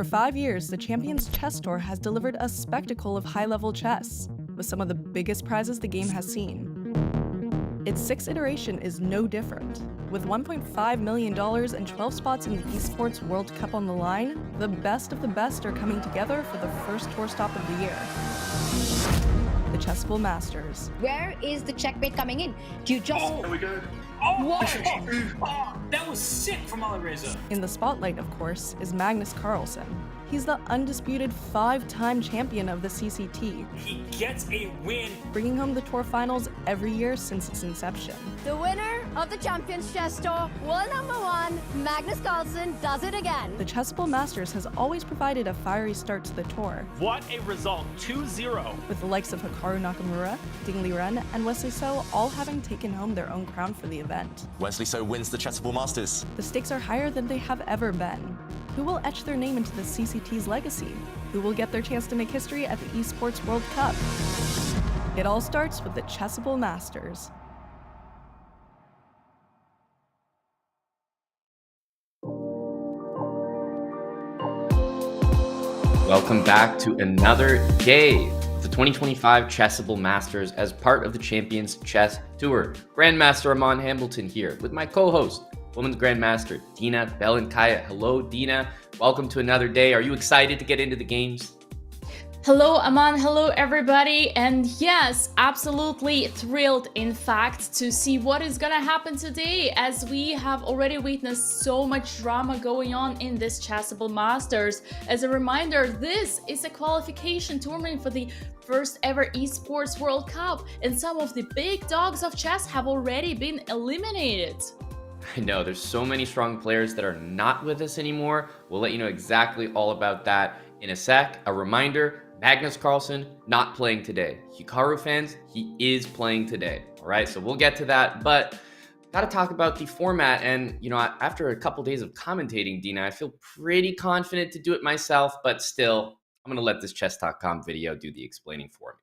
For 5 years, the Champions Chess Tour has delivered a spectacle of high-level chess, with some of the biggest prizes the game has seen. Its 6th iteration is no different. With $1.5 million and 12 spots in the Esports World Cup on the line, the best of the best are coming together for the first tour stop of the year. The Chessable Masters. Where is the checkmate coming in? Do you just... Oh, there we go. Oh, What? oh, that was sick from Alireza. In the spotlight, of course, is Magnus Carlsen. He's the undisputed 5-time champion of the CCT, He gets a win. bringing home the tour finals every year since its inception. The winner of the Champions Chess Tour, world #1, Magnus Carlsen, does it again. The Chessable Masters has always provided a fiery start to the tour, What a result, 2-0. with the likes of Hikaru Nakamura, Ding Liren, and Wesley So all having taken home their own crown for the event. Wesley So wins the Chessable Masters. The stakes are higher than they have ever been. Who will etch their name into the CCT's legacy? Who will get their chance to make history at the Esports World Cup? It all starts with the Chessable Masters. Welcome back to another day of the 2025 Chessable Masters as part of the Champions Chess Tour. Grandmaster Armand Hamilton here with my co-host, Women's Grandmaster Dina Belenkaya. Hello, Dina. Welcome to another day. Are you excited to get into the games? Hello, Aman. Hello, everybody. And yes, absolutely thrilled, in fact, to see what is going to happen today, as we have already witnessed so much drama going on in this Chessable Masters. As a reminder, this is a qualification tournament for the first ever Esports World Cup, and some of the big dogs of chess have already been eliminated. I know there's so many strong players that are not with us anymore. We'll let you know exactly all about that in a sec. A reminder, Magnus Carlsen not playing today. Hikaru fans, he is playing today. All right, so we'll get to that, but got to talk about the format. And, you know, after a couple days of commentating, Dina, I feel pretty confident to do it myself, but still, I'm going to let this Chess.com video do the explaining for me.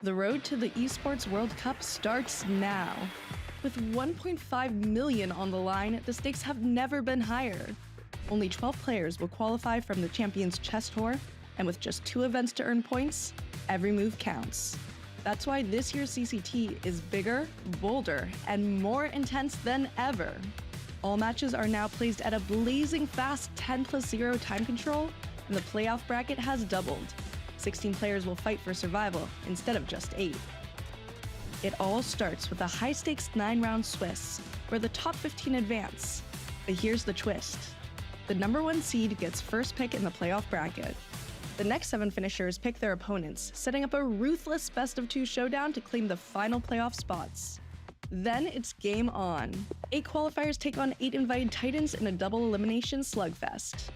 The road to the Esports World Cup starts now. With $1.5 million on the line, the stakes have never been higher. Only 12 players will qualify from the Champions Chess Tour, and with just 2 events to earn points, every move counts. That's why this year's CCT is bigger, bolder, and more intense than ever. All matches are now placed at a blazing fast 10+0 time control, and the playoff bracket has doubled. 16 players will fight for survival instead of just 8. It all starts with a high-stakes 9-round Swiss, where the top 15 advance. But here's the twist. The #1 seed gets first pick in the playoff bracket. The next 7 finishers pick their opponents, setting up a ruthless best-of-2 showdown to claim the final playoff spots. Then it's game on. 8 qualifiers take on 8 invited titans in a double elimination slugfest.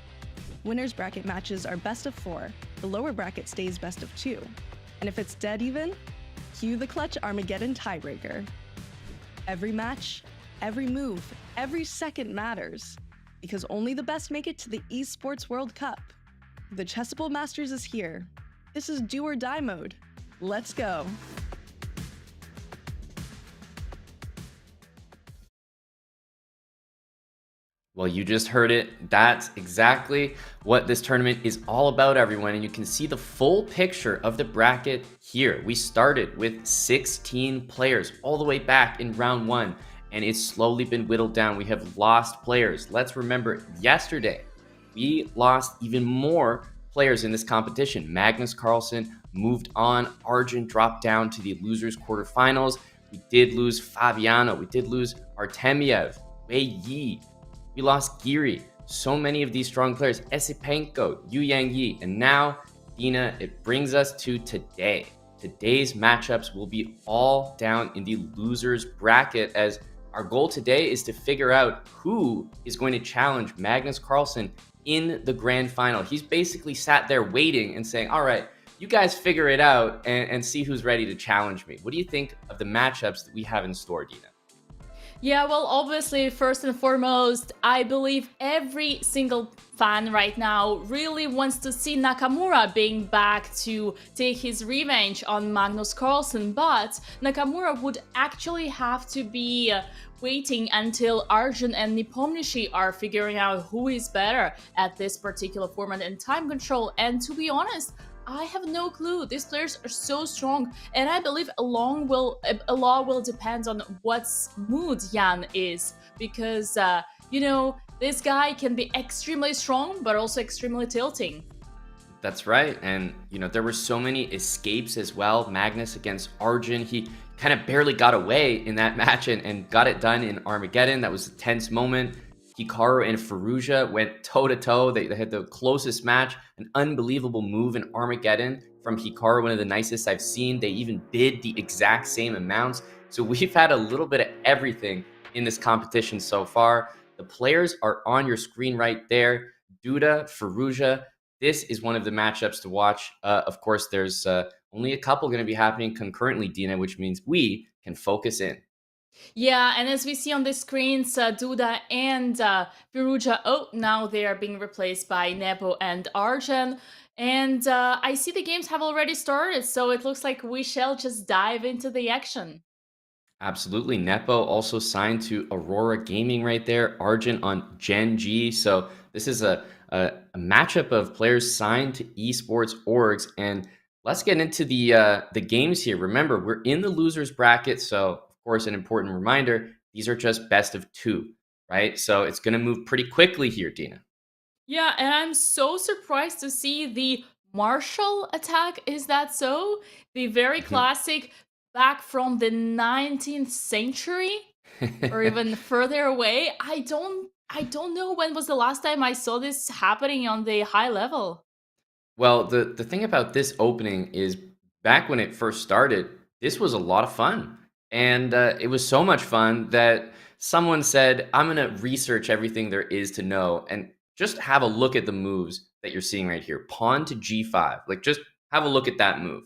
Winners bracket matches are best of 4. The lower bracket stays best of 2. And if it's dead even, cue the clutch Armageddon tiebreaker. Every match, every move, every second matters, because only the best make it to the Esports World Cup. The Chessable Masters is here. This is do or die mode. Let's go. Well, you just heard it. That's exactly what this tournament is all about, everyone. And you can see the full picture of the bracket here. We started with 16 players all the way back in round 1, and it's slowly been whittled down. We have lost players. Let's remember, yesterday, we lost even more players in this competition. Magnus Carlsen moved on. Arjun dropped down to the losers quarterfinals. We did lose Fabiano. We did lose Artemiev, Wei Yi. We lost Giri, so many of these strong players, Esipenko, Yu Yang Yi, and now, Dina, it brings us to today. Today's matchups will be all down in the losers bracket, as our goal today is to figure out who is going to challenge Magnus Carlsen in the grand final. He's basically sat there waiting and saying, all right, you guys figure it out and see who's ready to challenge me. What do you think of the matchups that we have in store, Dina? Yeah, well, obviously, first and foremost, I believe every single fan right now really wants to see Nakamura being back to take his revenge on Magnus Carlsen, but Nakamura would actually have to be waiting until Arjun and Nepomniachtchi are figuring out who is better at this particular format and time control. And to be honest, I have no clue. These players are so strong, and I believe a lot will depend on what mood Jan is, because this guy can be extremely strong, but also extremely tilting. That's right. And, there were so many escapes as well. Magnus against Arjun, he kind of barely got away in that match and got it done in Armageddon. That was a tense moment. Hikaru and Firouzja went toe-to-toe. They had the closest match, an unbelievable move in Armageddon from Hikaru, one of the nicest I've seen. They even bid the exact same amounts. So we've had a little bit of everything in this competition so far. The players are on your screen right there. Duda-Firouzja. This is one of the matchups to watch. Of course, there's only a couple going to be happening concurrently, Dina, which means we can focus in. Yeah, and as we see on the screens, Duda and Firouzja, now they are being replaced by Nepo and Arjun. And I see the games have already started, so it looks like we shall just dive into the action. Absolutely. Nepo also signed to Aurora Gaming right there. Arjun on Gen G. So this is a matchup of players signed to esports orgs. And let's get into the games here. Remember, we're in the losers bracket, so of course, an important reminder, these are just best of 2, right? So it's going to move pretty quickly here, Dina. Yeah, and I'm so surprised to see the martial attack. Is that so? The very classic back from the 19th century or even further away. I don't know when was the last time I saw this happening on the high level. Well, the thing about this opening is back when it first started, this was a lot of fun. And it was so much fun that someone said, I'm going to research everything there is to know and just have a look at the moves that you're seeing right here. Pawn to G5. Like, just have a look at that move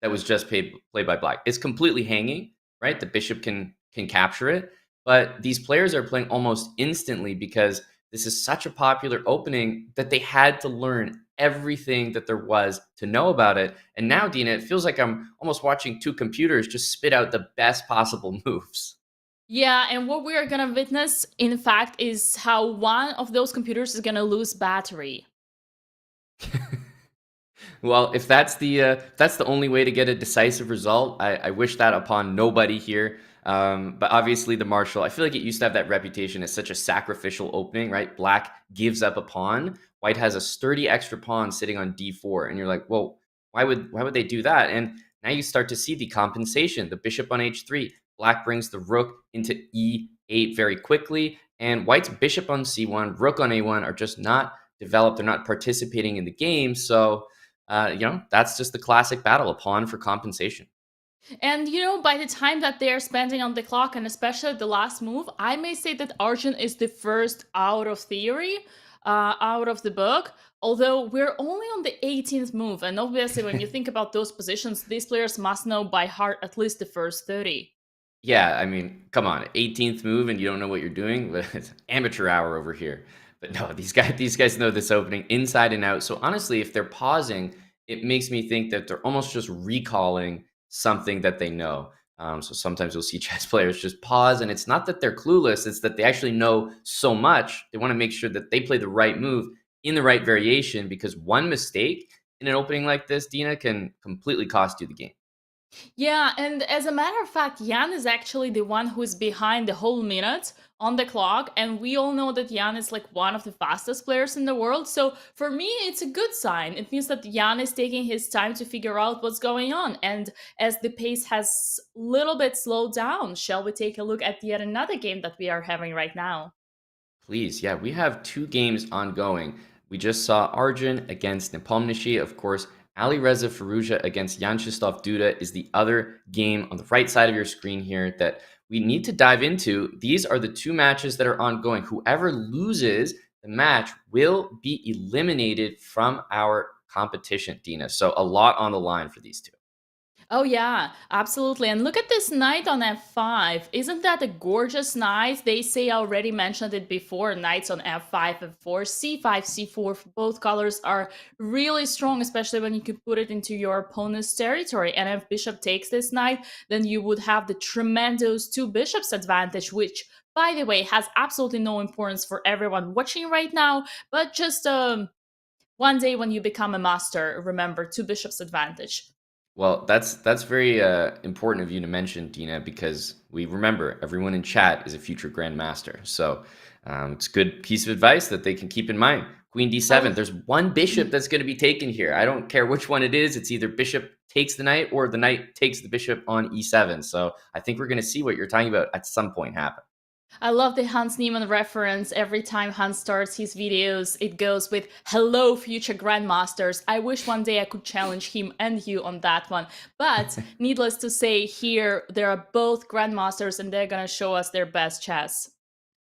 that was just played by black. It's completely hanging, right? The bishop can capture it. But these players are playing almost instantly because this is such a popular opening that they had to learn everything that there was to know about it. And now, Dina, it feels like I'm almost watching 2 computers just spit out the best possible moves. Yeah, and what we are gonna witness, in fact, is how one of those computers is gonna lose battery. Well, if that's the only way to get a decisive result, I wish that upon nobody here. But obviously the Marshall, I feel like it used to have that reputation as such a sacrificial opening, right? Black gives up a pawn. White has a sturdy extra pawn sitting on d4. And you're like, well, why would they do that? And now you start to see the compensation. The bishop on h3. Black brings the rook into e8 very quickly. And White's bishop on c1, rook on a1 are just not developed. They're not participating in the game. So, that's just the classic battle, a pawn for compensation. And by the time that they're spending on the clock, and especially the last move, I may say that Arjun is the first out of theory, out of the book. Although we're only on the 18th move, and obviously when you think about those positions, these players must know by heart at least the first 30. Yeah, I mean, come on, 18th move and you don't know what you're doing? It's amateur hour over here. But no, these guys know this opening inside and out. So honestly, if they're pausing, it makes me think that they're almost just recalling something that they know. So sometimes you'll see chess players just pause, and it's not that they're clueless, it's that they actually know so much. They want to make sure that they play the right move in the right variation, because one mistake in an opening like this, Dina, can completely cost you the game. Yeah, and as a matter of fact, Jan is actually the one who is behind the whole minute on the clock, and we all know that Jan is like one of the fastest players in the world. So for me, it's a good sign. It means that Jan is taking his time to figure out what's going on. And as the pace has a little bit slowed down, shall we take a look at yet another game that we are having right now? Please, yeah, we have 2 games ongoing. We just saw Arjun against Nepomniachtchi, of course. Alireza Firouzja against Vyacheslav Duda is the other game on the right side of your screen here that we need to dive into. These are the 2 matches that are ongoing. Whoever loses the match will be eliminated from our competition, Dina. So a lot on the line for these 2. Oh yeah, absolutely. And look at this knight on f5. Isn't that a gorgeous knight? They say I already mentioned it before. Knights on f5, f4, c5, c4. Both colors are really strong, especially when you can put it into your opponent's territory. And if bishop takes this knight, then you would have the tremendous two bishops advantage, which, by the way, has absolutely no importance for everyone watching right now. But just one day when you become a master, remember two bishops advantage. Well, that's very important of you to mention, Dina, because we remember everyone in chat is a future grandmaster. So it's a good piece of advice that they can keep in mind. Queen d7. There's one bishop that's going to be taken here. I don't care which one it is. It's either bishop takes the knight or the knight takes the bishop on e7. So I think we're going to see what you're talking about at some point happen. I love the Hans Niemann reference. Every time Hans starts his videos, it goes with "Hello, future grandmasters." I wish one day I could challenge him and you on that one. But needless to say, here they are both grandmasters, and they're gonna show us their best chess.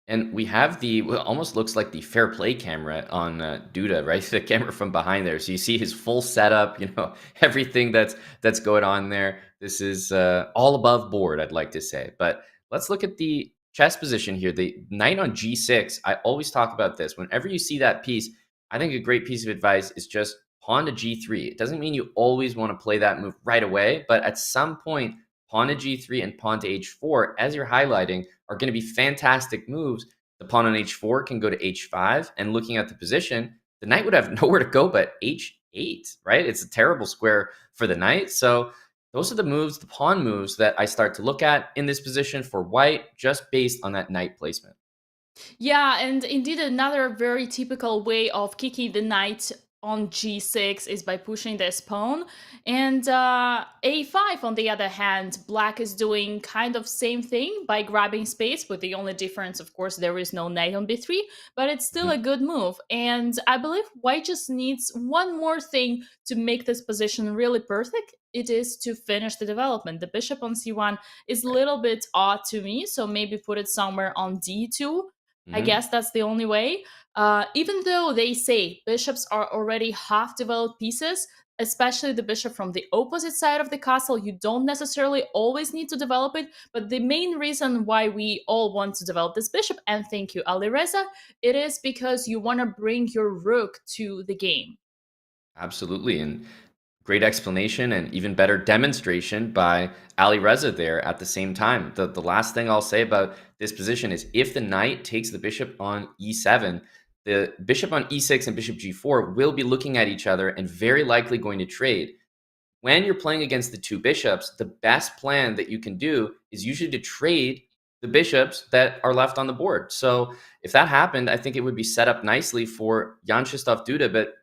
And we have the, well, almost looks like the fair play camera on Duda, right? The camera from behind there. So you see his full setup, everything that's going on there. This is all above board, I'd like to say. But let's look at the chess position here. The knight on g6, I always talk about this. Whenever you see that piece, I think a great piece of advice is just pawn to g3. It doesn't mean you always want to play that move right away, but at some point, pawn to g3 and pawn to h4, as you're highlighting, are going to be fantastic moves. The pawn on h4 can go to h5, and looking at the position, the knight would have nowhere to go but h8, right? It's a terrible square for the knight. So those are the moves, the pawn moves that I start to look at in this position for white, just based on that knight placement. Yeah, and indeed another very typical way of kicking the knight on g6 is by pushing this pawn. And a5, on the other hand, black is doing kind of same thing by grabbing space, with the only difference, of course, there is no knight on b3, but it's still a good move. And I believe white just needs one more thing to make this position really perfect. It is to finish the development. The bishop on c1 is a little bit odd to me, so maybe put it somewhere on d2. I guess that's the only way. Even though they say bishops are already half-developed pieces, especially the bishop from the opposite side of the castle, you don't necessarily always need to develop it. But the main reason why we all want to develop this bishop, and thank you, Alireza, it is because you want to bring your rook to the game. Absolutely. And great explanation and even better demonstration by Alireza there at the same time. The last thing I'll say about this position is if the knight takes the bishop on e7, the bishop on e6 and bishop g4 will be looking at each other and very likely going to trade. When you're playing against the two bishops, the best plan that you can do is usually to trade the bishops that are left on the board. So if that happened, I think it would be set up nicely for Jan Krzysztof Duda. But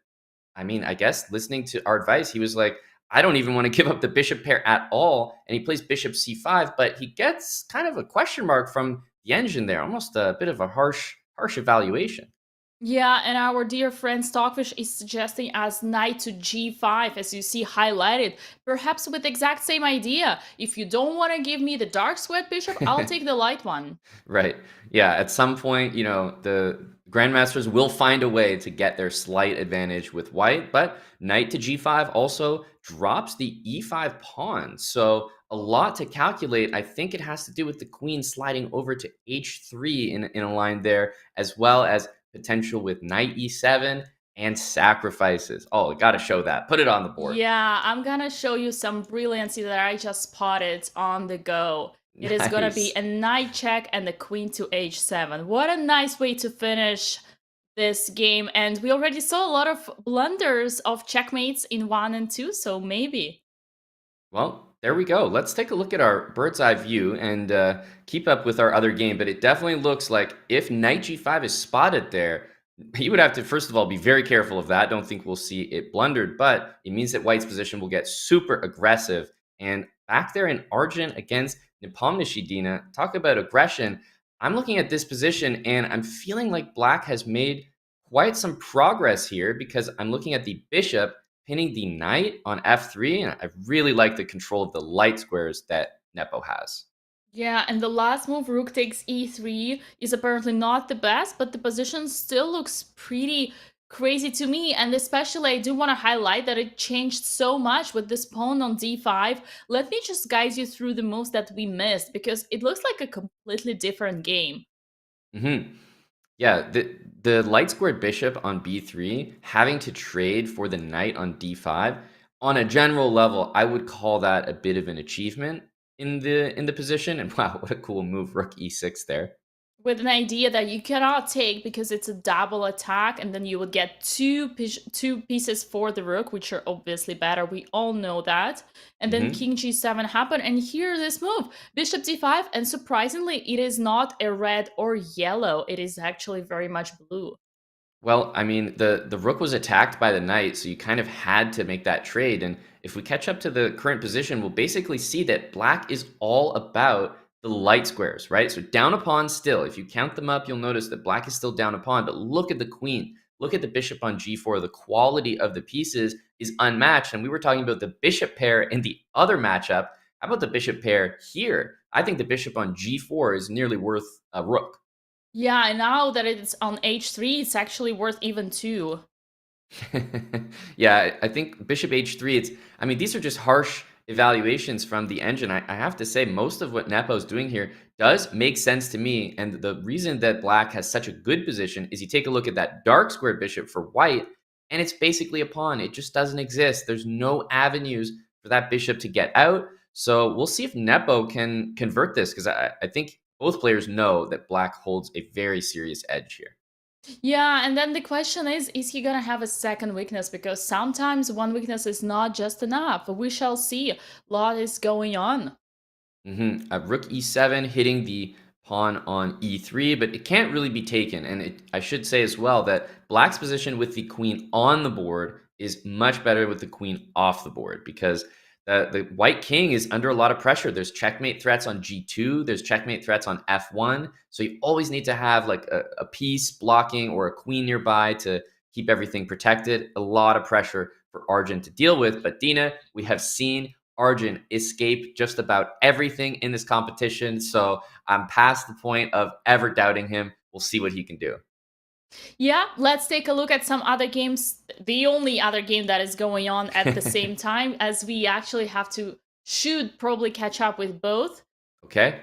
I mean, I guess listening to our advice, he was like, I don't even want to give up the bishop pair at all. And he plays bishop c5, but he gets kind of a question mark from the engine there, almost a bit of a harsh evaluation. Yeah, and our dear friend Stockfish is suggesting as knight to g5, as you see highlighted, perhaps with the exact same idea. If you don't want to give me the dark squared bishop, I'll take the light one. Right. Yeah, at some point, the grandmasters will find a way to get their slight advantage with white, but knight to g5 also drops the e5 pawn. So a lot to calculate. I think it has to do with the queen sliding over to h3 in a line there, as well as potential with knight e7 and sacrifices. Oh, I gotta show that. Put it on the board. Yeah, I'm gonna show you some brilliancy that I just spotted on the go. It is gonna be a knight check and the queen to h7. What a nice way to finish this game. And we already saw a lot of blunders of checkmates in 1 and 2, so maybe. Well, there we go. Let's take a look at our bird's eye view and keep up with our other game. But it definitely looks like if knight g5 is spotted there, you would have to, first of all, be very careful of that. Don't think we'll see it blundered, but it means that white's position will get super aggressive. And back there in Arjun against Nepomniachtchi, Dina, talk about aggression. I'm looking at this position and I'm feeling like black has made quite some progress here because I'm looking at the bishop pinning the knight on f3, and I really like the control of the light squares that Nepo has. Yeah, and the last move, rook takes e3, is apparently not the best, but the position still looks pretty crazy to me. And especially, I do want to highlight that it changed so much with this pawn on d5. Let me just guide you through the moves that we missed, because it looks like a completely different game. Yeah, the light squared bishop on b3 having to trade for the knight on d5, on a general level, I would call that a bit of an achievement in the position. And wow, what a cool move, rook e6 there. With an idea that you cannot take because it's a double attack, and then you would get two pieces for the rook, which are obviously better. We all know that. And then king g7 happened, and here this move, bishop d5, and surprisingly, it is not a red or yellow. It is actually very much blue. Well, I mean, the rook was attacked by the knight, so you kind of had to make that trade. And if we catch up to the current position, we'll basically see that black is all about the light squares, right? So down a pawn still. If you count them up, you'll notice that black is still down a pawn. But look at the queen. Look at the bishop on g4. The quality of the pieces is unmatched. And we were talking about the bishop pair in the other matchup. How about the bishop pair here? I think the bishop on g4 is nearly worth a rook. Yeah, and now that it's on h3, it's actually worth even 2. Yeah, I think bishop h3, I mean, these are just harsh evaluations from the engine. I have to say, most of what Nepo's doing here does make sense to me. And the reason that black has such a good position is you take a look at that dark squared bishop for white, and it's basically a pawn. It just doesn't exist. There's no avenues for that bishop to get out. So we'll see if Nepo can convert this, because I think both players know that black holds a very serious edge here. Yeah, and then the question is he gonna have a second weakness? Because sometimes one weakness is not just enough. We shall see. A lot is going on. Rook e7 hitting the pawn on e3, but it can't really be taken. And I should say as well that black's position with the queen on the board is much better with the queen off the board, because the white king is under a lot of pressure. There's checkmate threats on g2. There's checkmate threats on f1. So you always need to have like a piece blocking or a queen nearby to keep everything protected. A lot of pressure for Arjun to deal with. But Dina, we have seen Arjun escape just about everything in this competition. So I'm past the point of ever doubting him. We'll see what he can do. Yeah, let's take a look at some other games. The only other game that is going on at the same time, as we actually should probably catch up with both. Okay,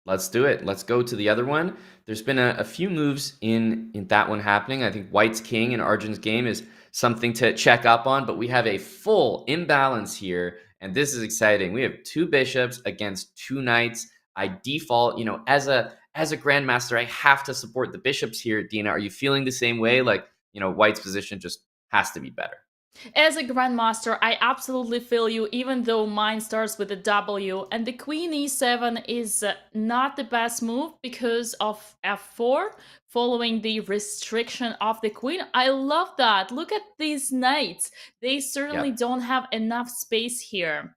let's do it. Let's go to the other one. There's been a few moves in that one happening. I think white's king in Arjun's game is something to check up on, but we have a full imbalance here, and this is exciting. We have two bishops against two knights. I default, as a grandmaster, I have to support the bishops here. Dina, are you feeling the same way? Like, white's position just has to be better. As a grandmaster, I absolutely feel you, even though mine starts with a W. And the queen e7 is not the best move because of f4, following the restriction of the queen. I love that. Look at these knights. They certainly don't have enough space here.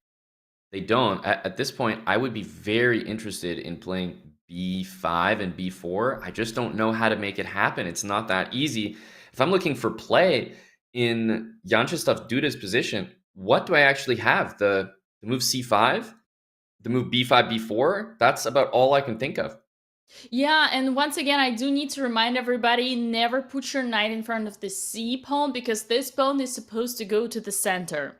They don't. At this point, I would be very interested in playing b5 and b4. I just don't know how to make it happen. It's not that easy. If I'm looking for play in Vyacheslav Duda's position, what do I actually have? The move c5, the move b5, b4? That's about all I can think of. Yeah, and once again, I do need to remind everybody, never put your knight in front of the c pawn, because this pawn is supposed to go to the center.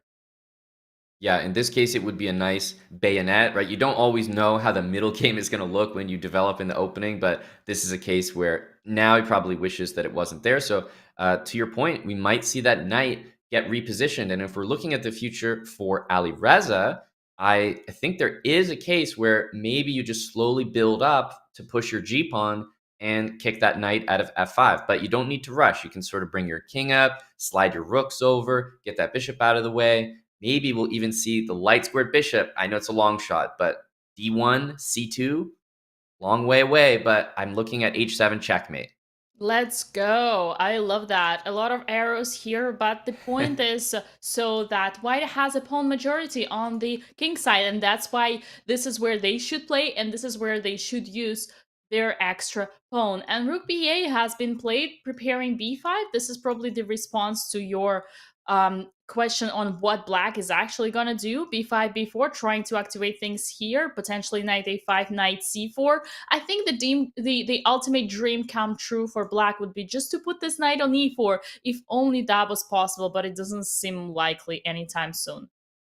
Yeah, in this case, it would be a nice bayonet, right? You don't always know how the middle game is going to look when you develop in the opening, but this is a case where now he probably wishes that it wasn't there. So to your point, we might see that knight get repositioned. And if we're looking at the future for Alireza, I think there is a case where maybe you just slowly build up to push your g-pawn and kick that knight out of f5. But you don't need to rush. You can sort of bring your king up, slide your rooks over, get that bishop out of the way. Maybe we'll even see the light squared bishop. I know it's a long shot, but d1, c2, long way away, but I'm looking at h7 checkmate. Let's go. I love that. A lot of arrows here, but the point is so that white has a pawn majority on the king side, and that's why this is where they should play, and this is where they should use their extra pawn. And rook ba has been played, preparing b5. This is probably the response to your question on what black is actually gonna do. b5, b4, trying to activate things here, potentially knight a5, knight c4. I think the ultimate dream come true for black would be just to put this knight on e4, if only that was possible, but it doesn't seem likely anytime soon.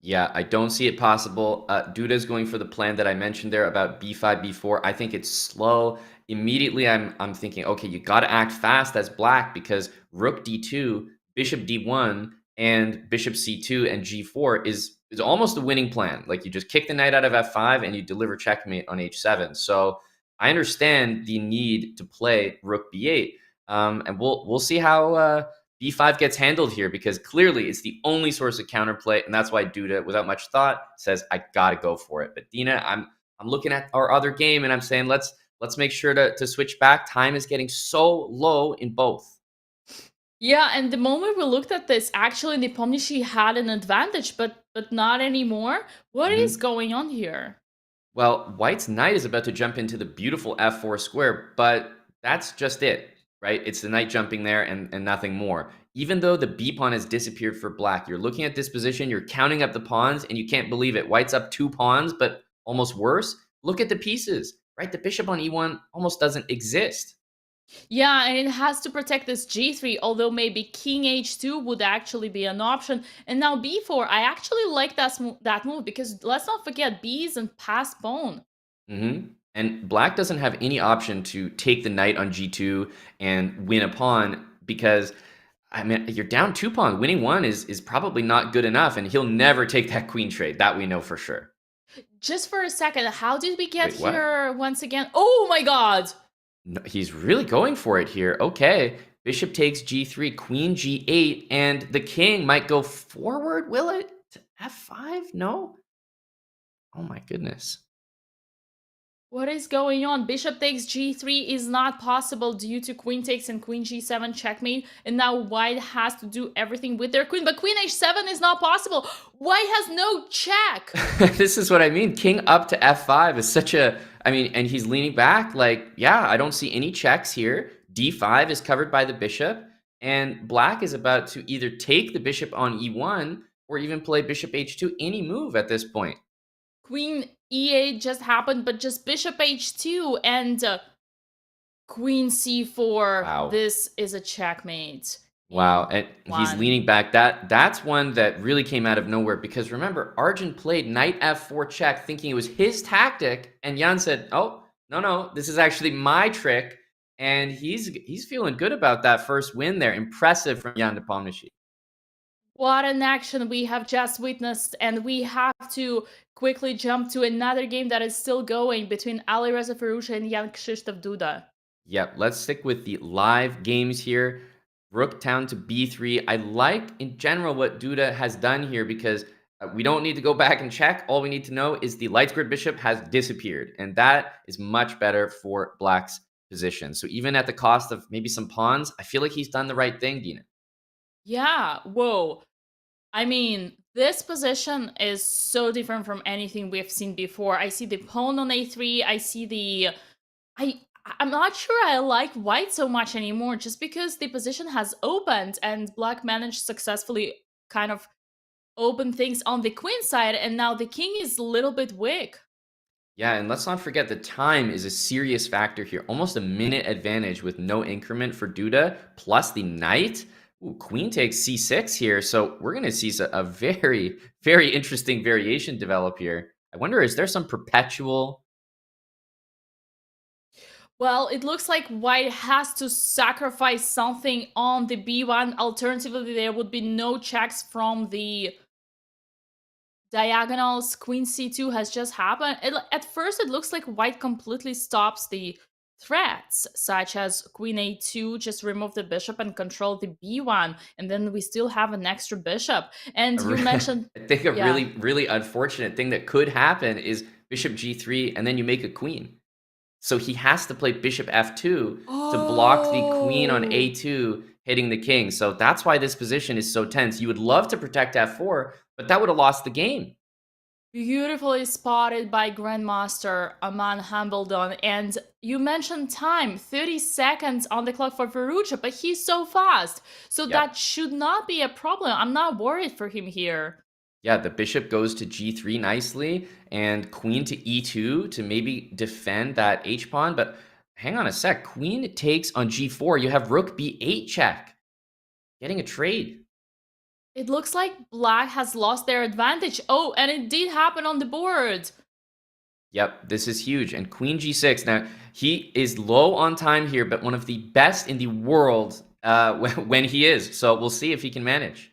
Yeah, I don't see it possible. Duda's going for the plan that I mentioned there about b5, b4. I think it's slow. Immediately, I'm thinking, okay, you got to act fast as black because rook d2, bishop d1, and bishop c2 and g4 is almost a winning plan. Like you just kick the knight out of f5 and you deliver checkmate on h7. So I understand the need to play rook b8, and we'll see how b5 gets handled here because clearly it's the only source of counterplay, and that's why Duda, without much thought, says I gotta go for it. But Dina, I'm looking at our other game and I'm saying let's make sure to switch back. Time is getting so low in both. Yeah, and the moment we looked at this, actually Nepomniachtchi had an advantage, but not anymore. What is going on here? Well, White's knight is about to jump into the beautiful f4 square, but that's just it. Right? It's the knight jumping there and nothing more. Even though the b pawn has disappeared for black, you're looking at this position, you're counting up the pawns, and you can't believe it. White's up 2 pawns, but almost worse. Look at the pieces, right? The bishop on e1 almost doesn't exist. Yeah, and it has to protect this g3, although maybe king h2 would actually be an option. And now b4, I actually like that move because let's not forget b is in passed pawn. And black doesn't have any option to take the knight on g2 and win a pawn because, I mean, you're down 2 pawns. Winning 1 is probably not good enough, and he'll never take that queen trade. That we know for sure. Just for a second, how did we get Wait, here once again? Oh my god! No, he's really going for it here. Okay, bishop takes g3, queen g8, and the king might go forward, will it? To f5? No? Oh my goodness. What is going on? Bishop takes g3 is not possible due to queen takes and queen g7 checkmate. And now white has to do everything with their queen. But queen h7 is not possible. White has no check. This is what I mean. King up to f5 is such a... I mean, and he's leaning back like, yeah, I don't see any checks here. d5 is covered by the bishop. And black is about to either take the bishop on e1 or even play bishop h2, any move at this point. Queen e8 just happened, but just bishop h2 and queen c4. Wow. This is a checkmate. Wow, and he's leaning back. That's one that really came out of nowhere because remember, Arjun played knight f4 check thinking it was his tactic, and Jan said, "Oh, no, this is actually my trick." And he's feeling good about that first win there. Impressive from Jan Nepomniachtchi. What an action we have just witnessed, and we have to quickly jump to another game that is still going between Alireza Firouzja and Jan Krzysztof Duda. Yep, let's stick with the live games here. Rook down to b3. I like, in general, what Duda has done here because we don't need to go back and check. All we need to know is the light squared bishop has disappeared, and that is much better for black's position. So even at the cost of maybe some pawns, I feel like he's done the right thing, Dina. Yeah, whoa. I mean, this position is so different from anything we've seen before. I see the pawn on a3. I see the... I'm not sure I like white so much anymore just because the position has opened and black managed successfully kind of open things on the queen side, and now the king is a little bit weak. Yeah, and let's not forget the time is a serious factor here. Almost a minute advantage with no increment for Duda, plus the knight. Ooh, queen takes c6 here, so we're going to see a very, very interesting variation develop here. I wonder, is there some perpetual... Well, it looks like white has to sacrifice something on the b1. Alternatively, there would be no checks from the diagonals. Queen c2 has just happened. At first, it looks like white completely stops the threats, such as queen a2, just remove the bishop and control the b1, and then we still have an extra bishop. And you mentioned... I think a really, really unfortunate thing that could happen is bishop g3, and then you make a queen. So he has to play bishop f2 to block the queen on a2 hitting the king. So that's why this position is so tense. You would love to protect f4, but that would have lost the game. Beautifully spotted by Grandmaster Aman Hambledon. And you mentioned time, 30 seconds on the clock for Firouzja, but he's so fast. So that should not be a problem. I'm not worried for him here. Yeah, the bishop goes to g3 nicely, and queen to e2 to maybe defend that h-pawn. But hang on a sec. Queen takes on g4. You have rook b8 check. Getting a trade. It looks like black has lost their advantage. Oh, and it did happen on the board. Yep, this is huge. And queen g6. Now, he is low on time here, but one of the best in the world when he is. So we'll see if he can manage.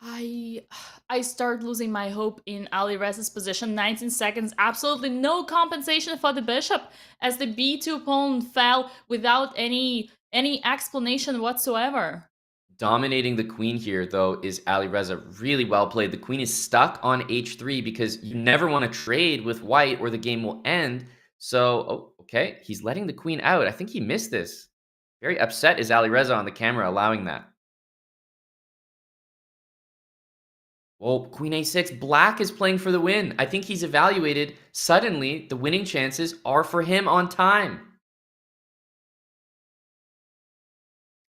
I start losing my hope in Alireza's position. 19 seconds, absolutely no compensation for the bishop, as the b2 pawn fell without any explanation whatsoever. Dominating the queen here, though, is Alireza. Really well played. The queen is stuck on h3 because you never want to trade with white or the game will end. So, okay, he's letting the queen out. I think he missed this. Very upset is Alireza on the camera allowing that. Well, queen a6. Black is playing for the win. I think he's evaluated. Suddenly, the winning chances are for him on time.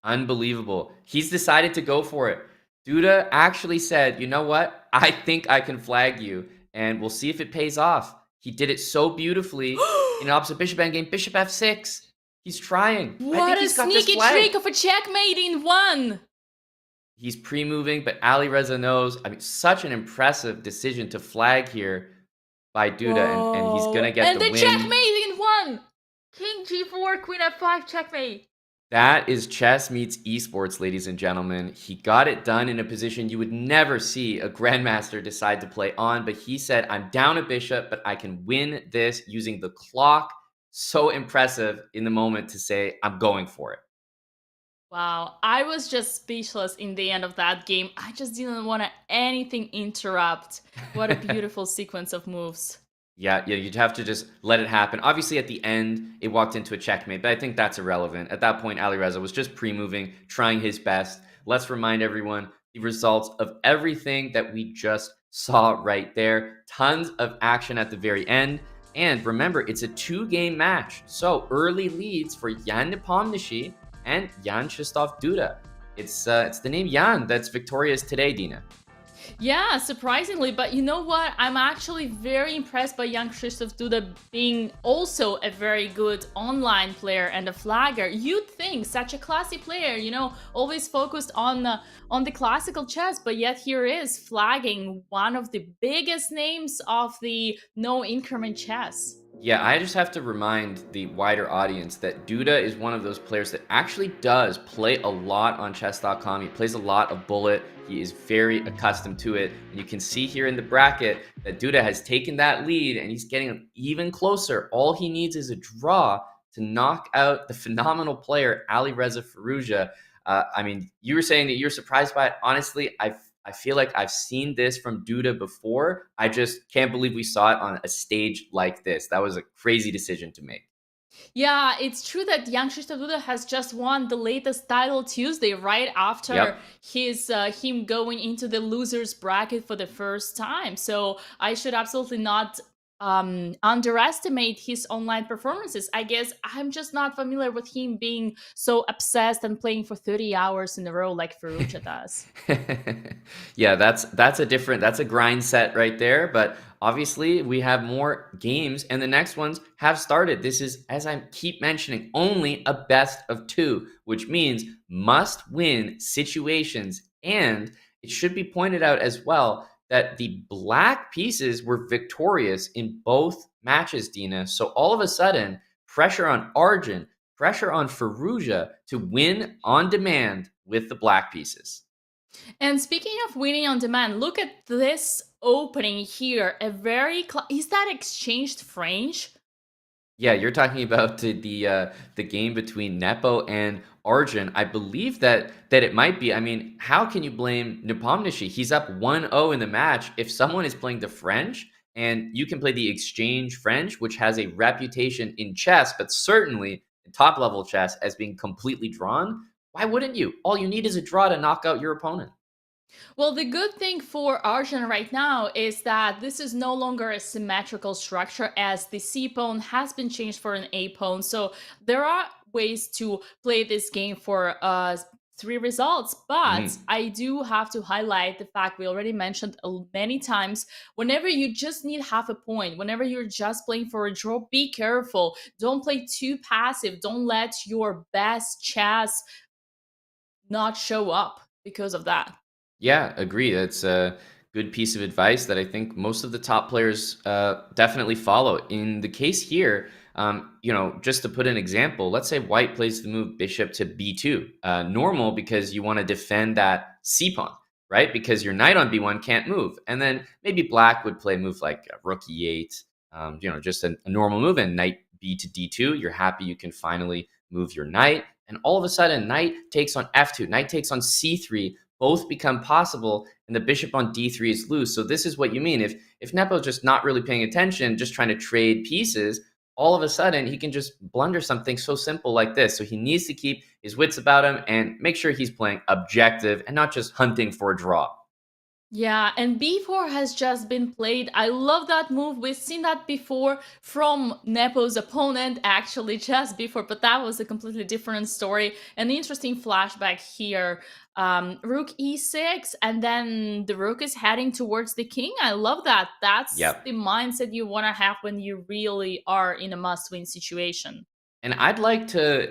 Unbelievable. He's decided to go for it. Duda actually said, you know what? I think I can flag you, and we'll see if it pays off. He did it so beautifully in an opposite bishop endgame. Bishop f6. He's trying. What a sneaky trick of a checkmate in one. He's pre-moving, but Alireza knows. I mean, such an impressive decision to flag here by Duda, and he's going to get the win. And the checkmate in one. King g4, queen f5, checkmate. That is chess meets esports, ladies and gentlemen. He got it done in a position you would never see a grandmaster decide to play on, but he said, I'm down a bishop, but I can win this using the clock. So impressive in the moment to say, I'm going for it. Wow, I was just speechless in the end of that game. I just didn't want anything interrupt. What a beautiful sequence of moves. Yeah, you'd have to just let it happen. Obviously, at the end, it walked into a checkmate, but I think that's irrelevant. At that point, Alireza was just pre-moving, trying his best. Let's remind everyone the results of everything that we just saw right there. Tons of action at the very end. And remember, it's a 2-game match. So early leads for Jan Nepomniachtchi and Jan Krzysztof Duda. It's the name Jan that's victorious today, Dina. Yeah, surprisingly, but you know what? I'm actually very impressed by Jan Krzysztof Duda being also a very good online player and a flagger. You'd think such a classy player, you know, always focused on the classical chess, but yet here is flagging one of the biggest names of the no increment chess. Yeah, I just have to remind the wider audience that Duda is one of those players that actually does play a lot on Chess.com. He plays a lot of bullet. He is very accustomed to it. And you can see here in the bracket that Duda has taken that lead and he's getting even closer. All he needs is a draw to knock out the phenomenal player, Alireza Firouzja. I mean, you were saying that you're surprised by it. Honestly, I feel like I've seen this from Duda before. I just can't believe we saw it on a stage like this. That was a crazy decision to make. Yeah, it's true that Jan Krzysztof Duda has just won the latest title Tuesday, right after him going into the losers bracket for the first time. So I should absolutely not underestimate his online performances. I guess I'm just not familiar with him being so obsessed and playing for 30 hours in a row like Firouzja does. Yeah, that's a grind set right there, but obviously we have more games and the next ones have started. This is, as I keep mentioning, only a best of 2, which means must win situations. And it should be pointed out as well that the black pieces were victorious in both matches, Dina. So all of a sudden, pressure on Arjun, pressure on Firouzja to win on demand with the black pieces. And speaking of winning on demand, look at this opening here. Is that exchanged French? Yeah, you're talking about the game between Nepo and Arjun. I believe that it might be. I mean, how can you blame Nepomniachtchi? He's up 1-0 in the match. If someone is playing the French and you can play the exchange French, which has a reputation in chess, but certainly in top level chess as being completely drawn, why wouldn't you? All you need is a draw to knock out your opponent. Well, the good thing for Arjun right now is that this is no longer a symmetrical structure, as the C pawn has been changed for an A pawn. So there are ways to play this game for three results, but Mhm. I do have to highlight the fact we already mentioned many times. Whenever you just need half a point, whenever you're just playing for a draw, be careful. Don't play too passive. Don't let your best chess not show up because of that. Yeah, agree. That's a good piece of advice that I think most of the top players definitely follow. In the case here, just to put an example, let's say White plays the move Bishop to B2. Normal because you want to defend that C pawn, right? Because your knight on B1 can't move. And then maybe Black would play a move like Rook E8, just a normal move, and Knight B to D2. You're happy you can finally move your knight. And all of a sudden, Knight takes on F2, Knight takes on C3, both become possible, and the bishop on d3 is loose. So this is what you mean. If Nepo's just not really paying attention, just trying to trade pieces, all of a sudden he can just blunder something so simple like this. So he needs to keep his wits about him and make sure he's playing objective and not just hunting for a draw. Yeah, and B4 has just been played. I love that move. We've seen that before from Nepo's opponent, actually, just before, but that was a completely different story. An interesting flashback here. Rook E6, and then the rook is heading towards the king. I love that. That's Yep. the mindset you want to have when you really are in a must-win situation. And I'd like to,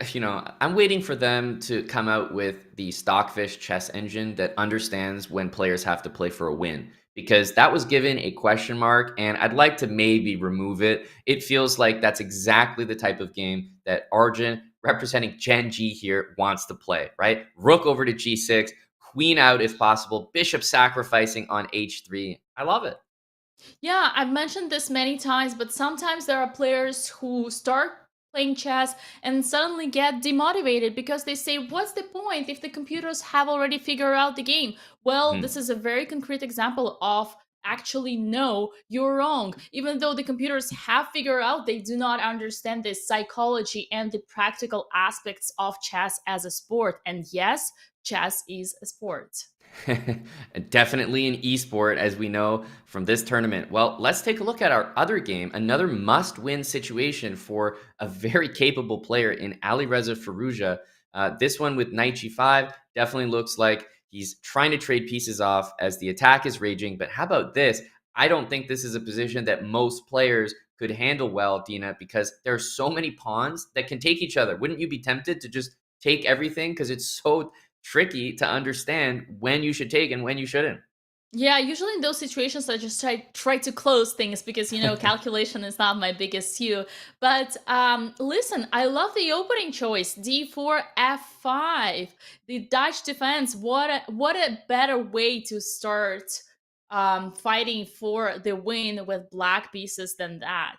I'm waiting for them to come out with the Stockfish chess engine that understands when players have to play for a win, because that was given a question mark, and I'd like to maybe remove it. It feels like that's exactly the type of game that Arjun, representing Gen G here, wants to play, right? Rook over to G6, queen out if possible, bishop sacrificing on H3. I love it. Yeah, I've mentioned this many times, but sometimes there are players who start playing chess and suddenly get demotivated because they say, what's the point if the computers have already figured out the game? Well, Mhm. this is a very concrete example of actually, no, you're wrong. Even though the computers have figured out, they do not understand the psychology and the practical aspects of chess as a sport. And yes, chess is a sport. Definitely an esport, as we know from this tournament. Well, let's take a look at our other game, another must-win situation for a very capable player in Alireza Firouzja. This one with Knight G5 definitely looks like he's trying to trade pieces off as the attack is raging. But how about this? I don't think this is a position that most players could handle well, Dina, because there are so many pawns that can take each other. Wouldn't you be tempted to just take everything because it's so tricky to understand when you should take and when you shouldn't? Yeah, usually in those situations, I just try to close things because calculation is not my biggest hue. But listen, I love the opening choice, D4 F5, the Dutch defense. What a better way to start fighting for the win with black pieces than that.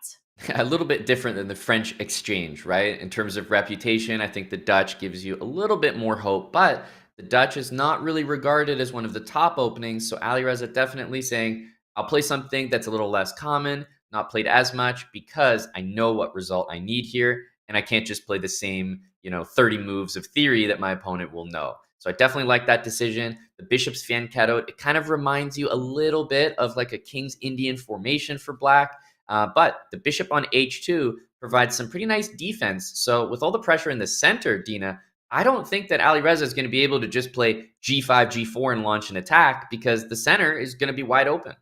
A little bit different than the French exchange, right? In terms of reputation, I think the Dutch gives you a little bit more hope, but the Dutch is not really regarded as one of the top openings. So Alireza definitely saying, I'll play something that's a little less common, not played as much, because I know what result I need here. And I can't just play the same, 30 moves of theory that my opponent will know. So I definitely like that decision. The Bishop's Fianchetto, it kind of reminds you a little bit of like a King's Indian formation for black. But the bishop on h2 provides some pretty nice defense. So with all the pressure in the center, Dina, I don't think that Alireza is going to be able to just play g5, g4 and launch an attack because the center is going to be wide open.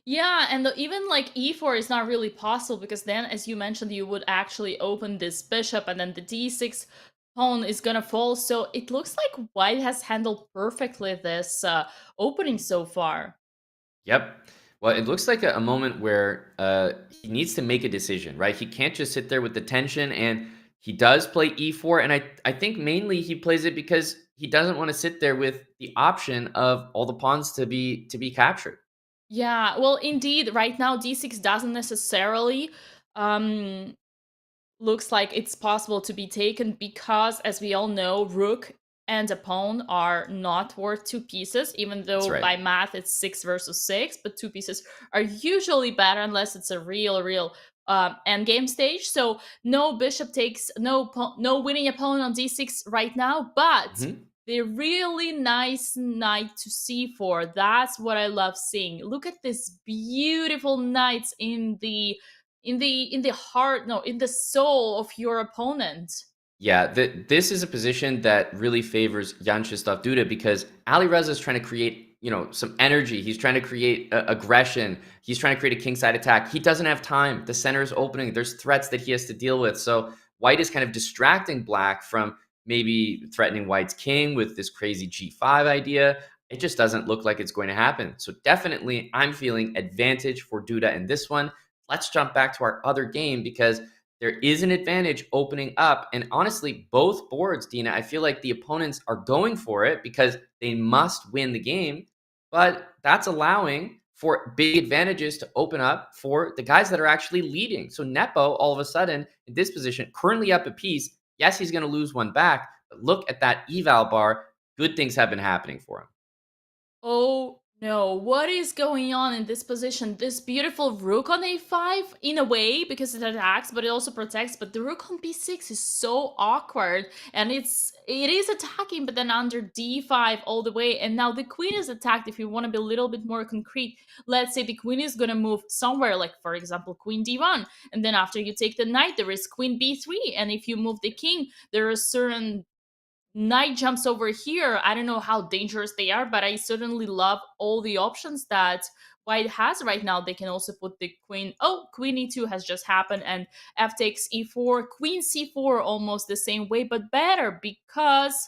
Yeah, and even like e4 is not really possible because then, as you mentioned, you would actually open this bishop and then the d6 pawn is gonna fall. So it looks like white has handled perfectly this opening so far. Yep. Well, it looks like a moment where he needs to make a decision, right? He can't just sit there with the tension, and he does play e4. And I think mainly he plays it because he doesn't want to sit there with the option of all the pawns to be captured. Yeah, well, indeed, right now d6 doesn't necessarily um, looks like it's possible to be taken because, as we all know, rook and a pawn are not worth two pieces, even That's though right. by math it's 6 versus 6, but two pieces are usually better unless it's a real endgame stage. So no bishop takes, no winning a pawn on d6 right now, but Mhm. the really nice knight to c4. That's what I love seeing. Look at this beautiful knights in the heart, no, in the soul of your opponent. Yeah, this is a position that really favors Jan Krzysztof Duda because Alireza is trying to create, some energy. He's trying to create aggression. He's trying to create a kingside attack. He doesn't have time. The center is opening. There's threats that he has to deal with. So white is kind of distracting black from maybe threatening white's king with this crazy g5 idea. It just doesn't look like it's going to happen. So definitely I'm feeling advantage for Duda in this one. Let's jump back to our other game because there is an advantage opening up. And honestly, both boards, Dina, I feel like the opponents are going for it because they must win the game. But that's allowing for big advantages to open up for the guys that are actually leading. So Nepo, all of a sudden, in this position, currently up a piece. Yes, he's going to lose one back. But look at that eval bar. Good things have been happening for him. Oh no, what is going on in this position? This beautiful rook on a5, in a way, because it attacks, but it also protects. But the rook on b6 is so awkward, and it is attacking, but then under d5 all the way. And now the queen is attacked. If you want to be a little bit more concrete, let's say the queen is going to move somewhere, like, for example, queen d1. And then after you take the knight, there is queen b3. And if you move the king, there are certain knight jumps over here. I don't know how dangerous they are, but I certainly love all the options that white has right now. They can also put the queen. Oh, queen e2 has just happened, and f takes e4, queen c4, almost the same way, but better because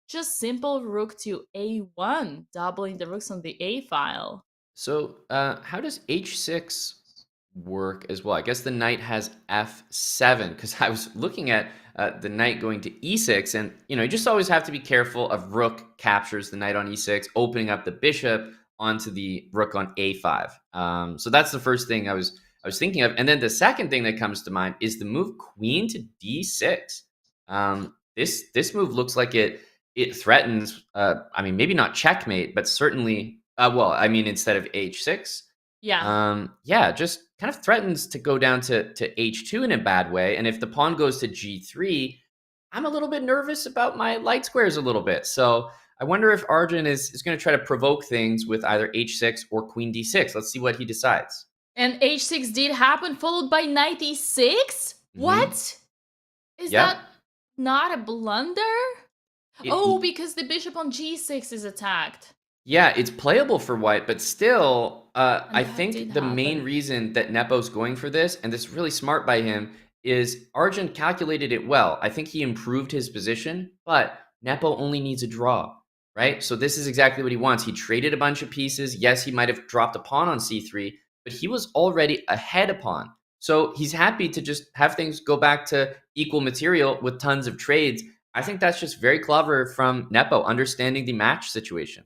just simple rook to a1, doubling the rooks on the a file. So how does h6 work as well? I guess the knight has f7 because I was looking at the knight going to e6, and you just always have to be careful of rook captures the knight on e6, opening up the bishop onto the rook on a5. So that's the first thing I was thinking of, and then the second thing that comes to mind is the move queen to d6. This move looks like it threatens. I mean, maybe not checkmate, but certainly. Well, I mean, instead of h6. Yeah. Just kind of threatens to go down to h2 in a bad way. And if the pawn goes to g3, I'm a little bit nervous about my light squares a little bit. So I wonder if Arjun is going to try to provoke things with either h6 or queen d6. Let's see what he decides. And h6 did happen, followed by knight e6? What? Is that not a blunder? Because the bishop on g6 is attacked. Yeah, it's playable for white, but still, I think the main reason that Nepo's going for this, and this is really smart by him, is Arjun calculated it well. I think he improved his position, but Nepo only needs a draw, right? So this is exactly what he wants. He traded a bunch of pieces. Yes, he might have dropped a pawn on c3, but he was already ahead a pawn. So he's happy to just have things go back to equal material with tons of trades. I think that's just very clever from Nepo, understanding the match situation.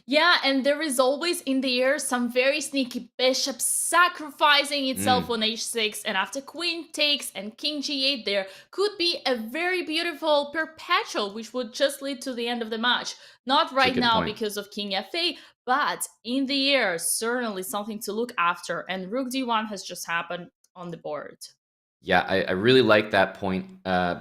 Yeah, and there is always in the air some very sneaky bishop sacrificing itself on h6, and after queen takes and king g8, there could be a very beautiful perpetual, which would just lead to the end of the match. Not right now because of king fa, but in the air, certainly something to look after, and rook d1 has just happened on the board. Yeah, I really like that point.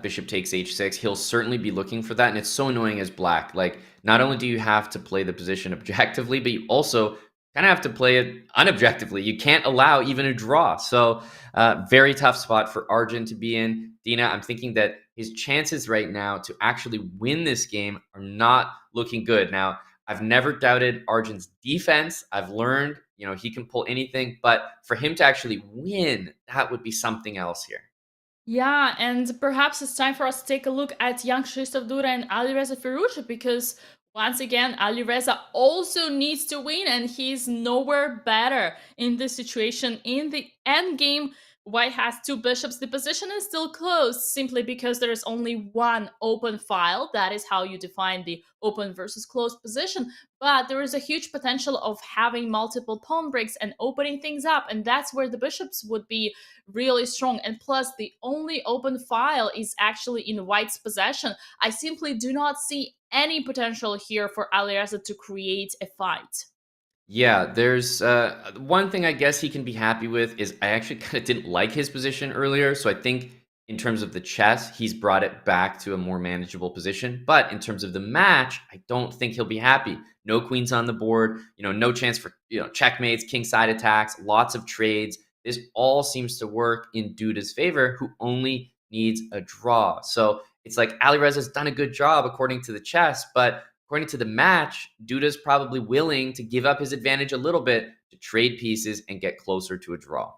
Bishop takes h6. He'll certainly be looking for that, and it's so annoying as black. Like, not only do you have to play the position objectively, but you also kind of have to play it unobjectively. You can't allow even a draw. So, very tough spot for Arjun to be in. Dina, I'm thinking that his chances right now to actually win this game are not looking good. Now, I've never doubted Arjun's defense. I've learned, he can pull anything, but for him to actually win, that would be something else here. Yeah, and perhaps it's time for us to take a look at Jan Krzysztof Duda and Alireza Firouzja, because once again, Alireza also needs to win, and he's nowhere better in this situation. In the end game, white has two bishops. The position is still closed simply because there is only one open file. That is how you define the open versus closed position. But there is a huge potential of having multiple pawn breaks and opening things up. And that's where the bishops would be really strong. And plus, the only open file is actually in white's possession. I simply do not see any potential here for Alireza to create a fight. Yeah, there's one thing I guess he can be happy with is I actually kind of didn't like his position earlier. So I think in terms of the chess, he's brought it back to a more manageable position. But in terms of the match, I don't think he'll be happy. No queens on the board, no chance for, checkmates, kingside attacks, lots of trades. This all seems to work in Duda's favor, who only needs a draw. So it's like Alireza's done a good job according to the chess, but according to the match, Duda's probably willing to give up his advantage a little bit to trade pieces and get closer to a draw.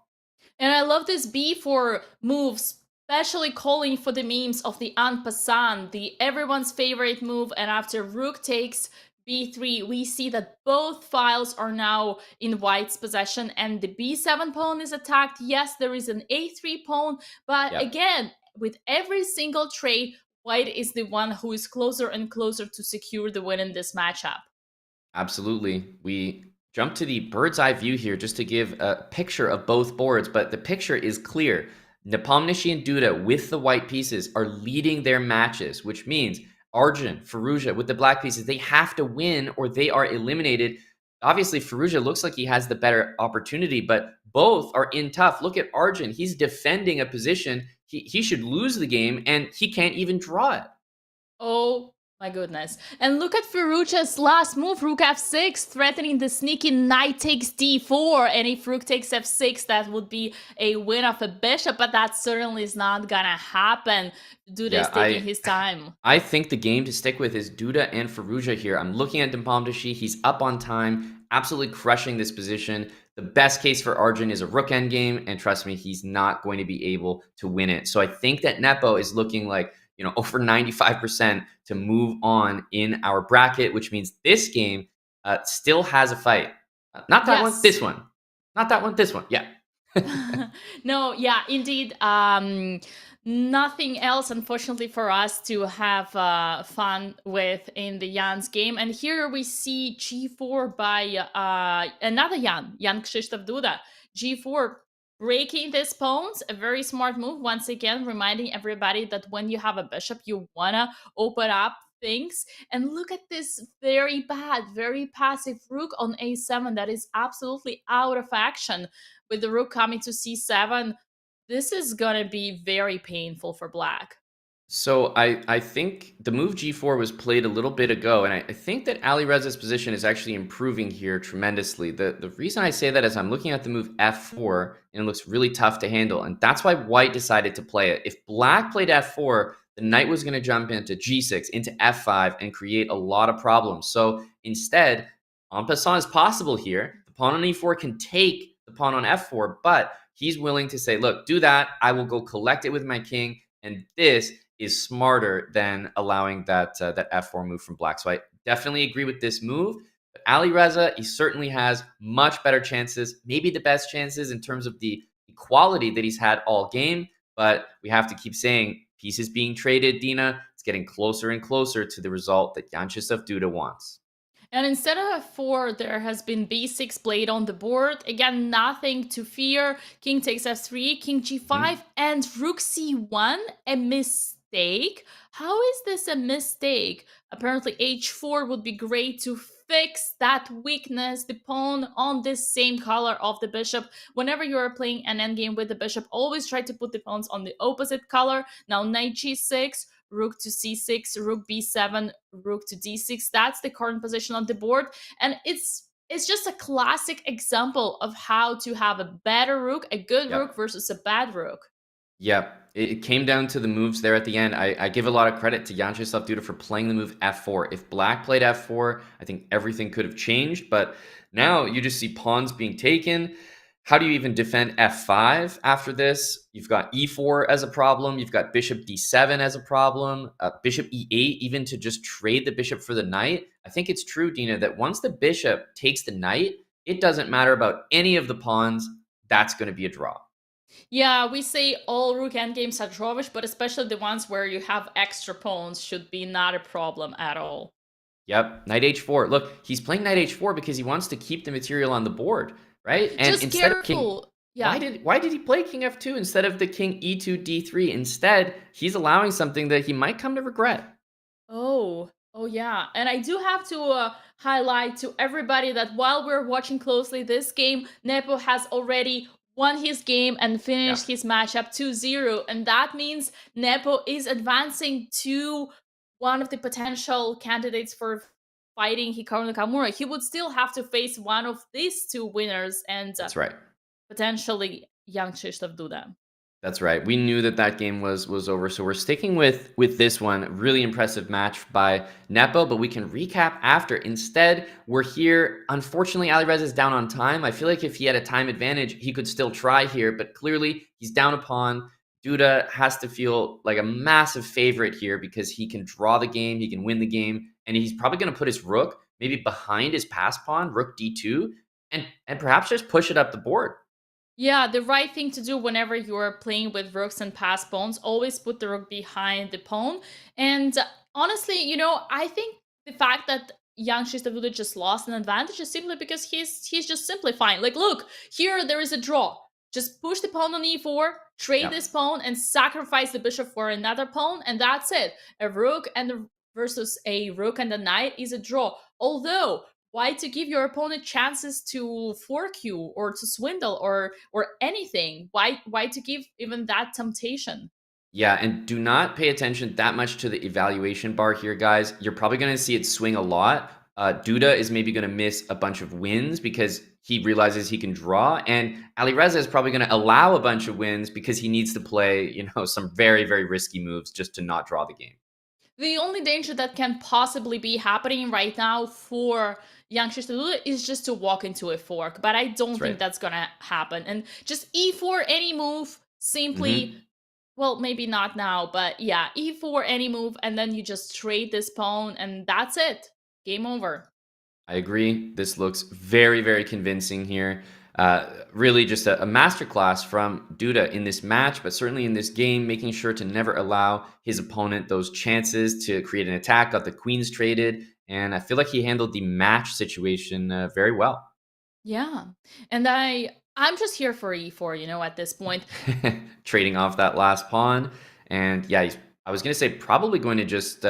And I love this b4 move, especially calling for the memes of the en passant, the everyone's favorite move. And after rook takes b3, we see that both files are now in white's possession and the b7 pawn is attacked. Yes, there is an a3 pawn, but again, with every single trade, white is the one who is closer and closer to secure the win in this matchup. Absolutely. We jump to the bird's eye view here just to give a picture of both boards, but the picture is clear. Nepomniachtchi and Duda with the white pieces are leading their matches, which means Arjun, Firouzja with the black pieces, they have to win or they are eliminated. Obviously, Firouzja looks like he has the better opportunity, but both are in tough. Look at Arjun. He's defending a position. He should lose the game, and he can't even draw it. Oh my goodness. And look at Firouzja's last move, rook f6, threatening the sneaky knight takes d4. And if rook takes f6, that would be a win of a bishop, but that certainly is not gonna happen. Duda is taking his time. I think the game to stick with is Duda and Firouzja here. I'm looking at Nepomniachtchi. He's up on time, absolutely crushing this position. The best case for Arjun is a rook endgame, and trust me, he's not going to be able to win it. So I think that Nepo is looking like, over 95% to move on in our bracket, which means this game still has a fight. Not that one, this one. Not that one, this one. Yeah. No, yeah, indeed. Nothing else, unfortunately, for us to have fun with in the Jan's game. And here we see g4 by another Jan Krzysztof Duda. g4 breaking these pawns, a very smart move. Once again, reminding everybody that when you have a bishop, you wanna open up things. And look at this very bad, very passive rook on a7 that is absolutely out of action. With the rook coming to c7, this is gonna be very painful for black. So I think the move g4 was played a little bit ago, and I think that Alireza's position is actually improving here tremendously. The reason I say that is I'm looking at the move f4, and it looks really tough to handle, and that's why white decided to play it. If black played f4, the knight was going to jump into g6, into f5, and create a lot of problems. So instead, en passant is possible here. The pawn on e4 can take the pawn on f4, but he's willing to say, look, do that. I will go collect it with my king, and this is smarter than allowing that f4 move from black. So I definitely agree with this move. But Alireza, he certainly has much better chances, maybe the best chances in terms of the equality that he's had all game. But we have to keep saying pieces being traded, Dina. It's getting closer and closer to the result that Jan Krzysztof Duda wants. And instead of f4, there has been b6 played on the board. Again, nothing to fear. King takes f3, king g5, and rook c1, a mistake. How is this a mistake? Apparently h4 would be great to fix that weakness, the pawn on this same color of the bishop. Whenever you are playing an endgame with the bishop, always try to put the pawns on the opposite color. Now knight g6, rook to c6, rook b7, rook to d6. That's the current position on the board. And it's just a classic example of how to have a better rook, a good rook versus a bad rook. Yep. It came down to the moves there at the end. I give a lot of credit to Jan Krzysztof Duda for playing the move f4. If black played f4, I think everything could have changed. But now you just see pawns being taken. How do you even defend f5 after this? You've got e4 as a problem. You've got bishop d7 as a problem. Bishop e8, even to just trade the bishop for the knight. I think it's true, Dina, that once the bishop takes the knight, it doesn't matter about any of the pawns. That's going to be a draw. Yeah, we say all rook endgames are drawish, but especially the ones where you have extra pawns should be not a problem at all. Yep, knight h4. Look, he's playing knight h4 because he wants to keep the material on the board, right? And just instead careful. Of why did he play king f2 instead of the king e2 d3? Instead, he's allowing something that he might come to regret. Oh yeah. And I do have to highlight to everybody that while we're watching closely this game, Nepo has already won his game and finished his matchup 2-0. And that means Nepo is advancing to one of the potential candidates for fighting Hikaru Nakamura. He would still have to face one of these two winners and That's right. potentially young Krzysztof Duda. That's right. We knew that that game was over, so we're sticking with this one. Really impressive match by Nepo, but we can recap after. Instead, we're here. Unfortunately, Alireza is down on time. I feel like if he had a time advantage, he could still try here, but clearly he's down a pawn. Duda has to feel like a massive favorite here because he can draw the game, he can win the game, and he's probably going to put his rook maybe behind his pass pawn, rook d2, and perhaps just push it up the board. Yeah, the right thing to do whenever you're playing with rooks and pass pawns, always put the rook behind the pawn. And honestly, you know, I think the fact that young Krzysztof Duda just lost an advantage is simply because he's just simplifying. Like, look, here there is a draw. Just push the pawn on e4, trade this pawn, and sacrifice the bishop for another pawn, and that's it. A rook and versus a rook and a knight is a draw. Although, why to give your opponent chances to fork you or to swindle or anything? Why to give even that temptation? Yeah, and do not pay attention that much to the evaluation bar here, guys. You're probably going to see it swing a lot. Duda is maybe going to miss a bunch of wins because he realizes he can draw, and Alireza is probably going to allow a bunch of wins because he needs to play, you know, some very, very risky moves just to not draw the game. The only danger that can possibly be happening right now for young Krzysztof Duda is just to walk into a fork, but I don't think that's gonna happen. And just e4 any move, simply, well, maybe not now, but yeah, e4 any move, and then you just trade this pawn, and that's it. Game over. I agree. This looks very, very convincing here. Really just a masterclass from Duda in this match, but certainly in this game, making sure to never allow his opponent those chances to create an attack, got the queens traded, and I feel like he handled the match situation very well. Yeah, and I'm just here for e4, you know, at this point. Trading off that last pawn, and yeah, I was going to say probably going to just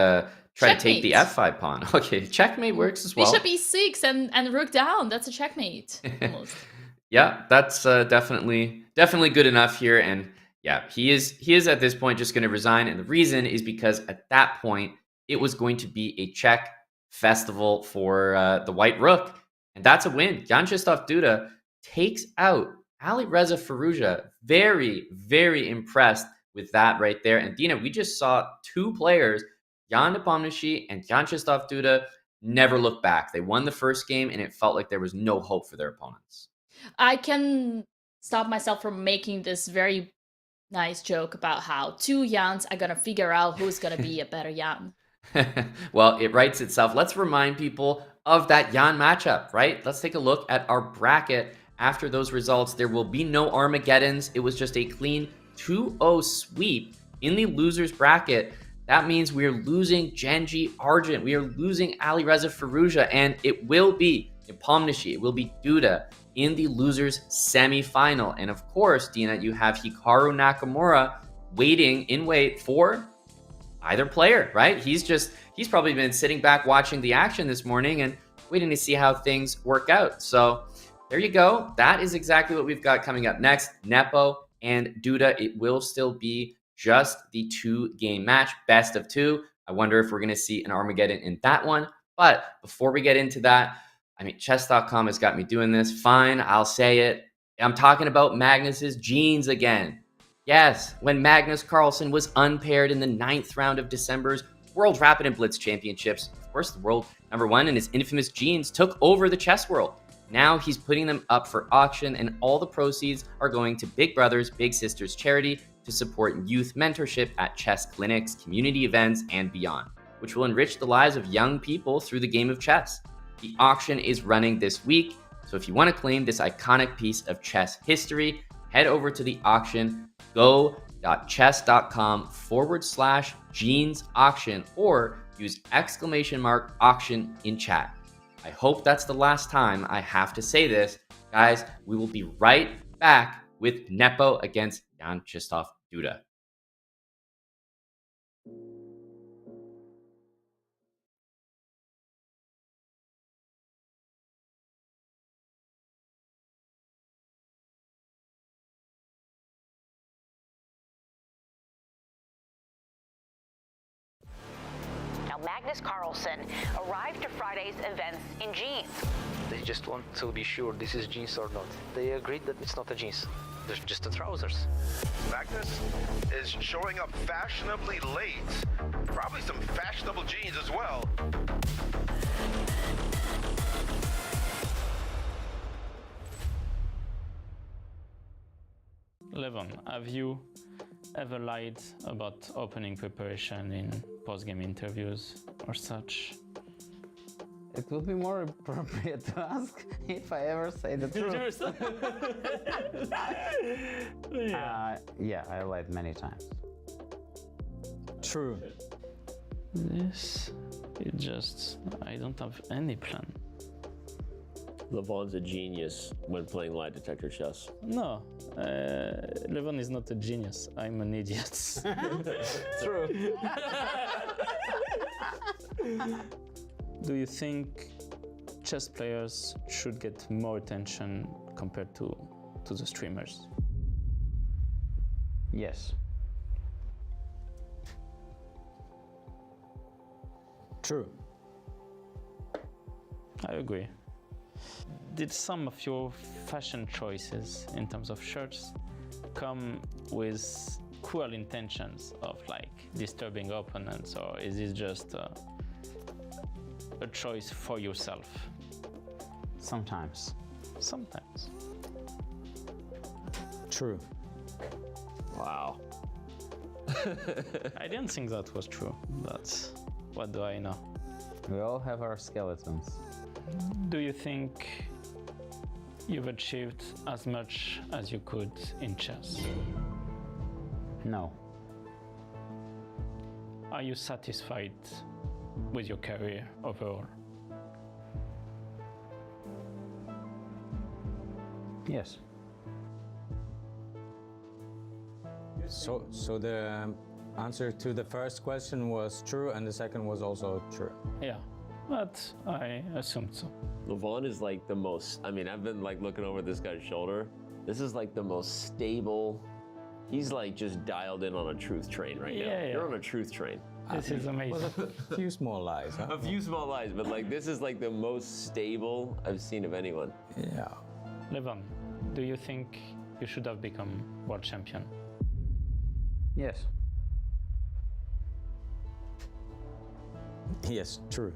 try to take the f5 pawn. Okay, checkmate works as well. Bishop e6 and rook down. That's a checkmate. Almost. Yeah, that's definitely good enough here. And yeah, he is at this point just going to resign. And the reason is because at that point, it was going to be a Czech festival for the white rook. And that's a win. Jan Krzysztof Duda takes out Alireza Firouzja. Very, very impressed with that right there. And Dina, we just saw two players, Jan Nepomniachtchi and Jan Krzysztof Duda, never look back. They won the first game, and it felt like there was no hope for their opponents. I can stop myself from making this very nice joke about how two Jans are gonna figure out who's gonna be a better Jan. Well, it writes itself. Let's remind people of that Jan matchup, right? Let's take a look at our bracket after those results. There will be no Armageddons. It was just a clean 2-0 sweep in the losers bracket. That means we are losing Genji Arjun. We are losing Alireza Firouzja, and it will be Nepomniachtchi. It will be Duda in the losers semi-final. And of course, Dina, you have Hikaru Nakamura wait for either player, right? He's probably been sitting back watching the action this morning and waiting to see how things work out. So there you go. That is exactly what we've got coming up next. Nepo and Duda. It will still be just the 2-game match, best of 2. I wonder if we're going to see an Armageddon in that one. But before we get into that, I mean, Chess.com has got me doing this. Fine, I'll say it. I'm talking about Magnus's genes again. Yes, when Magnus Carlsen was unpaired in the 9th round of December's World Rapid and Blitz Championships, of course, the world #1 and his infamous genes took over the chess world. Now he's putting them up for auction, and all the proceeds are going to Big Brothers Big Sisters charity to support youth mentorship at chess clinics, community events, and beyond, which will enrich the lives of young people through the game of chess. The auction is running this week, so if you want to claim this iconic piece of chess history, head over to the auction, go.chess.com/genes auction, or use !auction in chat. I hope that's the last time I have to say this. Guys, we will be right back with Nepo against Jan Krzysztof Duda. Magnus Carlsen arrived to Friday's events in jeans. They just want to be sure this is jeans or not. They agreed that it's not a jeans. They're just the trousers. Magnus is showing up fashionably late. Probably some fashionable jeans as well. Levon, have you ever lied about opening preparation in post-game interviews or such? It would be more appropriate to ask if I ever say the truth. Yeah, I lied many times. True. I don't have any plan. Levon's a genius when playing lie detector chess. No, Levon is not a genius. I'm an idiot. True. Do you think chess players should get more attention compared to the streamers? Yes. True. I agree. Did some of your fashion choices in terms of shirts come with cruel intentions of like disturbing opponents, or is it just a choice for yourself? Sometimes. Sometimes. True. Wow. I didn't think that was true, but what do I know? We all have our skeletons. Do you think you've achieved as much as you could in chess? No. Are you satisfied with your career overall? Yes. So the answer to the first question was true, and the second was also true. Yeah, but I assumed so. Levon is like the most, I mean, I've been like looking over this guy's shoulder. This is like the most stable. He's like just dialed in on a truth train right now. Yeah. You're on a truth train. This is amazing. A few small lies, huh? A few small lies, but like this is like the most stable I've seen of anyone. Yeah. Levon, do you think you should have become world champion? Yes. Yes, true.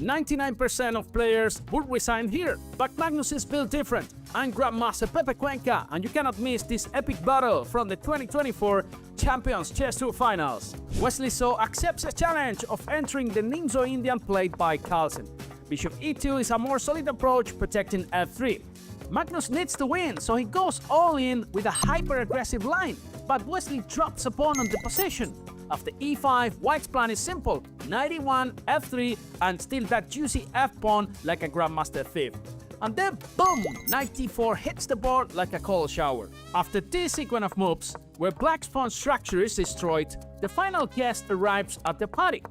"99% of players would resign here, but Magnus is built different. I'm Grandmaster Pepe Cuenca, and you cannot miss this epic battle from the 2024 Champions Chess Tour Finals. Wesley So accepts a challenge of entering the Nimzo Indian played by Carlsen. Bishop e2 is a more solid approach, protecting f3. Magnus needs to win, so he goes all in with a hyper-aggressive line, but Wesley drops a pawn on the position. After e5, White's plan is simple: 91, f3, and steal that juicy f-pawn like a Grandmaster thief. And then boom, knight d4 hits the board like a cold shower. After this sequence of moves, where Black's pawn structure is destroyed, the final guest arrives at the party.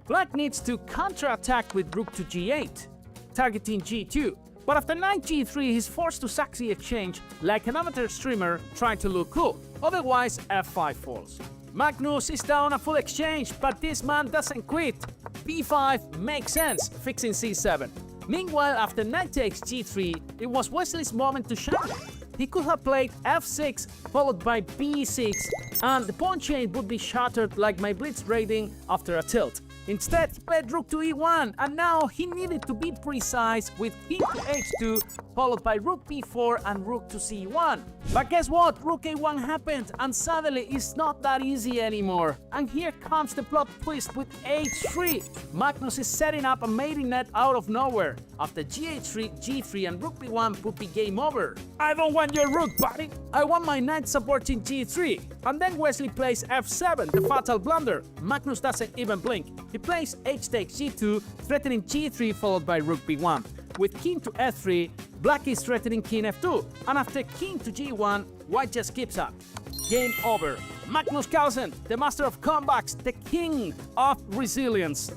Black needs to counter-attack with rook to g8, targeting g2. But after knight g3, he's forced to sack the exchange like an amateur streamer trying to look cool. Otherwise, f5 falls. Magnus is down a full exchange, but this man doesn't quit. b5 makes sense, fixing c7. Meanwhile, after knight takes g3, it was Wesley's moment to shine. He could have played f6 followed by b6, and the pawn chain would be shattered like my blitz raiding after a tilt. Instead, he played rook to e1, and now he needed to be precise with king to h2 followed by rook b4 and rook to c1. But guess what? Rook a1 happened, and suddenly it's not that easy anymore. And here comes the plot twist with h3. Magnus is setting up a mating net out of nowhere. After g8, g3 and rook b1 would be game over. I don't want your rook, buddy. I want my knight supporting g3. And then Wesley plays f7, the fatal blunder. Magnus doesn't even blink. He plays h takes g2, threatening g3 followed by rook b1. With king to f3, black is threatening king f2. And after king to g1, white just gives up. Game over. Magnus Carlsen, the master of comebacks, the king of resilience.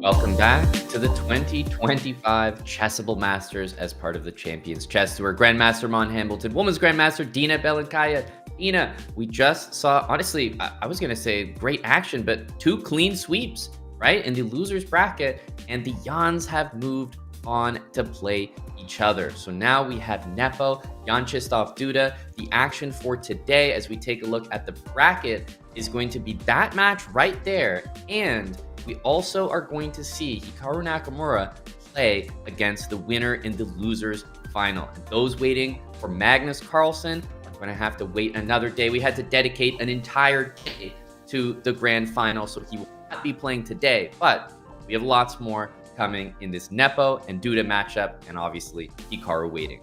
Welcome back to the 2025 Chessable Masters as part of the Champions Chess Tour. Grandmaster Mon Hamilton, Women's Grandmaster Dina Belankaya. Dina, we just saw, honestly, I was going to say great action, but 2 clean sweeps, right? In the loser's bracket, and the Jans have moved on to play each other. So now we have Nepo, Jan Krzysztof Duda. The action for today, as we take a look at the bracket, is going to be that match right there, and we also are going to see Hikaru Nakamura play against the winner in the losers final. And those waiting for Magnus Carlsen are going to have to wait another day. We had to dedicate an entire day to the grand final, so he will not be playing today. But we have lots more coming in this Nepo and Duda matchup, and obviously Hikaru waiting.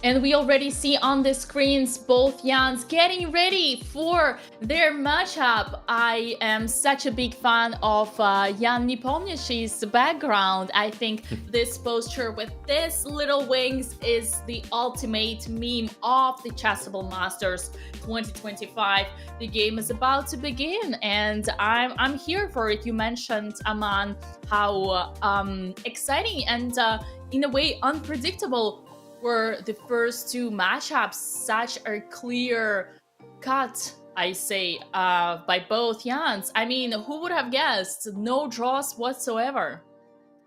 And we already see on the screens both Jans getting ready for their matchup. I am such a big fan of Jan Nepomniachtchi's background. I think this posture with this little wings is the ultimate meme of the Chessable Masters 2025. The game is about to begin, and I'm here for it. You mentioned, Aman, how exciting and in a way unpredictable were the first 2 matchups. Such a clear cut, I say, by both Jans. I mean, who would have guessed? No draws whatsoever.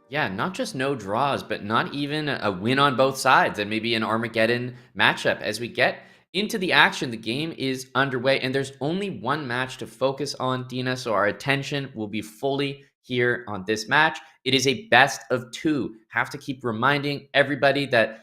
Yeah, not just no draws, but not even a win on both sides, and maybe an Armageddon matchup. As we get into the action, the game is underway, and there's only one match to focus on, Dina, so our attention will be fully here on this match. It is a best of 2. Have to keep reminding everybody that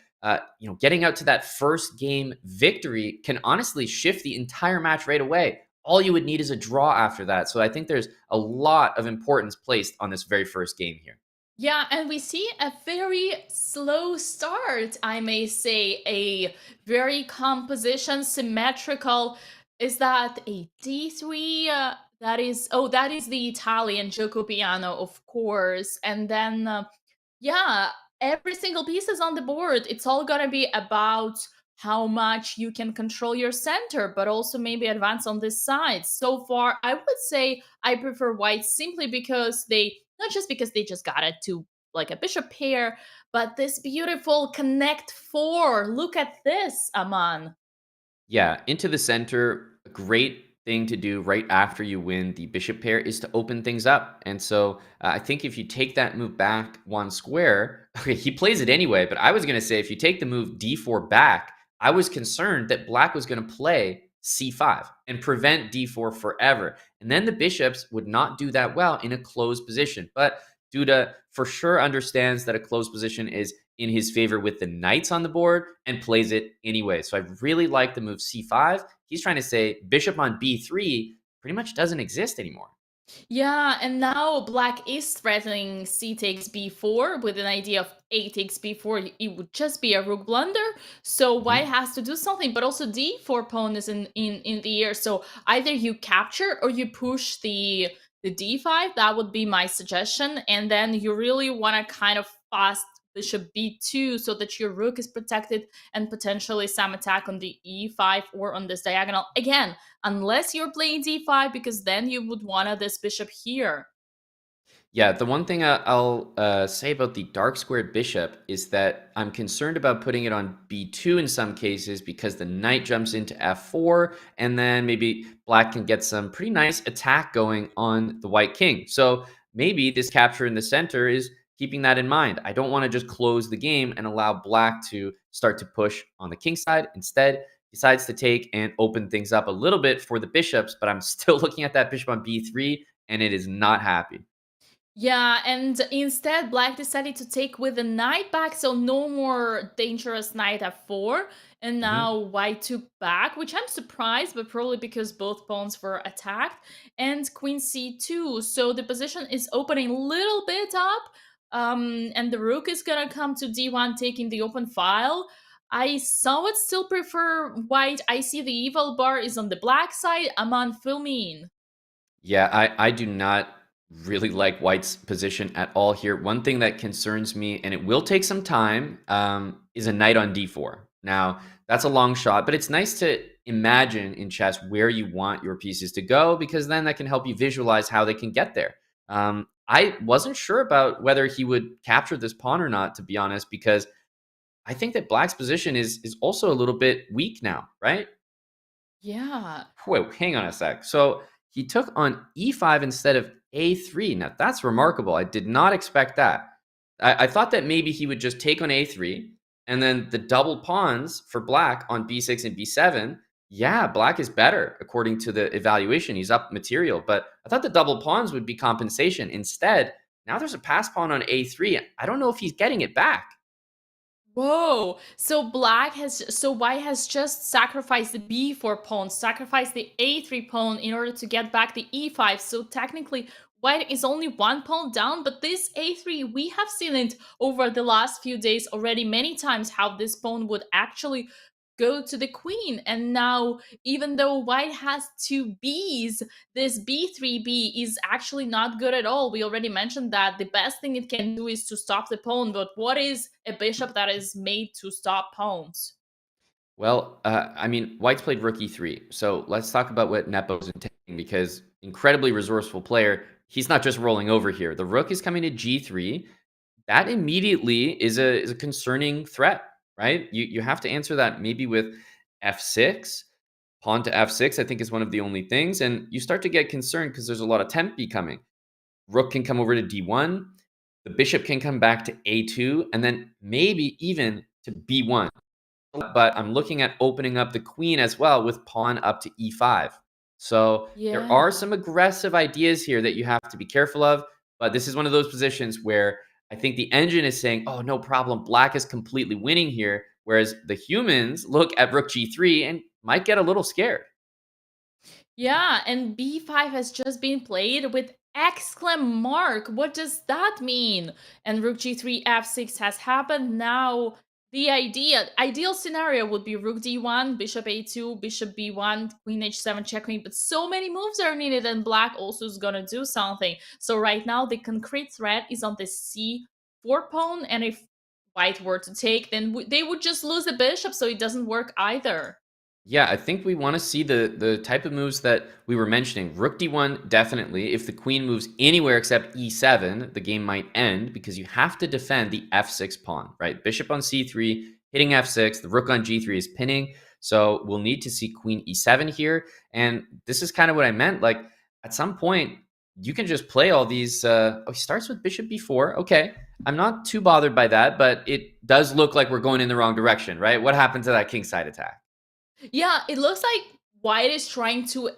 getting out to that first game victory can honestly shift the entire match right away. All you would need is a draw after that. So I think there's a lot of importance placed on this very first game here. Yeah, and we see a very slow start, I may say, a very composition symmetrical. Is that a d3? That is the Italian Gioco Piano, of course. And then, every single piece is on the board. It's all gonna be about how much you can control your center, but also maybe advance on this side. So far, I would say I prefer white simply because not just because they just got it to like a bishop pair, but this beautiful connect 4. Look at this, Aman. Yeah, into the center, a great thing to do right after you win the bishop pair is to open things up. And so I think if you take that move back 1 square, okay, he plays it anyway, but I was going to say if you take the move d4 back, I was concerned that black was going to play c5 and prevent d4 forever. And then the bishops would not do that well in a closed position. But Duda for sure understands that a closed position is in his favor with the knights on the board and plays it anyway. So I really like the move c5. He's trying to say bishop on b3 pretty much doesn't exist anymore. Yeah, and now black is threatening c takes b4 with an idea of a takes b4. It would just be a rook blunder. So white has to do something, but also d4 pawn is in the air. So either you capture or you push the d5. That would be my suggestion. And then you really want to kind of fast bishop b2 so that your rook is protected and potentially some attack on the e5 or on this diagonal. Again, unless you're playing d5, because then you would want this bishop here. Yeah, the one thing I'll say about the dark squared bishop is that I'm concerned about putting it on b2 in some cases because the knight jumps into f4 and then maybe black can get some pretty nice attack going on the white king. So maybe this capture in the center is keeping that in mind. I don't want to just close the game and allow black to start to push on the king side. Instead, decides to take and open things up a little bit for the bishops, but I'm still looking at that bishop on b3, and it is not happy. Yeah, and instead Black decided to take with the knight back, so no more dangerous knight f4. And now White took back, which I'm surprised, but probably because both pawns were attacked. And Queen c2, so the position is opening a little bit up. And the rook is gonna come to d1, taking the open file. I somewhat still prefer White. I see the evil bar is on the Black side. Aman, fill me in. Yeah, I do not really like White's position at all here. One thing that concerns me, and it will take some time, is a knight on d4. Now, that's a long shot, but it's nice to imagine in chess where you want your pieces to go, because then that can help you visualize how they can get there. I wasn't sure about whether he would capture this pawn or not, to be honest, because I think that Black's position is also a little bit weak now, right? Yeah. Wait, hang on a sec. So he took on e5 instead of a3. Now, that's remarkable. I did not expect that. I thought that maybe he would just take on a3, and then the double pawns for Black on b6 and b7. Yeah, Black is better, according to the evaluation. He's up material, but I thought the double pawns would be compensation. Instead, now there's a pass pawn on a3. I don't know if he's getting it back. Whoa! So White has just sacrificed the b4 pawn, sacrificed the a3 pawn in order to get back the e5. So technically, White is only one pawn down, but this a3, we have seen it over the last few days already many times, how this pawn would actually go to the queen. And now, even though White has two b's, this b3b is actually not good at all. We already mentioned that the best thing it can do is to stop the pawn, but what is a bishop that is made to stop pawns? Well, I mean, White's played rook e3, so let's talk about what Nepo's intending, because incredibly resourceful player. He's not just rolling over here. The rook is coming to g3. That immediately is a concerning threat, right? You have to answer that maybe with f6. Pawn to f6, I think, is one of the only things. And you start to get concerned because there's a lot of tempi coming. Rook can come over to d1. The bishop can come back to a2, and then maybe even to b1. But I'm looking at opening up the queen as well with pawn up to e5. So there are some aggressive ideas here that you have to be careful of. But this is one of those positions where I think the engine is saying, oh, no problem, Black is completely winning here. Whereas the humans look at rook g3 and might get a little scared. Yeah, and b5 has just been played with exclamation mark. What does that mean? And rook g3, f6 has happened. Now, the ideal scenario would be rook d1, bishop a2, bishop b1, queen h7, checkmate, but so many moves are needed, and Black also is gonna do something. So right now, the concrete threat is on the c4 pawn, and if White were to take, then they would just lose the bishop, so it doesn't work either. Yeah, I think we want to see the type of moves that we were mentioning. Rook d1, definitely. If the queen moves anywhere except e7, the game might end, because you have to defend the f6 pawn, right? Bishop on c3, hitting f6, the rook on g3 is pinning. So we'll need to see queen e7 here. And this is kind of what I meant. Like, at some point, you can just play all these. He starts with bishop b4. Okay, I'm not too bothered by that, but it does look like we're going in the wrong direction, right? What happened to that kingside attack? Yeah, it looks like White is trying to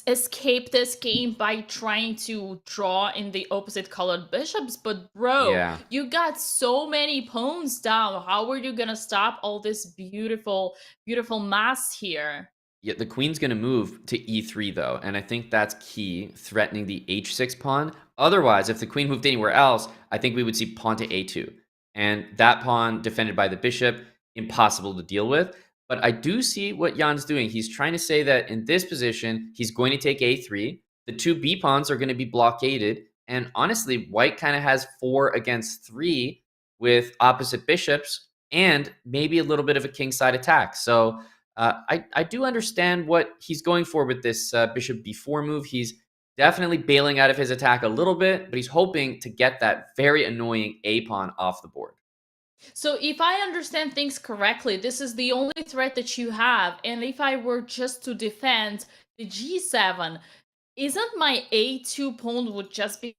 escape this game by trying to draw in the opposite colored bishops. But bro, you got so many pawns down. How are you gonna stop all this beautiful, beautiful mass here? Yeah, the queen's going to move to e3, though, and I think that's key, threatening the h6 pawn. Otherwise, if the queen moved anywhere else, I think we would see pawn to a2. And that pawn defended by the bishop, impossible to deal with. But I do see what Jan's doing. He's trying to say that in this position, he's going to take a3. The two b pawns are going to be blockaded. And honestly, White kind of has 4 against 3 with opposite bishops and maybe a little bit of a kingside attack. So I do understand what he's going for with this bishop b4 move. He's definitely bailing out of his attack a little bit, but he's hoping to get that very annoying a pawn off the board. So if I understand things correctly, this is the only threat that you have. And if I were just to defend the g7, isn't my a2 pawn would just be...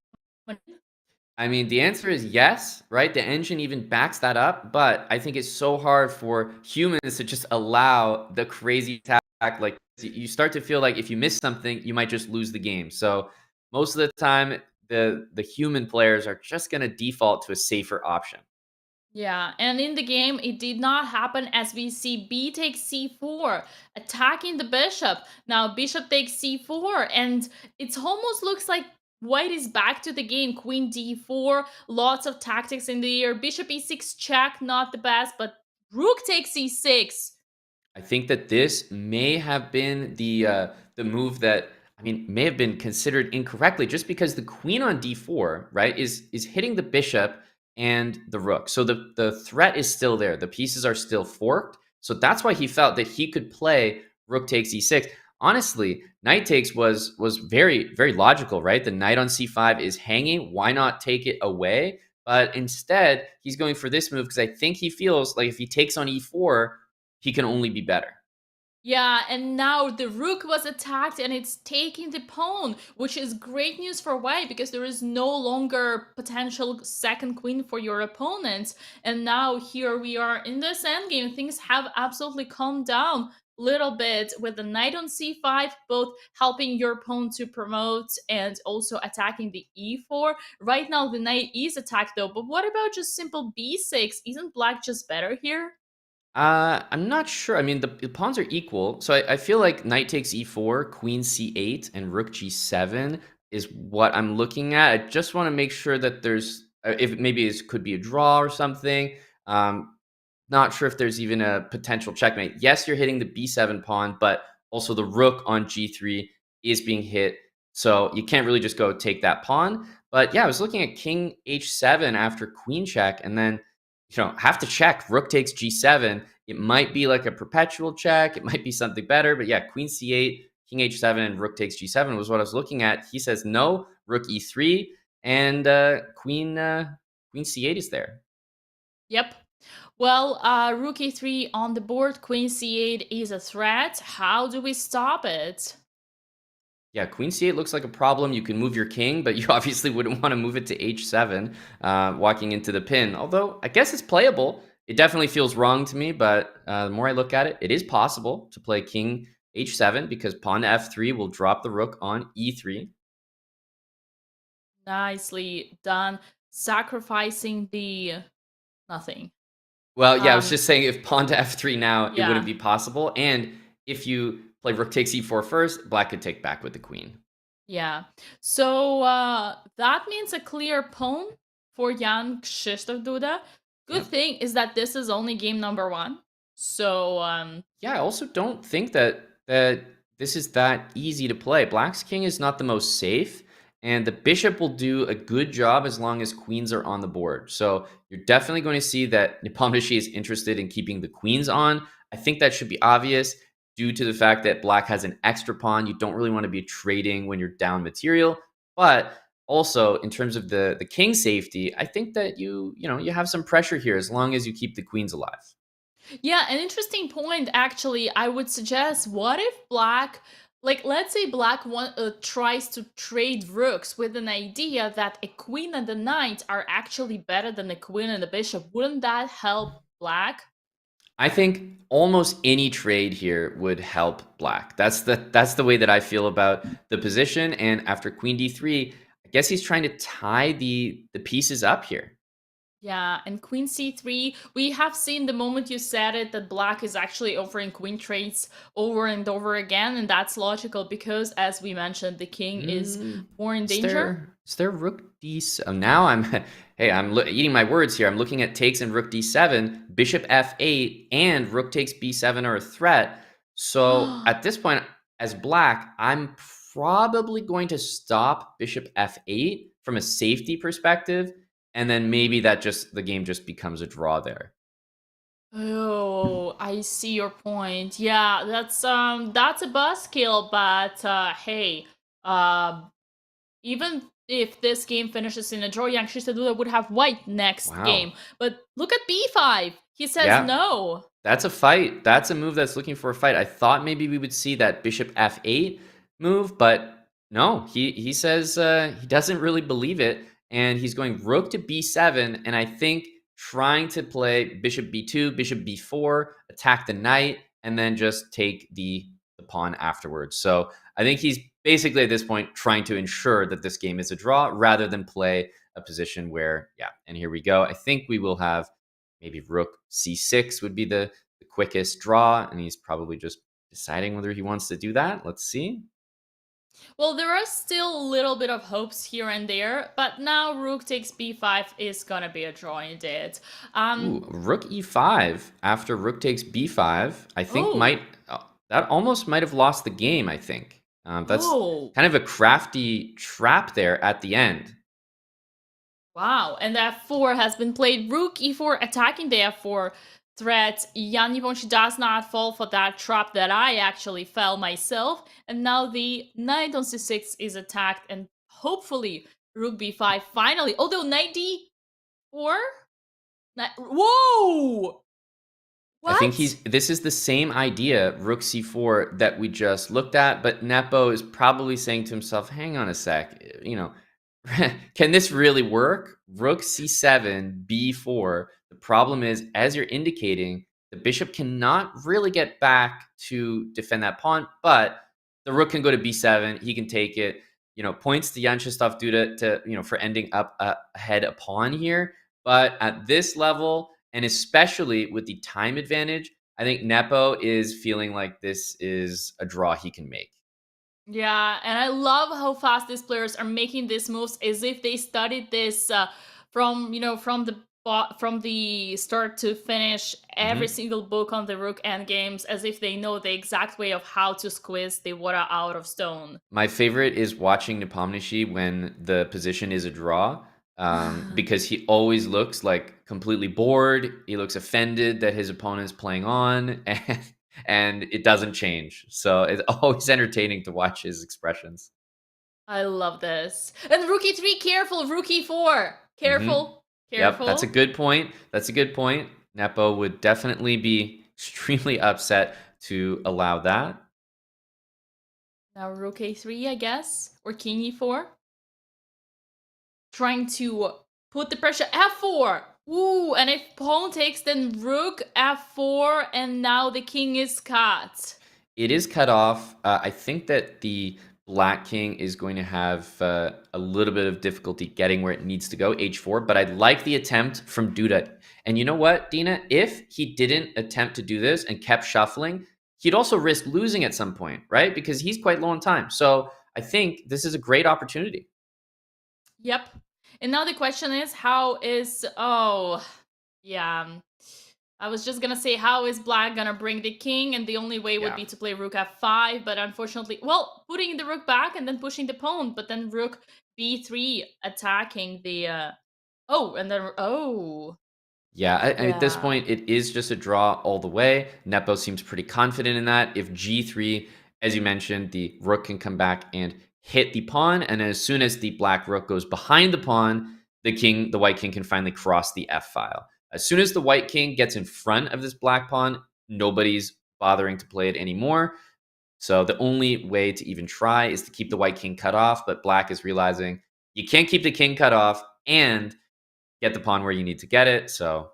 I mean, the answer is yes, right? The engine even backs that up, but I think it's so hard for humans to just allow the crazy attack. Like, you start to feel like if you miss something, you might just lose the game. So most of the time, the human players are just going to default to a safer option. Yeah, and in the game, it did not happen as we see b takes c4, attacking the bishop. Now, bishop takes c4, and it almost looks like white is back to the game. Queen d4, lots of tactics in the air. Bishop e6 check, not the best, but rook takes e6. I think that this may have been the move that, I mean, may have been considered incorrectly, just because the queen on d4, right, is hitting the bishop and the rook. So the threat is still there. The pieces are still forked. So that's why he felt that he could play rook takes e6. Honestly, knight takes was very, very logical, right? The knight on c5 is hanging. Why not take it away? But instead, he's going for this move because I think he feels like if he takes on e4, he can only be better. Yeah, and now the rook was attacked and it's taking the pawn, which is great news for white because there is no longer potential second queen for your opponents. And now here we are in this endgame. Things have absolutely calmed down a little bit with the knight on c5, both helping your pawn to promote and also attacking the e4. Right now the knight is attacked though, but what about just simple b6? Isn't black just better here? I'm not sure. I mean, the pawns are equal. So I feel like knight takes e4, queen c8, and rook g7 is what I'm looking at. I just want to make sure that there's, if maybe it could be a draw or something. Not sure if there's even a potential checkmate. Yes, you're hitting the b7 pawn, but also the rook on g3 is being hit. So you can't really just go take that pawn. But yeah, I was looking at king h7 after queen check, and then have to check. Rook takes g7. It might be like a perpetual check. It might be something better. But yeah, queen c8, king h7, and rook takes g7 was what I was looking at. He says no, rook e3, and queen c8 is there. Yep. Well, rook e3 on the board, queen c8 is a threat. How do we stop it? Yeah, queen c8 looks like a problem. You can move your king, but you obviously wouldn't want to move it to h7, walking into the pin. Although, I guess it's playable. It definitely feels wrong to me, but the more I look at it, it is possible to play king h7 because pawn to f3 will drop the rook on e3. Nicely done. Sacrificing the nothing. Well, yeah, I was just saying if pawn to f3 now, yeah. It wouldn't be possible. And if you play rook takes e4 first, black could take back with the queen. Yeah. So that means a clear pawn for Jan Krzysztof Duda. Good thing is that this is only game number 1. So yeah, I also don't think that this is that easy to play. Black's king is not the most safe, and the bishop will do a good job as long as queens are on the board. So you're definitely going to see that Nepomniachtchi is interested in keeping the queens on. I think that should be obvious due to the fact that black has an extra pawn. You don't really want to be trading when you're down material. But also, in terms of the king safety, I think that you have some pressure here as long as you keep the queens alive. Yeah, an interesting point, actually. I would suggest, what if black, like, let's say black tries to trade rooks with an idea that a queen and a knight are actually better than a queen and a bishop. Wouldn't that help black? I think almost any trade here would help black. That's the way that I feel about the position. And after queen d3, I guess he's trying to tie the pieces up here. Yeah, and queen c3, we have seen the moment you said it that black is actually offering queen trades over and over again, and that's logical because, as we mentioned, the king is more in danger. Is there rook d7? Now I'm eating my words here. I'm looking at takes and rook d7, bishop f8, and rook takes b7 are a threat. So at this point, as black, I'm probably going to stop bishop f8 from a safety perspective. And then maybe the game just becomes a draw there. Oh, I see your point. Yeah, that's a buzzkill, but hey, even if this game finishes in a draw, Jan Krzysztof Duda would have white next game. But look at b5. He says no. That's a fight. That's a move that's looking for a fight. I thought maybe we would see that bishop f8 move, but no. He says he doesn't really believe it. and he's going rook to b7, and I think trying to play bishop b2, bishop b4, attack the knight, and then just take the pawn afterwards. So I think he's basically at this point trying to ensure that this game is a draw rather than play a position where, yeah, and here we go. I think we will have maybe rook c6 would be the quickest draw, and he's probably just deciding whether he wants to do that. Let's see. Well, there are still a little bit of hopes here and there, but now rook takes b5 is gonna be a draw indeed. Ooh, rook e5 after rook takes b5, I think that almost might have lost the game, I think. That's kind of a crafty trap there at the end. Wow, and f4 has been played. Rook e4 attacking the f4 threat. Jan Nepomniachtchi does not fall for that trap that I actually fell myself. And now the knight on c6 is attacked, and hopefully rook b5 finally. Although knight d4? Whoa! What? I think this is the same idea, rook c4, that we just looked at, but Nepo is probably saying to himself, hang on a sec, you know, can this really work? Rook c7, b4. The problem is, as you're indicating, the bishop cannot really get back to defend that pawn, but the rook can go to b7. He can take it. You know, points to Jan Krzysztof Duda to, you know, for ending up ahead a pawn here. But at this level, and especially with the time advantage, I think Nepo is feeling like this is a draw he can make. Yeah, and I love how fast these players are making these moves, as if they studied this from the start to finish, every single book on the rook endgames, as if they know the exact way of how to squeeze the water out of stone. My favorite is watching Nepomniachtchi when the position is a draw, because he always looks like completely bored. He looks offended that his opponent is playing on, and it doesn't change. So it's always entertaining to watch his expressions. I love this. And rook e3, careful, rook e4. Careful, careful. Yep, that's a good point. That's a good point. Nepo would definitely be extremely upset to allow that. Now rook a3, I guess, or king e4. Trying to put the pressure. f4. Ooh, and if pawn takes, then rook f4, and now the king is cut. It is cut off. I think that the black king is going to have a little bit of difficulty getting where it needs to go, h4, but I like the attempt from Duda. And you know what, Dina? If he didn't attempt to do this and kept shuffling, he'd also risk losing at some point, right? Because he's quite low on time. So I think this is a great opportunity. Yep. And now the question is, how is... Oh, yeah. I was just gonna say, how is black gonna bring the king? And the only way would be to play rook f5, but unfortunately... Well, putting the rook back and then pushing the pawn, but then rook b3 attacking the... Oh, and then... Oh... Yeah, at this point, it is just a draw all the way. Nepo seems pretty confident in that. If g3, as you mentioned, the rook can come back and hit the pawn, and as soon as the black rook goes behind the pawn, the white king can finally cross the f-file. As soon as the white king gets in front of this black pawn, nobody's bothering to play it anymore. So the only way to even try is to keep the white king cut off, but black is realizing you can't keep the king cut off and get the pawn where you need to get it. So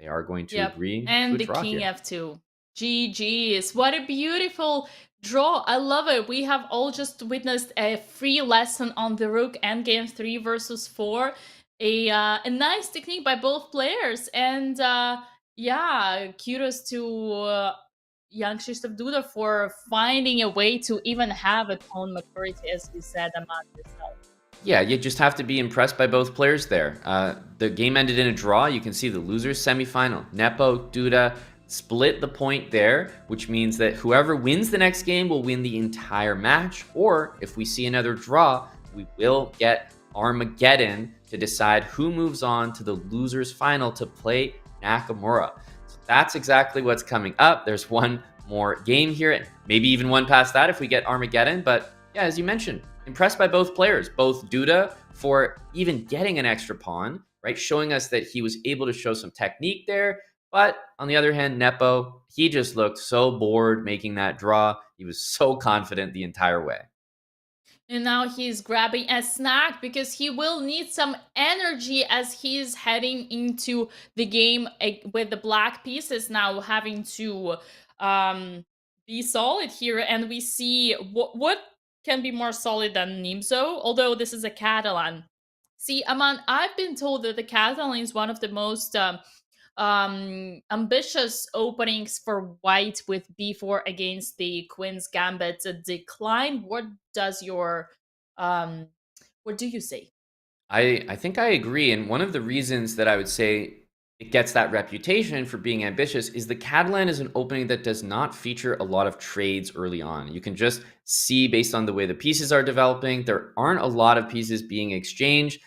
they are going to agree and to a draw the king here. f2. GG's. What a beautiful draw. I love it. We have all just witnessed a free lesson on the rook endgame 3 versus 4. A nice technique by both players. And yeah, kudos to Jan Krzysztof Duda for finding a way to even have a pawn maturity, as you said, Amad yourself. Yeah, you just have to be impressed by both players there. The game ended in a draw. You can see the losers semifinal. Nepo, Duda split the point there, which means that whoever wins the next game will win the entire match. Or if we see another draw, we will get Armageddon to decide who moves on to the losers final to play Nakamura. So that's exactly what's coming up. There's one more game here, maybe even one past that if we get Armageddon. But yeah, as you mentioned, impressed by both players, both Duda for even getting an extra pawn, right? Showing us that he was able to show some technique there. But on the other hand, Nepo, he just looked so bored making that draw. He was so confident the entire way. And now he's grabbing a snack because he will need some energy as he's heading into the game with the black pieces now having to be solid here. And we see what can be more solid than Nimzo, although this is a Catalan. See, Aman, I've been told that the Catalan is one of the most ambitious openings for white with b4 against the queen's gambit decline. What do you say? I think I agree, and one of the reasons that I would say it gets that reputation for being ambitious is the Catalan is an opening that does not feature a lot of trades early on. You can just see based on the way the pieces are developing, there aren't a lot of pieces being exchanged.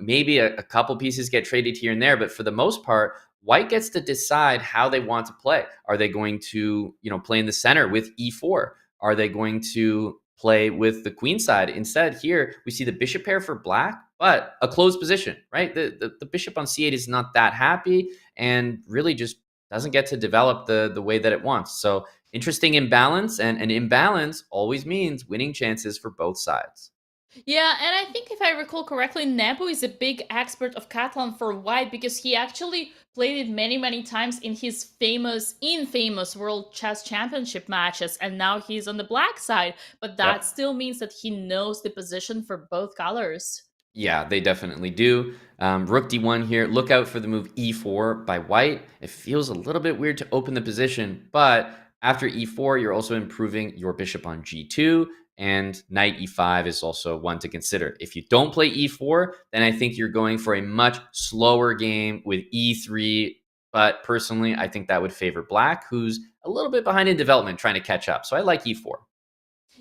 Maybe a couple pieces get traded here and there, but for the most part, white gets to decide how they want to play. Are they going to, play in the center with e4? Are they going to play with the queen side? Instead, here we see the bishop pair for black, but a closed position, right? The bishop on c8 is not that happy and really just doesn't get to develop the way that it wants. So interesting imbalance, and an imbalance always means winning chances for both sides. Yeah, and I think if I recall correctly, Nepo is a big expert of Catalan for white because he actually played it many, many times in his infamous World Chess Championship matches, and now he's on the black side. But that still means that he knows the position for both colors. Yeah, they definitely do. Rook d1 here. Look out for the move e4 by white. It feels a little bit weird to open the position, but after e4, you're also improving your bishop on g2. And knight e5 is also one to consider. If you don't play e4, then I think you're going for a much slower game with e3. But personally, I think that would favor black, who's a little bit behind in development, trying to catch up. So I like e4.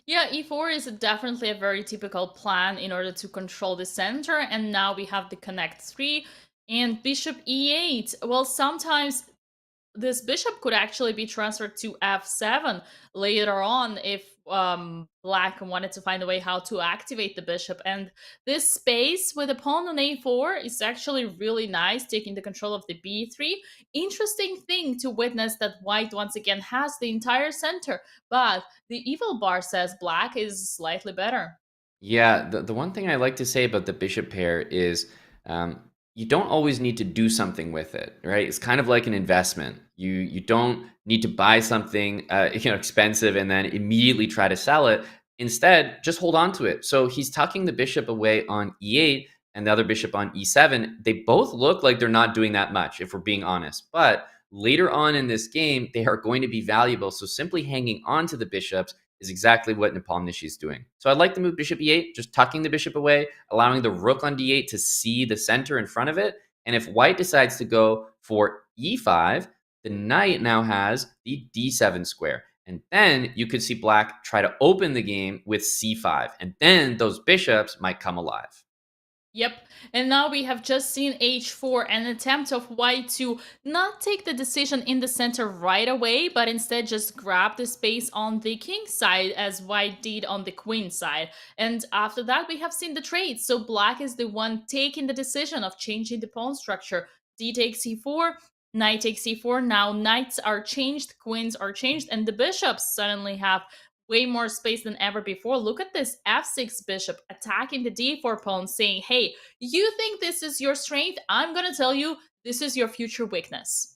Yeah, e4 is definitely a very typical plan in order to control the center. And now we have the connect 3 and bishop e8. Well, sometimes this bishop could actually be transferred to f7 later on if black wanted to find a way how to activate the bishop. And this space with a pawn on a4 is actually really nice, taking the control of the b3. Interesting thing to witness that white once again has the entire center, but the evil bar says black is slightly better. Yeah, the one thing I like to say about the bishop pair is you don't always need to do something with it, right? It's kind of like an investment. You don't need to buy something expensive and then immediately try to sell it. Instead, just hold on to it. So he's tucking the bishop away on e8 and the other bishop on e7. They both look like they're not doing that much, if we're being honest. But later on in this game, they are going to be valuable. So simply hanging on to the bishops is exactly what Nepomniachtchi is doing. So I'd like to move bishop e8, just tucking the bishop away, allowing the rook on d8 to see the center in front of it. And if white decides to go for e5, the knight now has the d7 square. And then you could see black try to open the game with c5. And then those bishops might come alive. Yep, and now we have just seen h4, an attempt of white to not take the decision in the center right away, but instead just grab the space on the king side as white did on the queen side. And after that, we have seen the trade. So black is the one taking the decision of changing the pawn structure. D takes c4, knight takes c4. Now knights are changed, queens are changed, and the bishops suddenly have way more space than ever before. Look at this f6 bishop attacking the d4 pawn, saying, hey, you think this is your strength? I'm gonna tell you this is your future weakness.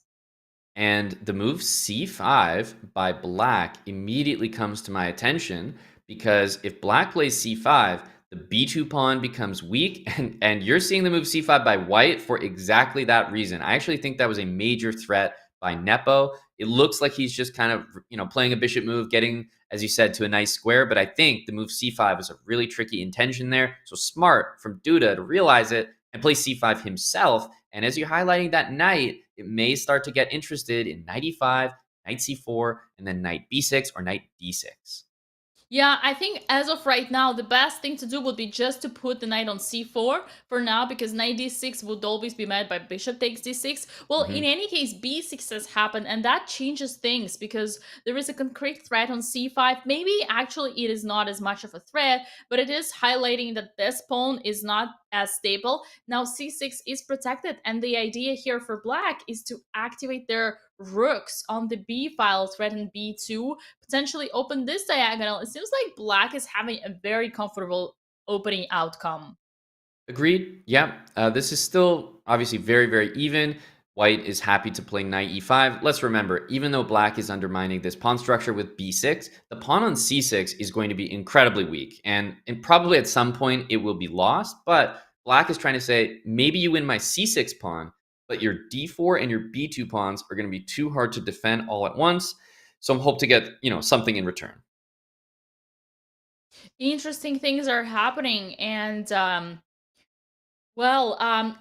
And the move c5 by black immediately comes to my attention, because if black plays c5, the b2 pawn becomes weak, and you're seeing the move c5 by white for exactly that reason. I actually think that was a major threat by Nepo. It looks like he's just kind of, playing a bishop move, getting, as you said, to a nice square. But I think the move c5 is a really tricky intention there. So smart from Duda to realize it and play c5 himself. And as you're highlighting that knight, it may start to get interested in knight e5, knight c4, and then knight b6 or knight d6. Yeah, I think as of right now, the best thing to do would be just to put the knight on c4 for now, because knight d6 would always be met by bishop takes d6. Well, in any case, b6 has happened, and that changes things because there is a concrete threat on c5. Maybe actually it is not as much of a threat, but it is highlighting that this pawn is not as stable. Now c6 is protected, and the idea here for black is to activate their rooks on the b file, threaten b2, potentially open this diagonal. It seems like black is having a very comfortable opening outcome. Agreed. Yeah. This is still obviously very, very even. White is happy to play knight e5. Let's remember, even though black is undermining this pawn structure with b6, the pawn on c6 is going to be incredibly weak. And probably at some point it will be lost. But black is trying to say, maybe you win my c6 pawn, but your d4 and your b2 pawns are going to be too hard to defend all at once. So I'm hope to get, something in return. Interesting things are happening. And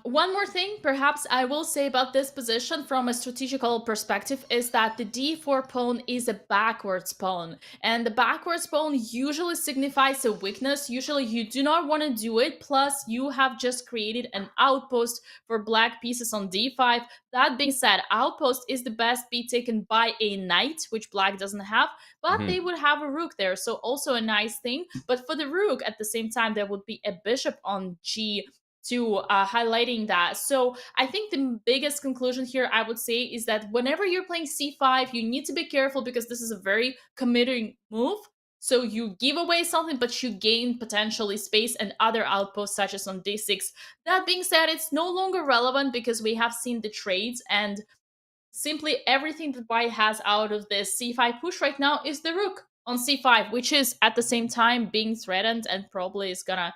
one more thing perhaps I will say about this position from a strategical perspective is that the d4 pawn is a backwards pawn. And the backwards pawn usually signifies a weakness. Usually you do not want to do it. Plus, you have just created an outpost for black pieces on d5. That being said, outpost is the best be taken by a knight, which black doesn't have, but they would have a rook there. So also a nice thing. But for the rook, at the same time, there would be a bishop on g2, highlighting that. So I think the biggest conclusion here, I would say, is that whenever you're playing c5, you need to be careful because this is a very committing move. So you give away something, but you gain potentially space and other outposts such as on d6. That being said, it's no longer relevant because we have seen the trades, and simply everything that white has out of this c5 push right now is the rook on c5, which is at the same time being threatened and probably is gonna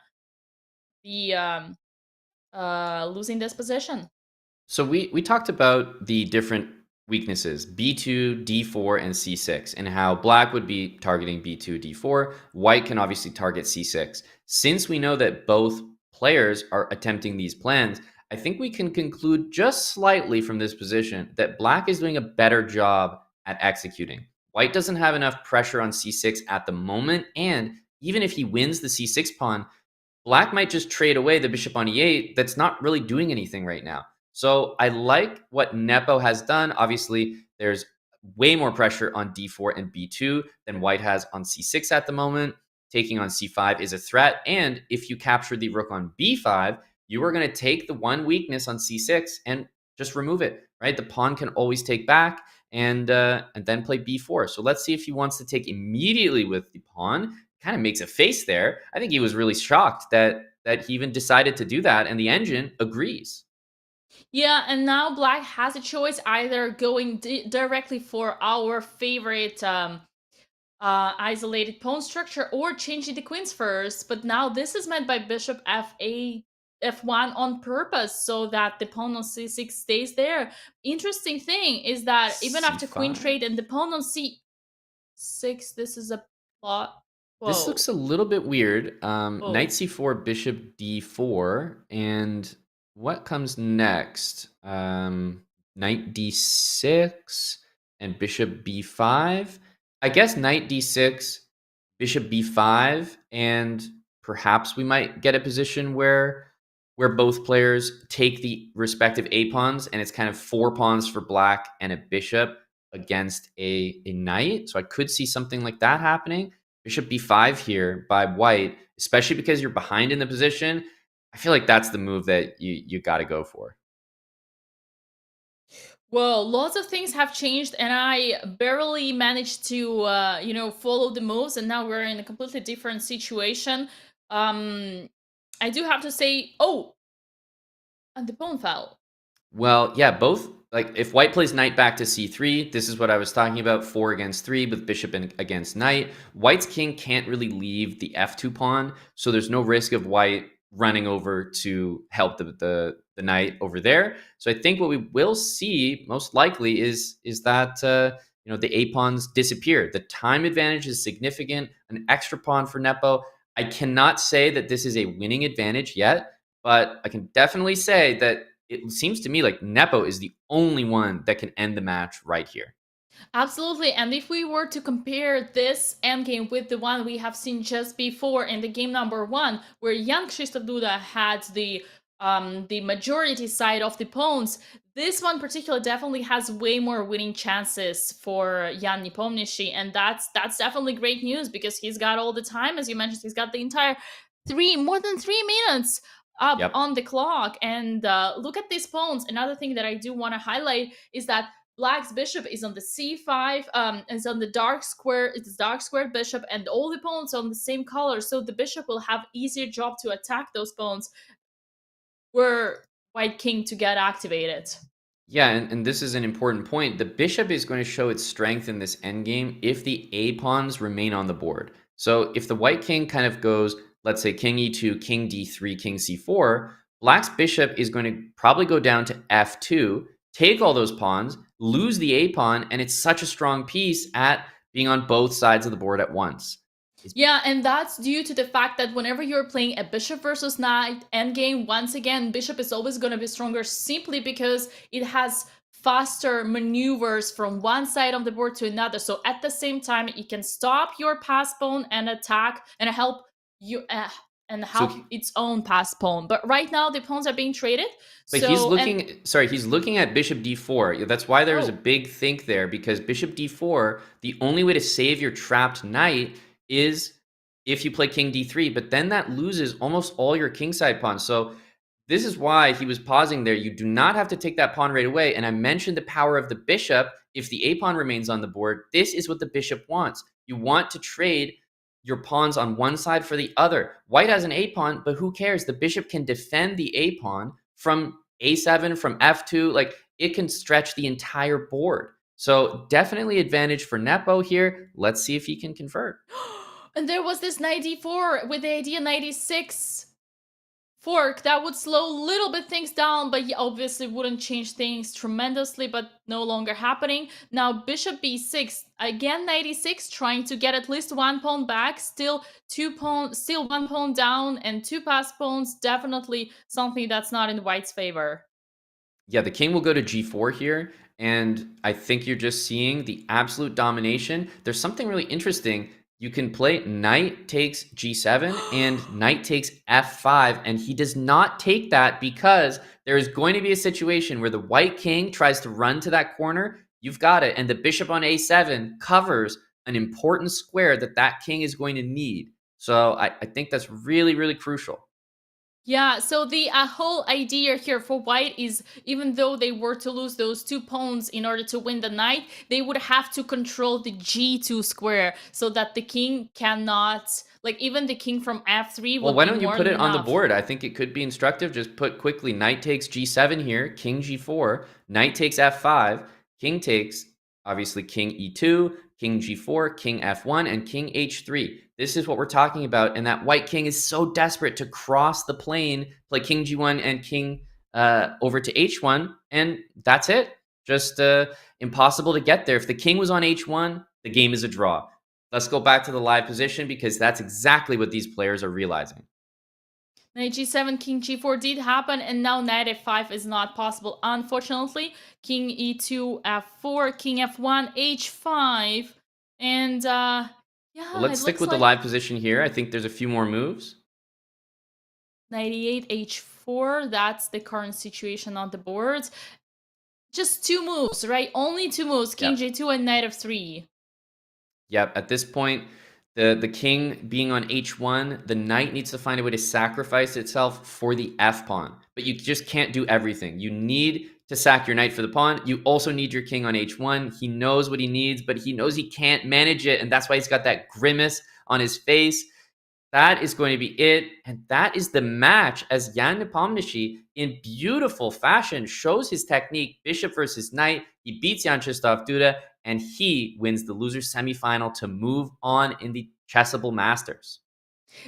be losing this position. So we talked about the different weaknesses, b2, d4, and c6, and how black would be targeting b2, d4. White can obviously target c6. Since we know that both players are attempting these plans, I think we can conclude just slightly from this position that black is doing a better job at executing. White doesn't have enough pressure on c6 at the moment, and even if he wins the c6 pawn, black might just trade away the bishop on e8 that's not really doing anything right now. So I like what Nepo has done. Obviously, there's way more pressure on d4 and b2 than white has on c6 at the moment. Taking on c5 is a threat. And if you capture the rook on b5, you are going to take the one weakness on c6 and just remove it, right? The pawn can always take back and then play b4. So let's see if he wants to take immediately with the pawn. Kind of makes a face there. I think he was really shocked that he even decided to do that, and the engine agrees. Yeah, and now black has a choice, either going directly for our favorite isolated pawn structure or changing the queens first. But now this is meant by bishop f8, f1 on purpose so that the pawn on c6 stays there. Interesting thing is that even after queen trade and the pawn on c6, this is a plot. Whoa. This looks a little bit weird. Knight c4, bishop d4, and what comes next? Knight d6 and bishop b5. I guess knight d6, bishop b5, and perhaps we might get a position where both players take the respective a pawns, and it's kind of 4 pawns for black and a bishop against a knight. So I could see something like that happening. Bishop b5 here by white, especially because you're behind in the position. I feel like that's the move that you got to go for. Well, lots of things have changed, and I barely managed to, follow the moves, and now we're in a completely different situation. I do have to say, and the pawn fell. Well, yeah, both. Like, if white plays knight back to c3, this is what I was talking about, 4 against 3 with bishop against knight. White's king can't really leave the f2 pawn, so there's no risk of white running over to help the knight over there. So I think what we will see, most likely, is that the a pawns disappear. The time advantage is significant, an extra pawn for Nepo. I cannot say that this is a winning advantage yet, but I can definitely say that it seems to me like Nepo is the only one that can end the match right here. Absolutely, and if we were to compare this endgame with the one we have seen just before in the game number 1, where Jan Krzysztof Duda had the majority side of the pawns, this one particularly definitely has way more winning chances for Jan Nepomniachtchi, and that's definitely great news because he's got all the time, as you mentioned, he's got the entire more than 3 minutes up on the clock. And look at these pawns. Another thing that I do want to highlight is that Black's bishop is on the c5, is on the dark square. It's dark squared bishop, and all the pawns on the same color. So the bishop will have easier job to attack those pawns were white king to get activated. Yeah, and this is an important point. The bishop is going to show its strength in this endgame if the A pawns remain on the board. So if the white king kind of goes, let's say king e2, king d3, king c4, Black's bishop is going to probably go down to f2, take all those pawns, lose the A pawn, and it's such a strong piece at being on both sides of the board at once. Yeah, and that's due to the fact that whenever you're playing a bishop versus knight endgame, once again, bishop is always going to be stronger simply because it has faster maneuvers from one side of the board to another. So at the same time, it can stop your pass pawn and attack and help you its own pass pawn. But right now, the pawns are being traded. But he's looking at bishop d4. That's why there's a big think there, because bishop d4, the only way to save your trapped knight is if you play king d3, but then that loses almost all your kingside pawns. So this is why he was pausing there. You do not have to take that pawn right away. And I mentioned the power of the bishop. If the A pawn remains on the board, this is what the bishop wants. You want to trade your pawns on one side for the other. White has an A pawn, but who cares? The bishop can defend the A pawn from a7, from f2. Like, it can stretch the entire board. So definitely advantage for Nepo here. Let's see if he can convert. And there was this knight d4 with the idea knight e6 fork that would slow a little bit things down, but obviously wouldn't change things tremendously, but no longer happening. Now bishop b6, again knight e6, trying to get at least one pawn back, still one pawn down and two pass pawns, definitely something that's not in white's favor. Yeah, the king will go to g4 here, and I think you're just seeing the absolute domination. There's something really interesting. You can play knight takes g7 and knight takes f5, and he does not take that because there is going to be a situation where the white king tries to run to that corner. You've got it, and the bishop on a7 covers an important square that king is going to need. So I think that's really, really crucial. Yeah, so the whole idea here for white is, even though they were to lose those two pawns in order to win the knight, they would have to control the g2 square so that the king cannot, like, even the king from f3 Well, why don't you put it on the board? I think it could be instructive. Just put quickly knight takes g7 here, king g4, knight takes f5, king takes, obviously, king e2, king g4, king f1, and king h3. This is what we're talking about, and that white king is so desperate to cross the plane, play king g1 and king over to h1, and that's it. Just impossible to get there. If the king was on h1, the game is a draw. Let's go back to the live position, because that's exactly what these players are realizing. Knight g7, king g4 did happen, and now knight f5 is not possible, unfortunately. King e2, f4, king f1, h5, and yeah, well, let's stick with the live position here. I think there's a few more moves. Knight e8, h4, that's the current situation on the board. Just two moves, right? Only two moves, king j2 and knight f3. Yep, at this point, the king being on h1, the knight needs to find a way to sacrifice itself for the f pawn. But you just can't do everything. You need to sack your knight for the pawn. You also need your king on h1. He knows what he needs, but he knows he can't manage it, and that's why he's got that grimace on his face. That is going to be it, and that is the match, as Jan Nepomniachtchi, in beautiful fashion, shows his technique, bishop versus knight. He beats Jan-Krzysztof Duda, and he wins the loser's semifinal to move on in the Chessable Masters.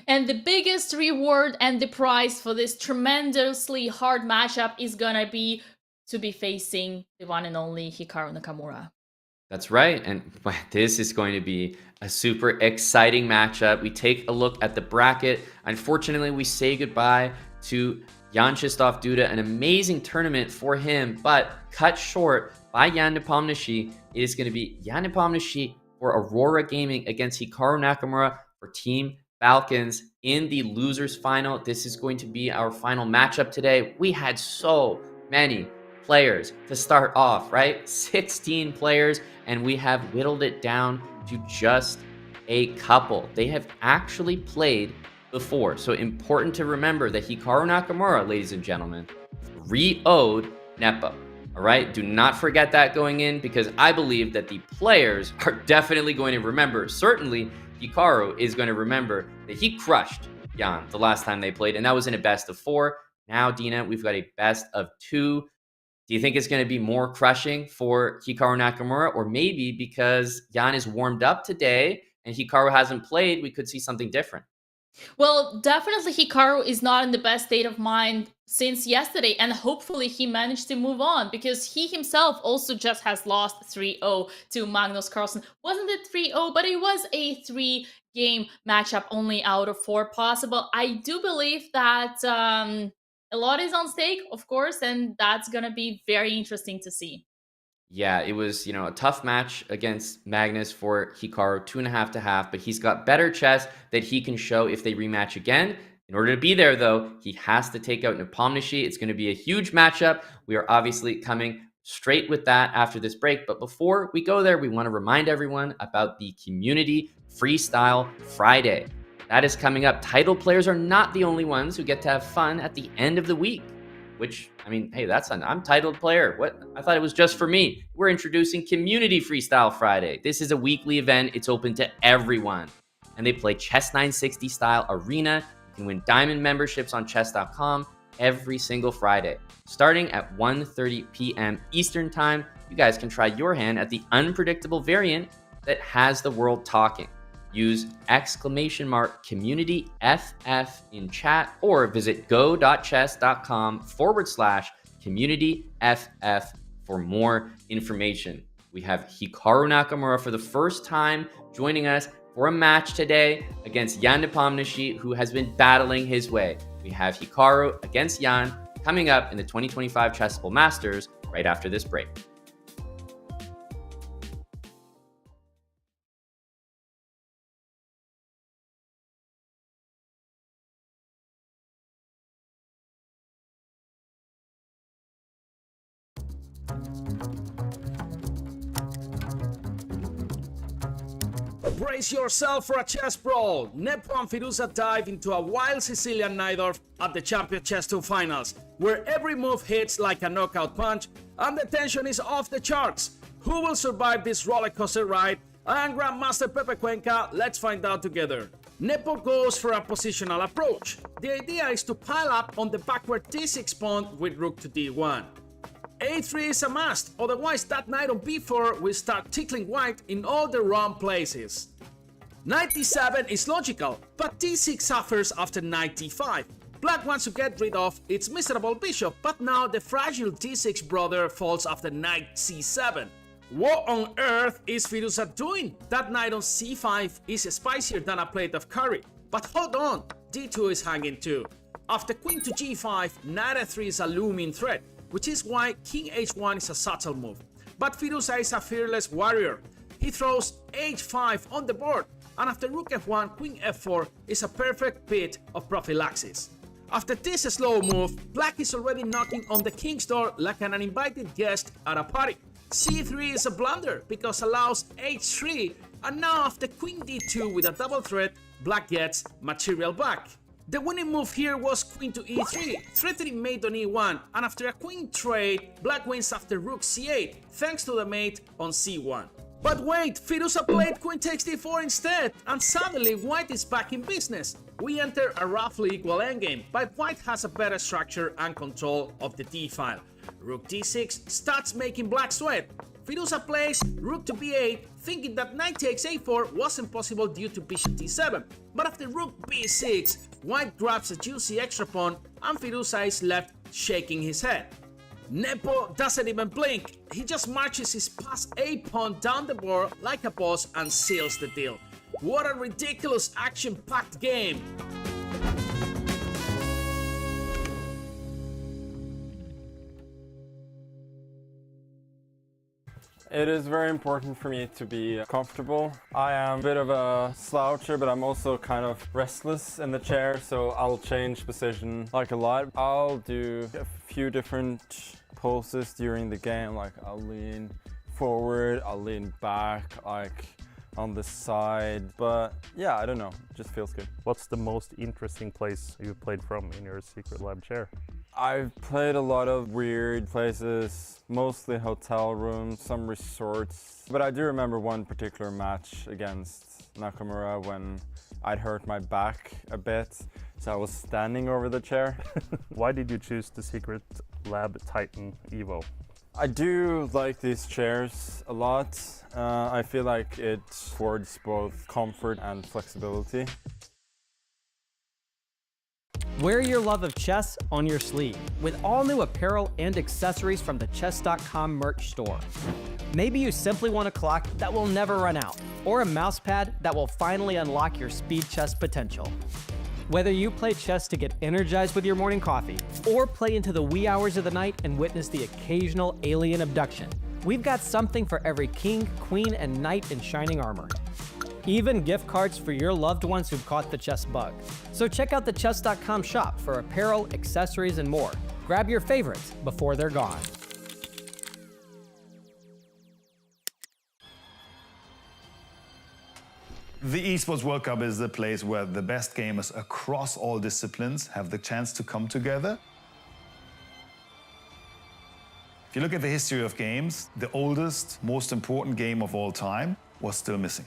And the biggest reward and the prize for this tremendously hard matchup is gonna be to be facing the one and only Hikaru Nakamura. That's right, and this is going to be a super exciting matchup. We take a look at the bracket. Unfortunately, we say goodbye to Jan-Krzysztof Duda, an amazing tournament for him, but cut short by Jan Nepomniachtchi. It is going to be Jan Nepomniachtchi for Aurora Gaming against Hikaru Nakamura for Team Falcons in the losers final. This is going to be our final matchup today. We had so many players to start off, right? 16 players, and we have whittled it down to just a couple. They have actually played before. So important to remember that Hikaru Nakamura, ladies and gentlemen, re-owed Nepo. All right, do not forget that going in, because I believe that the players are definitely going to remember. Certainly, Hikaru is going to remember that he crushed Jan the last time they played, and that was in a best of 4. Now, Dina, we've got a best of 2. Do you think it's going to be more crushing for Hikaru Nakamura, or maybe because Jan is warmed up today and Hikaru hasn't played, we could see something different? Well, definitely Hikaru is not in the best state of mind since yesterday, and hopefully he managed to move on, because he himself also just has lost 3-0 to Magnus Carlsen. Wasn't it 3-0, but it was a 3-game matchup only out of 4 possible. I do believe that a lot is on stake, of course, and that's going to be very interesting to see. Yeah, it was, a tough match against Magnus for Hikaru, 2.5 to half, but he's got better chess that he can show if they rematch again. In order to be there, though, he has to take out Nepomniachtchi. It's going to be a huge matchup. We are obviously coming straight with that after this break. But before we go there, we want to remind everyone about the Community Freestyle Friday. That is coming up. Title players are not the only ones who get to have fun at the end of the week. Which, hey, I'm titled player. What? I thought it was just for me. We're introducing Community Freestyle Friday. This is a weekly event. It's open to everyone. And they play Chess 960 style arena. You can win diamond memberships on Chess.com every single Friday. Starting at 1:30 p.m. Eastern Time, you guys can try your hand at the unpredictable variant that has the world talking. Use !CommunityFF in chat, or visit go.chess.com/CommunityFF for more information. We have Hikaru Nakamura for the first time joining us for a match today against Jan Nepomniachtchi, who has been battling his way. We have Hikaru against Jan coming up in the 2025 Chessable Masters right after this break. Brace yourself for a chess brawl. Nepo and Firouzja dive into a wild Sicilian Najdorf at the Champion Chess2 Finals, where every move hits like a knockout punch and the tension is off the charts. Who will survive this rollercoaster ride? I am Grandmaster Pepe Cuenca. Let's find out together. Nepo goes for a positional approach. The idea is to pile up on the backward d6 pawn with rook to d1. a3 is a must, otherwise that knight on b4 will start tickling white in all the wrong places. Knight d7 is logical, but d6 suffers after knight d5. Black wants to get rid of its miserable bishop, but now the fragile d6 brother falls after knight c7. What on earth is Firouzja doing? That knight on c5 is spicier than a plate of curry. But hold on, d2 is hanging too. After queen to g5, knight f3 is a looming threat, which is why king h1 is a subtle move. But Firouzja is a fearless warrior. He throws h5 on the board, and after rook f1, queen f4 is a perfect bit of prophylaxis. After this slow move, black is already knocking on the king's door like an uninvited guest at a party. c3 is a blunder because allows h3, and now after queen d2 with a double threat, black gets material back. The winning move here was queen to e3, threatening mate on e1, and after a queen trade, black wins after rook c8, thanks to the mate on c1. But wait, Firouzja played queen takes d4 instead, and suddenly white is back in business. We enter a roughly equal endgame, but white has a better structure and control of the d-file. Rook d6 starts making black sweat. Firouzja plays rook to b8, thinking that knight takes a4 wasn't possible due to bishop d7. But after rook b6, white grabs a juicy extra pawn, and Firouzja is left shaking his head. Nepo doesn't even blink. He just marches his pass a pawn down the board like a boss and seals the deal. What a ridiculous action-packed game! It is very important for me to be comfortable. I am a bit of a sloucher, but I'm also kind of restless in the chair, so I'll change position like a lot. I'll do a few different poses during the game, like I'll lean forward, I'll lean back, like on the side, but yeah, I don't know, it just feels good. What's the most interesting place you've played from in your secret lab chair? I've played a lot of weird places, mostly hotel rooms, some resorts, but I do remember one particular match against Nakamura when I'd hurt my back a bit, so I was standing over the chair. Why did you choose the secret lab Titan Evo? I do like these chairs a lot. I feel like it affords both comfort and flexibility. Wear your love of chess on your sleeve with all new apparel and accessories from the Chess.com merch store. Maybe you simply want a clock that will never run out, or a mouse pad that will finally unlock your speed chess potential. Whether you play chess to get energized with your morning coffee, or play into the wee hours of the night and witness the occasional alien abduction, we've got something for every king, queen, and knight in shining armor. Even gift cards for your loved ones who've caught the chess bug. So check out the Chess.com shop for apparel, accessories, and more. Grab your favorites before they're gone. The Esports World Cup is the place where the best gamers across all disciplines have the chance to come together. If you look at the history of games, the oldest, most important game of all time was still missing.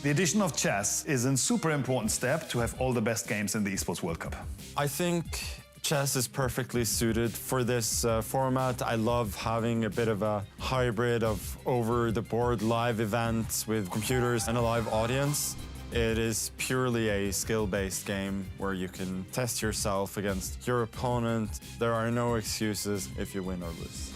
The addition of chess is a super important step to have all the best games in the Esports World Cup. I think chess is perfectly suited for this format. I love having a bit of a hybrid of over-the-board live events with computers and a live audience. It is purely a skill-based game where you can test yourself against your opponent. There are no excuses if you win or lose.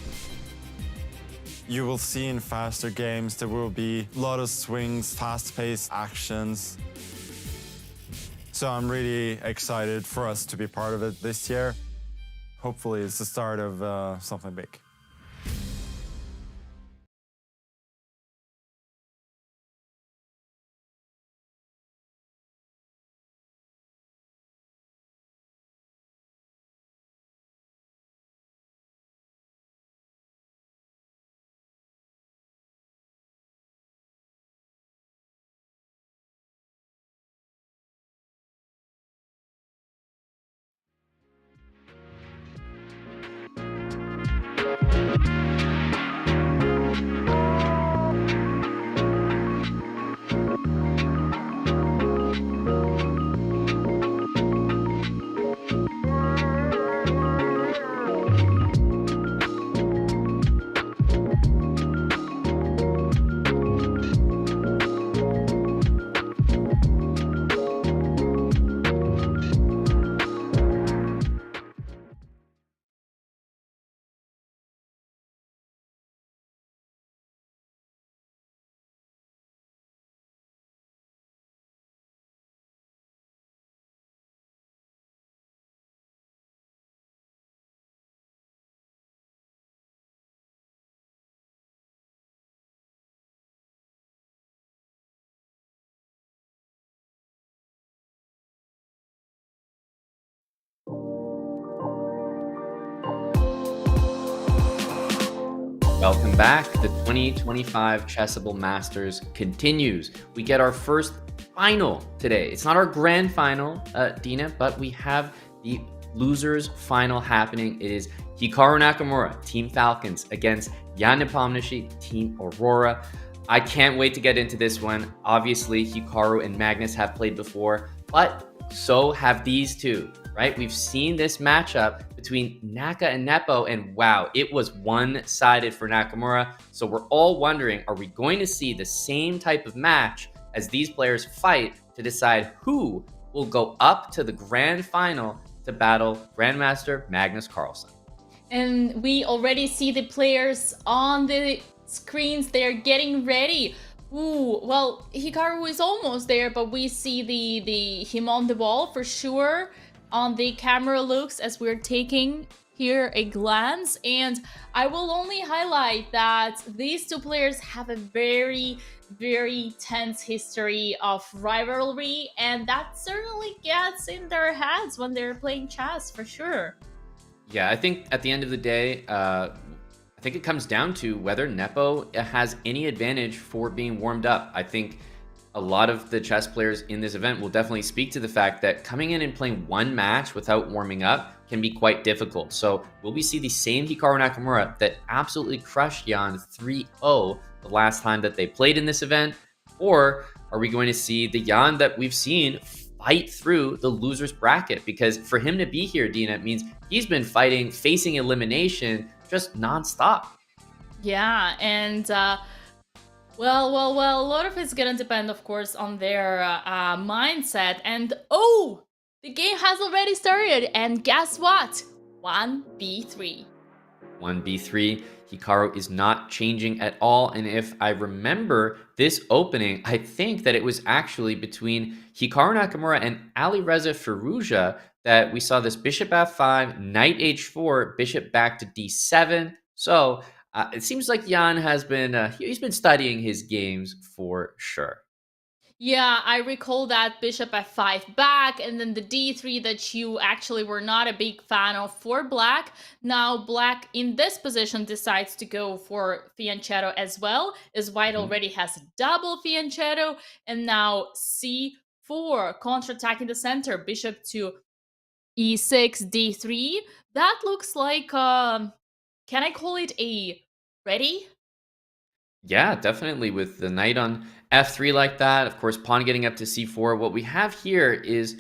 You will see in faster games there will be a lot of swings, fast-paced actions. So I'm really excited for us to be part of it this year. Hopefully it's the start of something big. Welcome back. The 2025 Chessable Masters continues. We get our first final today. It's not our grand final, Dina, but we have the losers final happening. It is Hikaru Nakamura, Team Falcons, against Jan Nepomniachtchi, Team Aurora. I can't wait to get into this one. Obviously, Hikaru and Magnus have played before, but so have these two, right? We've seen this matchup between Naka and Nepo, and wow, it was one-sided for Nakamura. So we're all wondering, are we going to see the same type of match as these players fight to decide who will go up to the grand final to battle Grandmaster Magnus Carlsen? And we already see the players on the screens. They're getting ready. Ooh, well, Hikaru is almost there, but we see him on the wall for sure on the camera looks as we're taking here a glance. And I will only highlight that these two players have a very, very tense history of rivalry, and that certainly gets in their heads when they're playing chess for sure. Yeah, I think at the end of the day, I think it comes down to whether Nepo has any advantage for being warmed up. I think a lot of the chess players in this event will definitely speak to the fact that coming in and playing one match without warming up can be quite difficult. So will we see the same Hikaru Nakamura that absolutely crushed Jan 3-0 the last time that they played in this event? Or are we going to see the Jan that we've seen fight through the loser's bracket? Because for him to be here, Dina, it means he's been fighting, facing elimination just nonstop. Yeah, and well, a lot of it's gonna depend, of course, on their mindset. And oh, the game has already started, and guess what? 1b3. 1b3. Hikaru is not changing at all. And if I remember this opening, I think that it was actually between Hikaru Nakamura and Alireza Firouzja that we saw this bishop f5, knight h4, bishop back to d7. So it seems like Jan has been he's been studying his games for sure. Yeah, I recall that bishop f5 back, and then the d3 that you actually were not a big fan of for black. Now black in this position decides to go for fianchetto as well, as white already has double fianchetto, and now c4, counterattacking the center, bishop to e6, d3. That looks like, can I call it a ready? Yeah, definitely, with the knight on f3 like that. Of course, pawn getting up to c4. What we have here is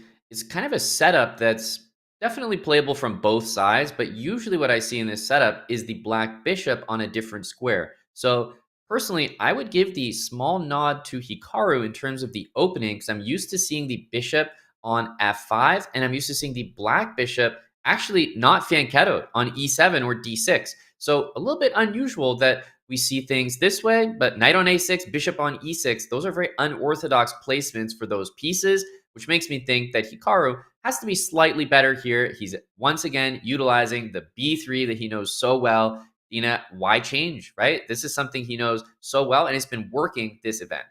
kind of a setup that's definitely playable from both sides, but usually what I see in this setup is the black bishop on a different square. So personally, I would give the small nod to Hikaru in terms of the opening, because I'm used to seeing the bishop on f5, and I'm used to seeing the black bishop actually not fianchettoed on e7 or d6. So a little bit unusual that we see things this way, but knight on a6, bishop on e6, those are very unorthodox placements for those pieces, which makes me think that Hikaru has to be slightly better here. He's once again utilizing the b3 that he knows so well. Dina, why change, right? This is something he knows so well, and it's been working this event.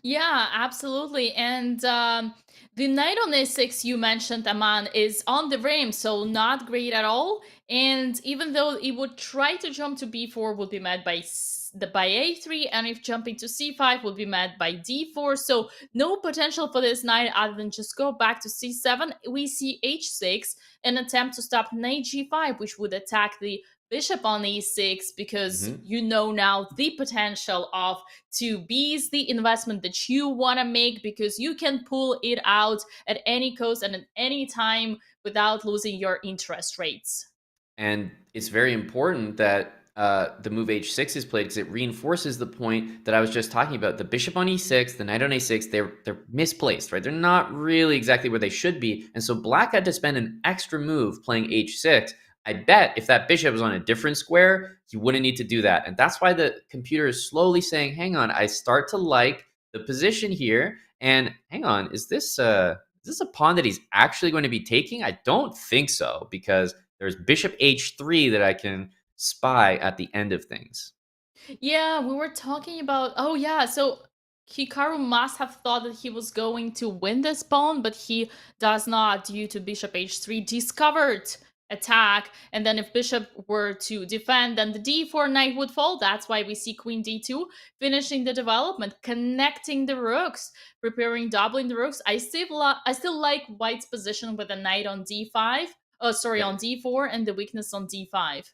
Yeah, absolutely. And the knight on a6 you mentioned, Aman, is on the rim, so not great at all. And even though it would try to jump to b4, would be met by a3, and if jumping to c5 would be met by d4. So no potential for this knight other than just go back to c7. We see h6, an attempt to stop knight g5, which would attack the bishop on e6, because you know now the potential of 2b's, the investment that you want to make, because you can pull it out at any cost and at any time without losing your interest rates. And it's very important that the move h6 is played, because it reinforces the point that I was just talking about. The bishop on e6, the knight on a6, they're misplaced, right? They're not really exactly where they should be. And so black had to spend an extra move playing h6. I bet if that bishop was on a different square, he wouldn't need to do that. And that's why the computer is slowly saying, hang on, I start to like the position here. And hang on, is this a pawn that he's actually going to be taking? I don't think so, because there's bishop h3 that I can spy at the end of things. Yeah, we were talking about, oh yeah, so Hikaru must have thought that he was going to win this pawn, but he does not, due to bishop h3 discovered attack. And then if bishop were to defend, then the d4 knight would fall. That's why we see queen d2 finishing the development, connecting the rooks, preparing doubling the rooks. I still like white's position with a knight on d5, on d4, and the weakness on d5.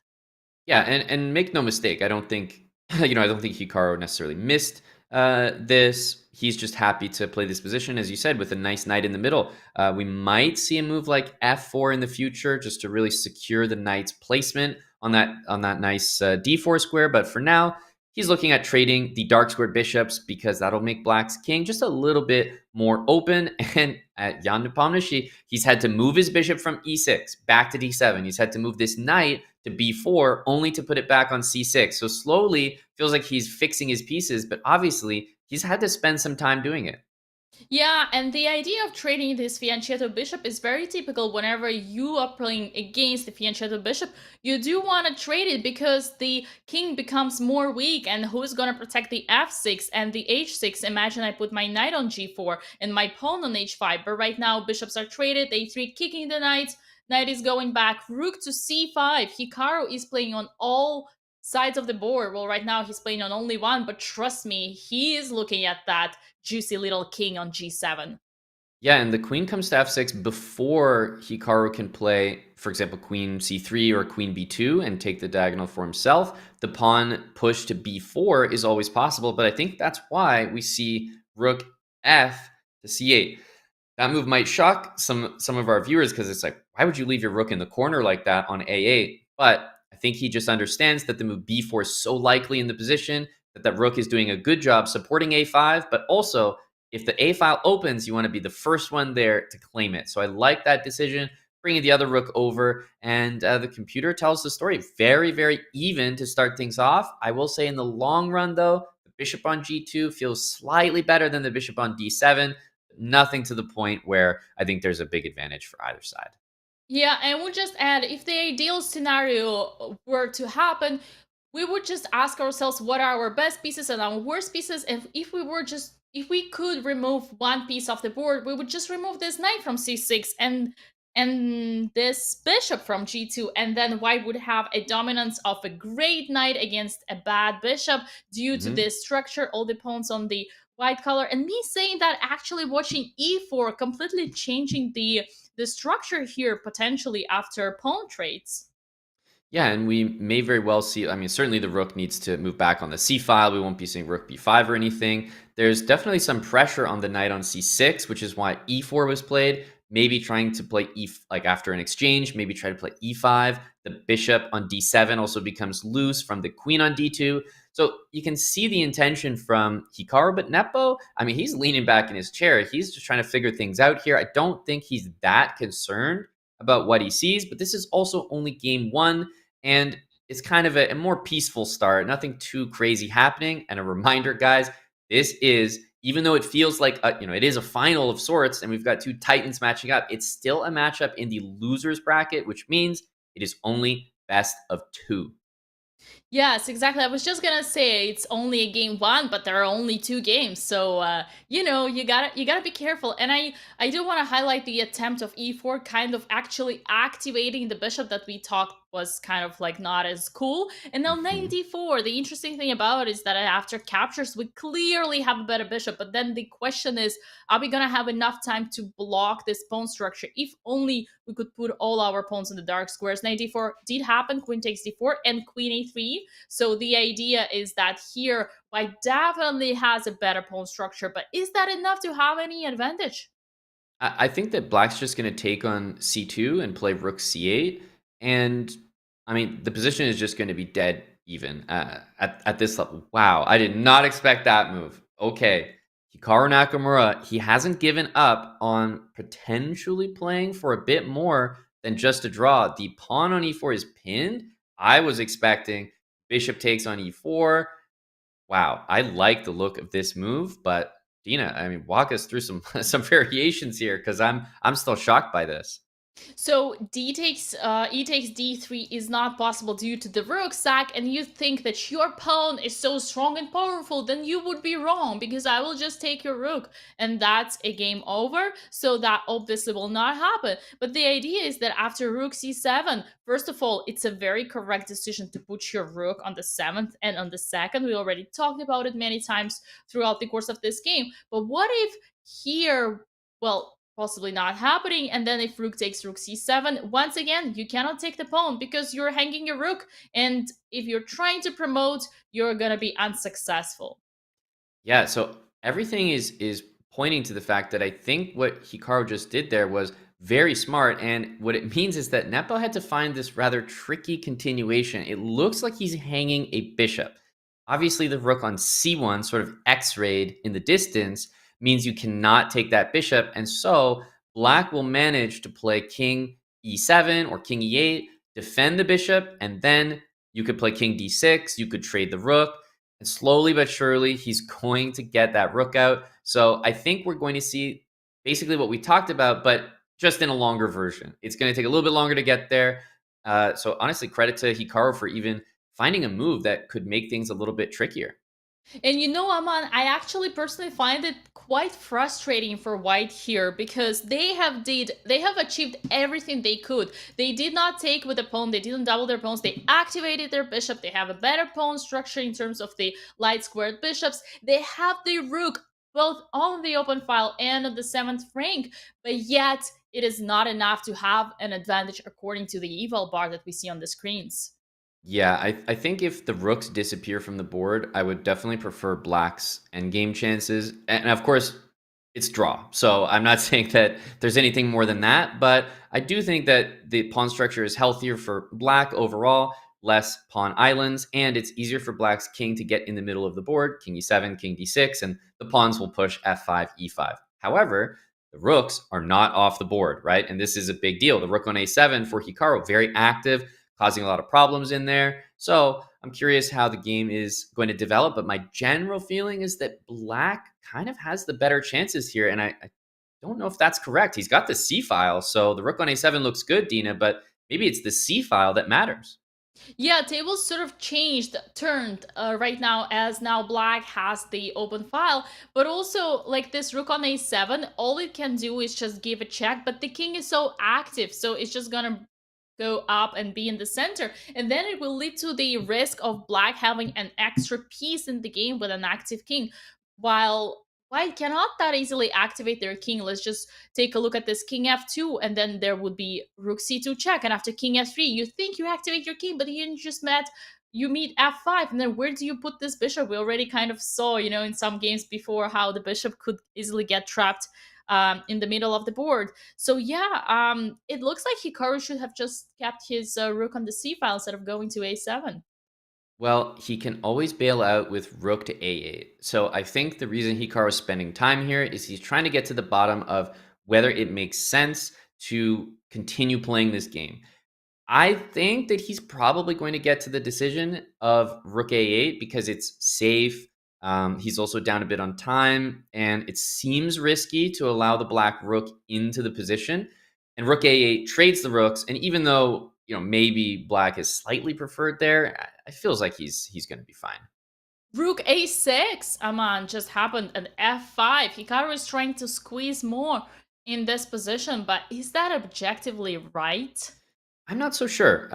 Yeah, and make no mistake, I don't think I don't think Hikaru necessarily missed this. He's just happy to play this position, as you said, with a nice knight in the middle. We might see a move like f4 in the future, just to really secure the knight's placement on that nice d4 square. But for now, he's looking at trading the dark squared bishops, because that'll make black's king just a little bit more open. And at Jan Nepomniachtchi, he's had to move his bishop from e6 back to d7. He's had to move this knight to b4 only to put it back on c6. So slowly feels like he's fixing his pieces, but obviously he's had to spend some time doing it. Yeah, and the idea of trading this fianchetto bishop is very typical. Whenever you are playing against the fianchetto bishop, you do want to trade it, because the king becomes more weak, and who's going to protect the f6 and the h6? Imagine I put my knight on g4 and my pawn on h5, but right now bishops are traded, a3 kicking the knight, knight is going back, rook to c5. Hikaru is playing on all sides of the board. Well, right now he's playing on only one, but trust me, he is looking at that juicy little king on g7. Yeah, and the queen comes to f6 before Hikaru can play, for example, queen c3 or queen b2 and take the diagonal for himself. The pawn push to b4 is always possible, but I think that's why we see rook f to c8. That move might shock some of our viewers because it's like, why would you leave your rook in the corner like that on a8? But I think he just understands that the move b4 is so likely in the position that that rook is doing a good job supporting a5, but also if the A file opens, you want to be the first one there to claim it. So I like that decision, bringing the other rook over, and the computer tells the story. Very, very even to start things off. I will say in the long run, though, the bishop on g2 feels slightly better than the bishop on d7. Nothing to the point where I think there's a big advantage for either side. Yeah, and we'll just add, if the ideal scenario were to happen, we would just ask ourselves what are our best pieces and our worst pieces, and if we could remove one piece off the board, we would just remove this knight from c6 and this bishop from g2, and then white would have a dominance of a great knight against a bad bishop due to this structure, all the pawns on the white color. And me saying that, actually watching e4 completely changing the structure here potentially after pawn trades. Yeah, and we may very well see, I mean, certainly the rook needs to move back on the c file. We won't be seeing rook b5 or anything. There's definitely some pressure on the knight on c6, which is why e4 was played. Maybe trying to play like after an exchange, maybe try to play e5. The bishop on d7 also becomes loose from the queen on d2. So you can see the intention from Hikaru, but Nepo, I mean, he's leaning back in his chair. He's just trying to figure things out here. I don't think he's that concerned about what he sees, but this is also only game one. And it's kind of a more peaceful start. Nothing too crazy happening. And a reminder, guys, this is, even though it feels like, it is a final of sorts and we've got two titans matching up, it's still a matchup in the losers bracket, which means it is only best of two. Yes, exactly. I was just gonna say it's only a game one, but there are only two games, so you gotta be careful. And I do want to highlight the attempt of e4, kind of actually activating the bishop that we talked was kind of like not as cool. And now knight d4. The interesting thing about it is that after captures, we clearly have a better bishop. But then the question is, are we gonna have enough time to block this pawn structure? If only we could put all our pawns in the dark squares. Knight d4 did happen. Queen takes d4 and queen a3. So the idea is that here white definitely has a better pawn structure. But is that enough to have any advantage? I think that black's just going to take on c2 and play rook c8. And I mean, the position is just going to be dead even at this level. Wow, I did not expect that move. Okay, Hikaru Nakamura, he hasn't given up on potentially playing for a bit more than just a draw. The pawn on e4 is pinned. I was expecting bishop takes on e4. Wow, I like the look of this move, but Dina, I mean, walk us through some variations here because I'm still shocked by this. So e takes d3 is not possible due to the rook sack, and you think that your pawn is so strong and powerful, then you would be wrong, because I will just take your rook and that's a game over. So that obviously will not happen. But the idea is that after rook c7, first of all, it's a very correct decision to put your rook on the 7th and on the 2nd. We already talked about it many times throughout the course of this game. But what if here, well, possibly not happening, and then if rook takes rook c7, once again, you cannot take the pawn because you're hanging your rook, and if you're trying to promote, you're gonna be unsuccessful. Yeah, so everything is pointing to the fact that I think what Hikaru just did there was very smart, and what it means is that Nepo had to find this rather tricky continuation. It looks like he's hanging a bishop. Obviously, the rook on c1, sort of x-rayed in the distance, means you cannot take that bishop, and so black will manage to play king e7 or king e8, defend the bishop, and then you could play king d6, you could trade the rook, and slowly but surely he's going to get that rook out. So I think we're going to see basically what we talked about, but just in a longer version. It's going to take a little bit longer to get there. So honestly, credit to Hikaru for even finding a move that could make things a little bit trickier. And you know, Aman, I actually personally find it quite frustrating for White here because they have achieved everything they could. They did not take with the pawn, they didn't double their pawns, they activated their bishop, they have a better pawn structure in terms of the light squared bishops, they have the rook both on the open file and on the 7th rank, but yet it is not enough to have an advantage according to the eval bar that we see on the screens. Yeah, I think if the rooks disappear from the board, I would definitely prefer black's endgame chances. And of course, it's draw. So I'm not saying that there's anything more than that, but I do think that the pawn structure is healthier for black overall, less pawn islands, and it's easier for black's king to get in the middle of the board, king e7, king d6, and the pawns will push f5, e5. However, the rooks are not off the board, right? And this is a big deal. The rook on a7 for Hikaru, very active, causing a lot of problems in there. So I'm curious how the game is going to develop, but my general feeling is that black kind of has the better chances here, and I don't know if that's correct. He's got the c-file, so the rook on a7 looks good, Dina, but maybe it's the c-file that matters. Yeah, tables sort of turned right now, as now black has the open file, but also like this rook on a7, all it can do is just give a check, but the king is so active, so it's just gonna go up and be in the center, and then it will lead to the risk of black having an extra piece in the game with an active king, while white cannot that easily activate their king. Let's just take a look at this king f2, and then there would be rook c2 check, and after king f3 you think you activate your king, but you just meet f5, and then where do you put this bishop? We already kind of saw, you know, in some games before how the bishop could easily get trapped in the middle of the board. So yeah, it looks like Hikaru should have just kept his rook on the c-file instead of going to a7. Well, he can always bail out with rook to a8. So I think the reason Hikaru is spending time here is he's trying to get to the bottom of whether it makes sense to continue playing this game. I think that he's probably going to get to the decision of rook a8 because it's safe. He's also down a bit on time, and it seems risky to allow the black rook into the position. And rook a8 trades the rooks, and even though, you know, maybe black is slightly preferred there, it feels like he's going to be fine. Rook a6, Aman, just happened at f5. Hikaru is trying to squeeze more in this position, but is that objectively right? I'm not so sure.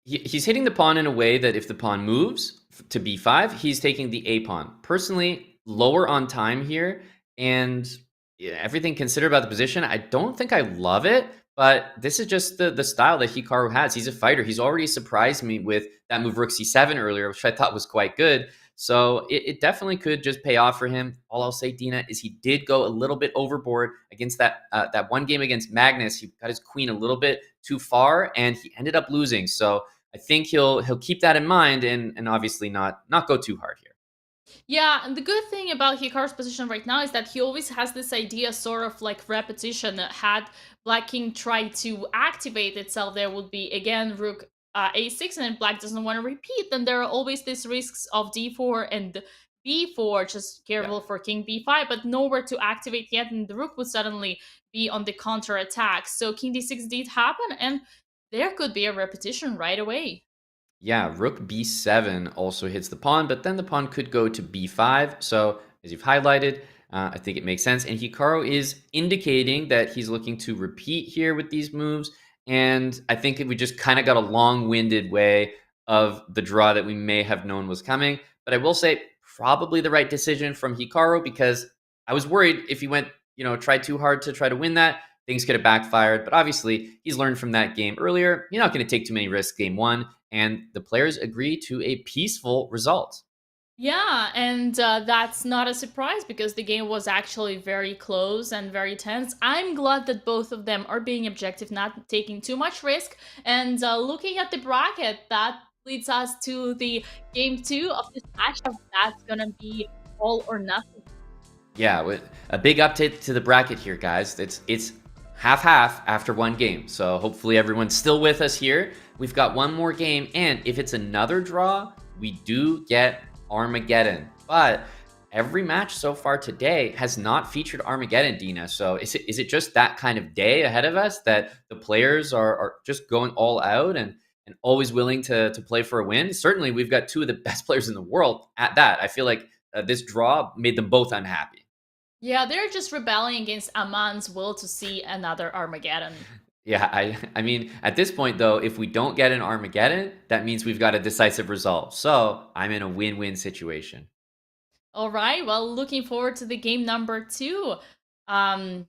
He's hitting the pawn in a way that if the pawn moves to b5, he's taking the a pawn. Personally, lower on time here, and everything considered about the position, I don't think I love it, but this is just the style that Hikaru has. He's a fighter. He's already surprised me with that move rook c7 earlier, which I thought was quite good. So it definitely could just pay off for him. All I'll say, Dina, is he did go a little bit overboard against that one game against Magnus. He got his queen a little bit too far, and he ended up losing. So I think he'll keep that in mind and obviously not go too hard here. Yeah, and the good thing about Hikaru's position right now is that he always has this idea, sort of like repetition. Had black king tried to activate itself, there would be again rook a6, and then black doesn't want to repeat, then there are always these risks of d4 and b4, just careful for king b5, but nowhere to activate yet, and the rook would suddenly be on the counter attack. So king d6 did happen, and there could be a repetition right away. Yeah, rook b7 also hits the pawn, but then the pawn could go to b5. So as you've highlighted, I think it makes sense. And Hikaru is indicating that he's looking to repeat here with these moves. And I think we just kind of got a long-winded way of the draw that we may have known was coming. But I will say probably the right decision from Hikaru, because I was worried if he went, tried too hard to try to win that, things could have backfired. But obviously, he's learned from that game earlier. You're not going to take too many risks game one. And the players agree to a peaceful result. Yeah, and that's not a surprise because the game was actually very close and very tense. I'm glad that both of them are being objective, not taking too much risk. And looking at the bracket, that leads us to the game 2 of this matchup. That's going to be all or nothing. Yeah, with a big update to the bracket here, guys. It's half-half after one game. So hopefully everyone's still with us here. We've got one more game, and if it's another draw, we do get Armageddon. But every match so far today has not featured Armageddon, Dina. So is it just that kind of day ahead of us that the players are just going all out and and always willing to play for a win. Certainly, we've got two of the best players in the world at that. I feel like this draw made them both unhappy. Yeah, they're just rebelling against Aman's will to see another Armageddon. Yeah, I mean, at this point, though, if we don't get an Armageddon, that means we've got a decisive result. So I'm in a win-win situation. All right, well, looking forward to the game number 2. And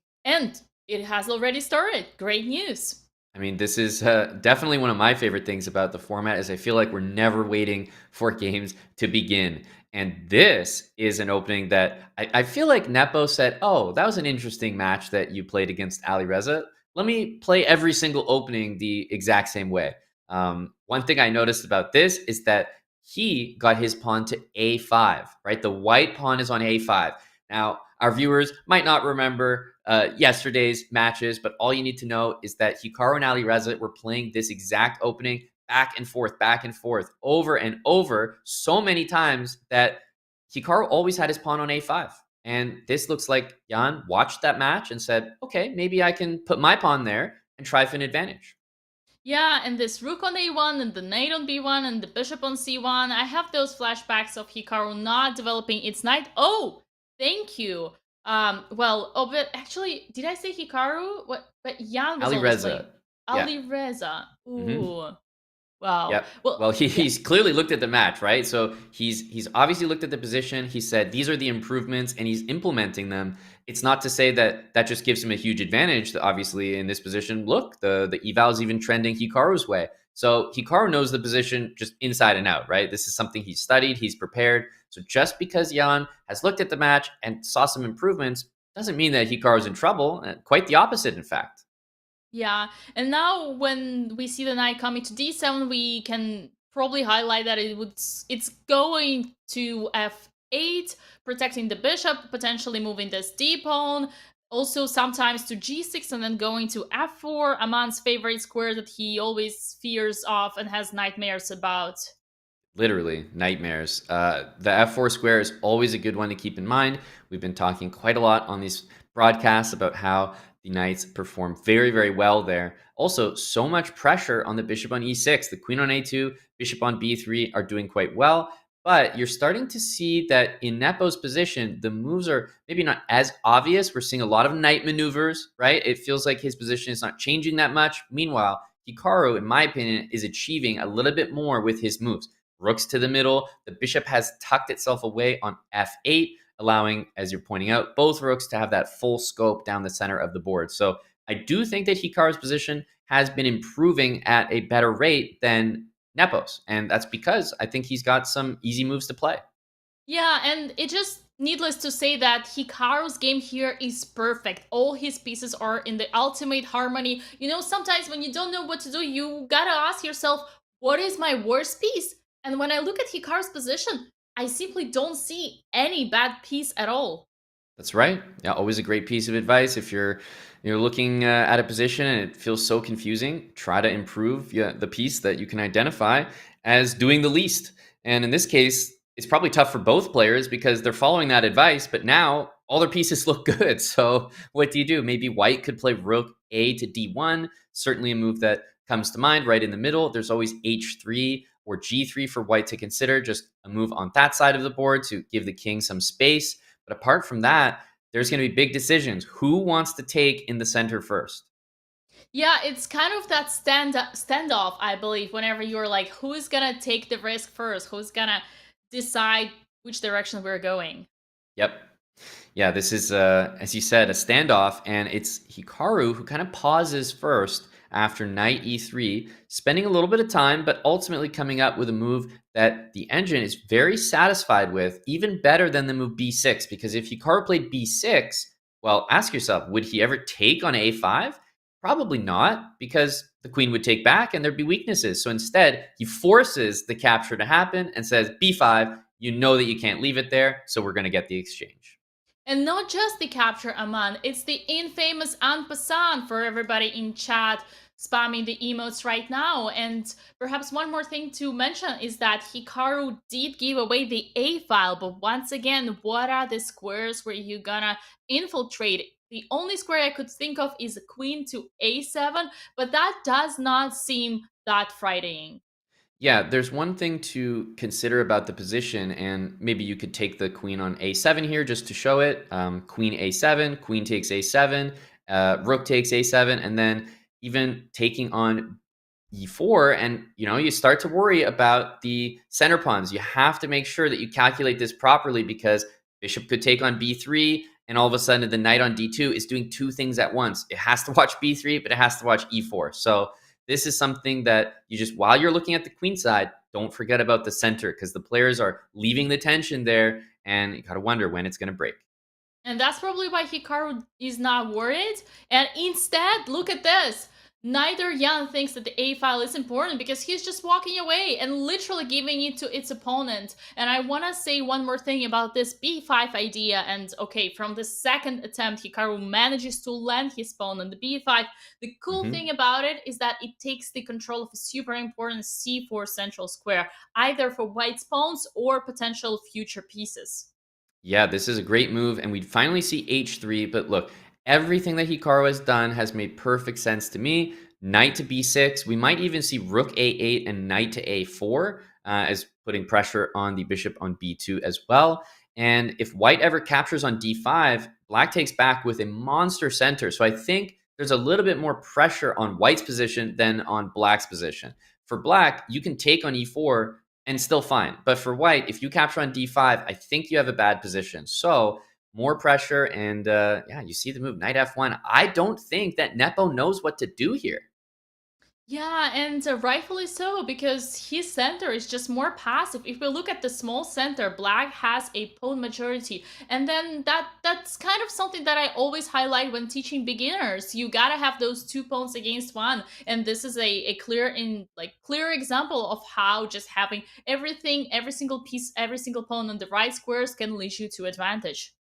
it has already started. Great news. I mean, this is definitely one of my favorite things about the format is I feel like we're never waiting for games to begin. And this is an opening that I feel like Nepo said, oh, that was an interesting match that you played against Alireza. Let me play every single opening the exact same way. One thing I noticed about this is that he got his pawn to a5, right? The white pawn is on a5. Now, our viewers might not remember yesterday's matches, but all you need to know is that Hikaru and Alireza were playing this exact opening back and forth, over and over so many times that Hikaru always had his pawn on a5. And this looks like Jan watched that match and said, okay, maybe I can put my pawn there and try for an advantage. Yeah, and this rook on a1 and the knight on b1 and the bishop on c1. I have those flashbacks of Hikaru not developing its knight. Oh, thank you. But actually, did I say Hikaru? What? But Jan was Alireza. Alireza. Ooh. Mm-hmm. Wow. Yep. Well, he's clearly looked at the match, right? So he's obviously looked at the position. He said these are the improvements, and he's implementing them. It's not to say that that just gives him a huge advantage. Obviously, in this position, look, the eval is even trending Hikaru's way. So Hikaru knows the position just inside and out, right? This is something he's studied, he's prepared. So just because Jan has looked at the match and saw some improvements doesn't mean that Hikaru's in trouble. Quite the opposite, in fact. Yeah, and now when we see the knight coming to d7, we can probably highlight that it's going to f8, protecting the bishop, potentially moving this d-pawn, also sometimes to g6 and then going to f4, Aman's favorite square that he always fears of and has nightmares about. Literally, nightmares. The f4 square is always a good one to keep in mind. We've been talking quite a lot on these broadcasts about how the knights perform very, very well there. Also, so much pressure on the bishop on e6. The queen on a2, bishop on b3 are doing quite well. But you're starting to see that in Nepo's position, the moves are maybe not as obvious. We're seeing a lot of knight maneuvers, right? It feels like his position is not changing that much. Meanwhile, Hikaru, in my opinion, is achieving a little bit more with his moves. Rooks to the middle. The bishop has tucked itself away on f8, allowing, as you're pointing out, both rooks to have that full scope down the center of the board. So I do think that Hikaru's position has been improving at a better rate than Nepo's. And that's because I think he's got some easy moves to play. Yeah, and it just needless to say that Hikaru's game here is perfect. All his pieces are in the ultimate harmony. You know, sometimes when you don't know what to do, you gotta ask yourself, what is my worst piece? And when I look at Hikaru's position, I simply don't see any bad piece at all. That's right. Yeah, always a great piece of advice. If you're looking at a position and it feels so confusing, try to improve the piece that you can identify as doing the least. And in this case, it's probably tough for both players because they're following that advice, but now all their pieces look good. So what do? Maybe white could play rook a to d1. Certainly a move that comes to mind right in the middle. There's always h3 or g3 for white to consider, just a move on that side of the board to give the king some space. But apart from that, there's going to be big decisions. Who wants to take in the center first? Yeah, it's kind of that standoff, I believe, whenever you're like, who's going to take the risk first? Who's going to decide which direction we're going? Yep. Yeah, this is, as you said, a standoff, and it's Hikaru who kind of pauses first after knight e3, spending a little bit of time, but ultimately coming up with a move that the engine is very satisfied with, even better than the move b6, because if Hikaru played b6, well, ask yourself, would he ever take on a5? Probably not, because the queen would take back and there'd be weaknesses. So instead, he forces the capture to happen and says, b5, you know that you can't leave it there, so we're going to get the exchange. And not just the capture, Aman, it's the infamous en passant for everybody in chat spamming the emotes right now. And perhaps one more thing to mention is that Hikaru did give away the A file, but once again, what are the squares where you're gonna infiltrate? The only square I could think of is queen to a7, but that does not seem that Fridaying. Yeah, there's one thing to consider about the position, and maybe you could take the queen on a7 here just to show it. Queen a7, queen takes a7, rook takes a7, and then even taking on e4, and you start to worry about the center pawns. You have to make sure that you calculate this properly, because bishop could take on b3, and all of a sudden the knight on d2 is doing two things at once. It has to watch b3, but it has to watch e4. So this is something that you just, while you're looking at the queen side, don't forget about the center, because the players are leaving the tension there, and you gotta wonder when it's gonna break. And that's probably why Hikaru is not worried. And instead, look at this. Neither Jan thinks that the A file is important, because he's just walking away and literally giving it to its opponent. And I want to say one more thing about this B5 idea. And okay, from the second attempt, Hikaru manages to land his pawn on the B5. The cool thing about it is that it takes the control of a super important C4 central square, either for white's pawns or potential future pieces. Yeah, this is a great move, and we'd finally see h3, but look, everything that Hikaru has done has made perfect sense to me. Knight to b6, we might even see rook a8 and knight to a4 as putting pressure on the bishop on b2 as well. And if white ever captures on d5, black takes back with a monster center. So I think there's a little bit more pressure on white's position than on black's position. For black, you can take on e4 and still fine. But for white, if you capture on d5, I think you have a bad position. So more pressure, and yeah, you see the move, knight f1. I don't think that Nepo knows what to do here. Yeah, and rightfully so, because his center is just more passive. If we look at the small center, black has a pawn majority. And then that's kind of something that I always highlight when teaching beginners. You gotta have those two pawns against one. And this is a clear example of how just having everything, every single piece, every single pawn on the right squares can lead you to advantage.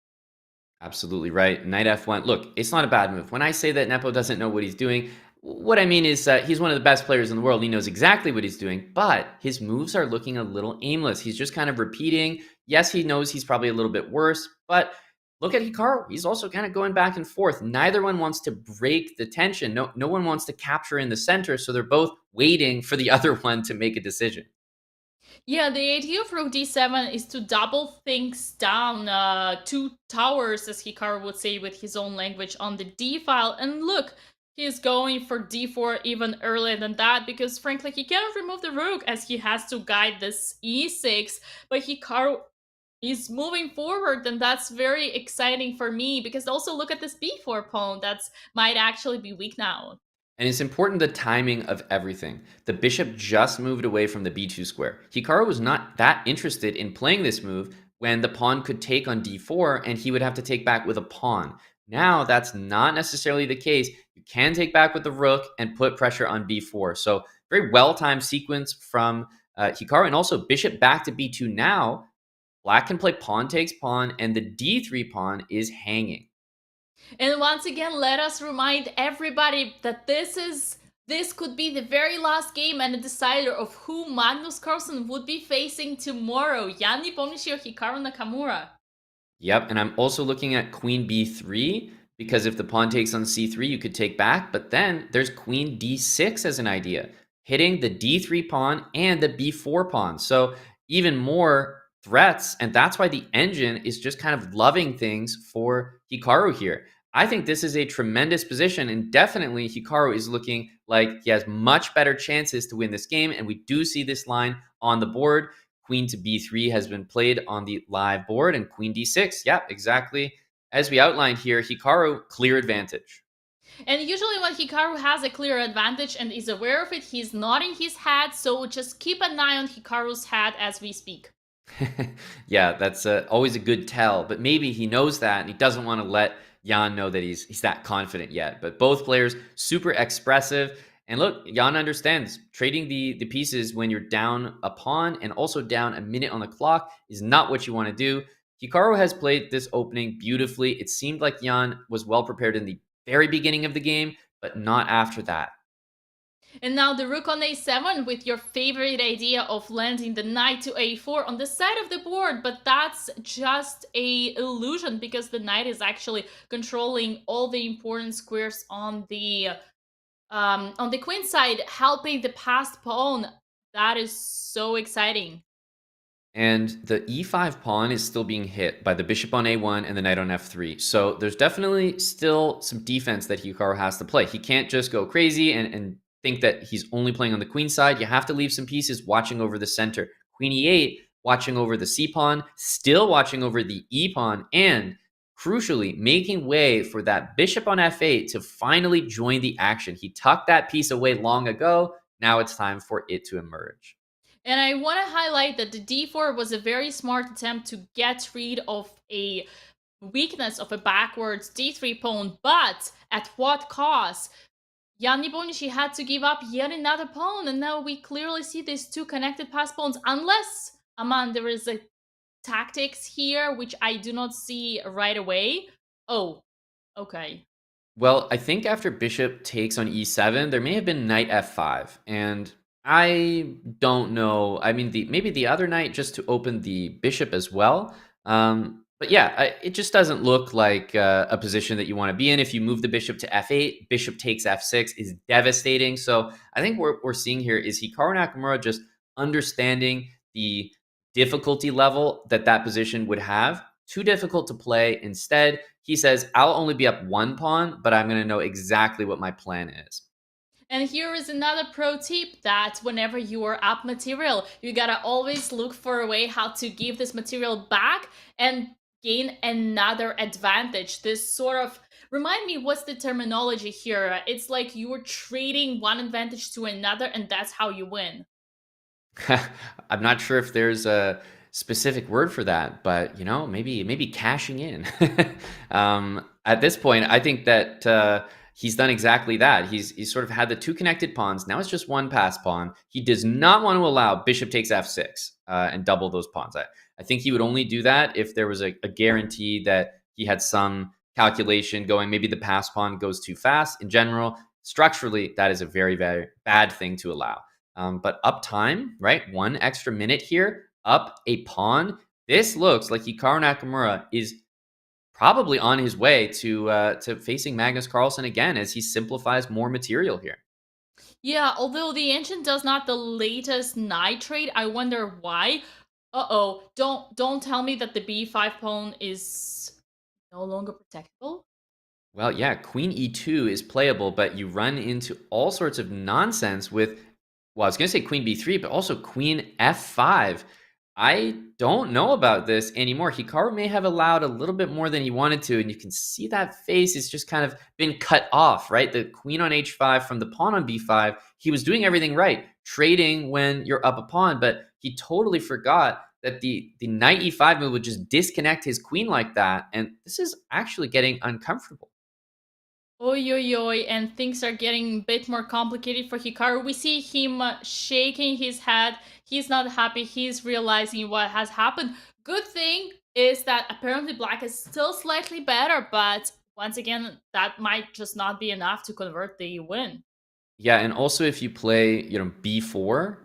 Absolutely right. Knight f1. Look, it's not a bad move. When I say that Nepo doesn't know what he's doing, what I mean is he's one of the best players in the world. He knows exactly what he's doing, but his moves are looking a little aimless. He's just kind of repeating. Yes, he knows he's probably a little bit worse, but look at Hikaru. He's also kind of going back and forth. Neither one wants to break the tension. No one wants to capture in the center, so they're both waiting for the other one to make a decision. Yeah, the idea of rook d7 is to double things down, two towers, as Hikaru would say with his own language, on the d file. And look, he's going for d4 even earlier than that, because frankly, he cannot remove the rook as he has to guide this e6. But Hikaru is moving forward, and that's very exciting for me, because also look at this b4 pawn that might actually be weak now. And it's important the timing of everything. The bishop just moved away from the b2 square. Hikaru was not that interested in playing this move when the pawn could take on d4 and he would have to take back with a pawn. Now that's not necessarily the case. You can take back with the rook and put pressure on b4. So very well-timed sequence from Hikaru. And also bishop back to b2 now. Black can play pawn takes pawn, and the d3 pawn is hanging. And once again, let us remind everybody that this could be the very last game and a decider of who Magnus Carlsen would be facing tomorrow. Jan Nepomniachtchi or Hikaru Nakamura. Yep, and I'm also looking at queen b3, because if the pawn takes on c3, you could take back. But then there's queen d6 as an idea, hitting the d3 pawn and the b4 pawn. So even more threats, and that's why the engine is just kind of loving things for Hikaru here. I think this is a tremendous position, and definitely Hikaru is looking like he has much better chances to win this game, and we do see this line on the board. Queen to b3 has been played on the live board, and queen d6, yeah, exactly as we outlined here. Hikaru, clear advantage. And usually when Hikaru has a clear advantage and is aware of it, he's nodding his head, so just keep an eye on Hikaru's head as we speak. Yeah, that's always a good tell, but maybe he knows that and he doesn't want to let Jan know that he's that confident yet. But both players super expressive, and look, Jan understands trading the pieces when you're down a pawn and also down a minute on the clock is not what you want to do. Hikaru has played this opening beautifully. It seemed like Jan was well prepared in the very beginning of the game, but not after that. And now the rook on a7 with your favorite idea of landing the knight to a4 on the side of the board, but that's just a illusion because the knight is actually controlling all the important squares on the on the queen side, helping the passed pawn. That is so exciting. And the e5 pawn is still being hit by the bishop on a1 and the knight on f3. So there's definitely still some defense that Hikaru has to play. He can't just go crazy and think that he's only playing on the queen side. You have to leave some pieces watching over the center. Queen e8, watching over the c pawn, still watching over the e pawn, and crucially, making way for that bishop on f8 to finally join the action. He tucked that piece away long ago. Now it's time for it to emerge. And I want to highlight that the d4 was a very smart attempt to get rid of a weakness of a backwards d3 pawn, but at what cost? Jan Nepomniachtchi had to give up yet another pawn, and now we clearly see these two connected pass pawns, unless, Aman, there is a tactics here, which I do not see right away. Oh, okay. Well, I think after bishop takes on e7, there may have been knight f5, and I don't know. I mean, maybe the other knight just to open the bishop as well. But yeah, it just doesn't look like a position that you want to be in. If you move the bishop to f8, bishop takes f6 is devastating. So I think what we're seeing here is Hikaru Nakamura just understanding the difficulty level that position would have. Too difficult to play. Instead, he says, I'll only be up one pawn, but I'm going to know exactly what my plan is. And here is another pro tip that whenever you are up material, you gotta always look for a way how to give this material back and gain another advantage. This sort of, remind me, what's the terminology here? It's like you're trading one advantage to another, and that's how you win. I'm not sure if there's a specific word for that, but you know, maybe cashing in. At this point, I think that he's done exactly that. He's sort of had the two connected pawns. Now it's just one pass pawn. He does not want to allow bishop takes f6 and double those pawns. I think he would only do that if there was a guarantee that he had some calculation going. Maybe the pass pawn goes too fast. In general, structurally, that is a very, very bad thing to allow. But up time, right? One extra minute here, up a pawn. This looks like Hikaru Nakamura is probably on his way to facing Magnus Carlsen again as he simplifies more material here. Yeah, although the engine does not the latest knight trade, I wonder why. Uh-oh, don't tell me that the b5 pawn is no longer protectable. Well, yeah, queen e2 is playable, but you run into all sorts of nonsense with, well, I was going to say queen b3, but also queen f5. I don't know about this anymore. Hikaru may have allowed a little bit more than he wanted to, and you can see that face is just kind of been cut off, right? The queen on h5 from the pawn on b5, he was doing everything right, trading when you're up a pawn, but he totally forgot that the knight e5 move would just disconnect his queen like that, and this is actually getting uncomfortable. Oi, oi, oi, and things are getting a bit more complicated for Hikaru. We see him shaking his head. He's not happy. He's realizing what has happened. Good thing is that apparently black is still slightly better, but once again, that might just not be enough to convert the win. Yeah, and also if you play, b4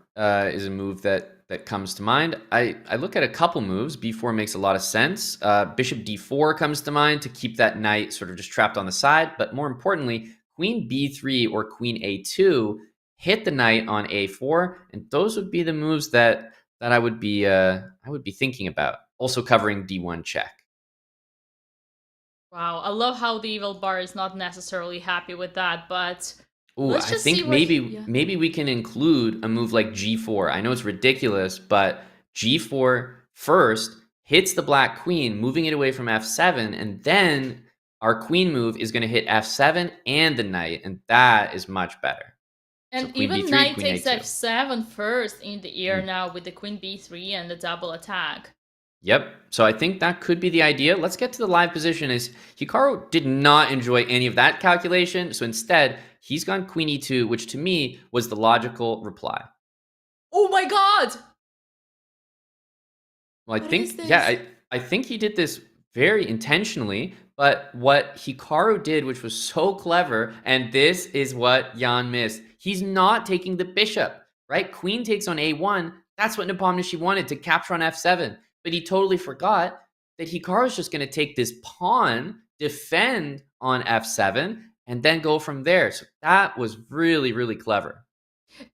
is a move that comes to mind. I look at a couple moves. b4 makes a lot of sense. Bishop d4 comes to mind to keep that knight sort of just trapped on the side. But more importantly, queen b3 or queen a2 hit the knight on a4, and those would be the moves that I would be thinking about. Also covering d1 check. Wow, I love how the evil bar is not necessarily happy with that, but Ooh, I think maybe we can include a move like g4. I know it's ridiculous, but g4 first hits the black queen, moving it away from f7, and then our queen move is going to hit f7 and the knight, and that is much better. And so even b3, knight queen takes a2. f7 first in the air now with the queen b3 and the double attack. Yep. So I think that could be the idea. Let's get to the live position. As Hikaru did not enjoy any of that calculation. So instead, he's gone queen e2, which to me was the logical reply. Oh my god! Well, I think he did this very intentionally. But what Hikaru did, which was so clever, and this is what Jan missed. He's not taking the bishop, right? Queen takes on a1. That's what Nepomniachtchi wanted, to capture on f7. But he totally forgot that Hikaru is just going to take this pawn, defend on f7, and then go from there. So that was really, really clever.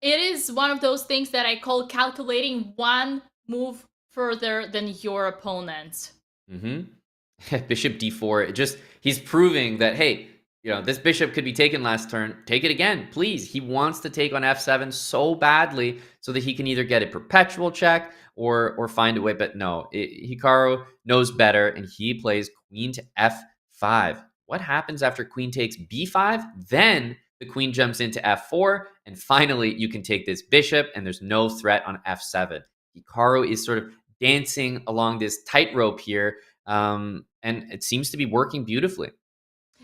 It is one of those things that I call calculating one move further than your opponent. Bishop d4. He's proving that, hey, this bishop could be taken last turn. Take it again, please. He wants to take on f7 so badly so that he can either get a perpetual check or find a way. But no, Hikaru knows better, and he plays queen to f5. What happens after queen takes b5? Then the queen jumps into f4, and finally you can take this bishop, and there's no threat on f7. Hikaru is sort of dancing along this tightrope here, and it seems to be working beautifully.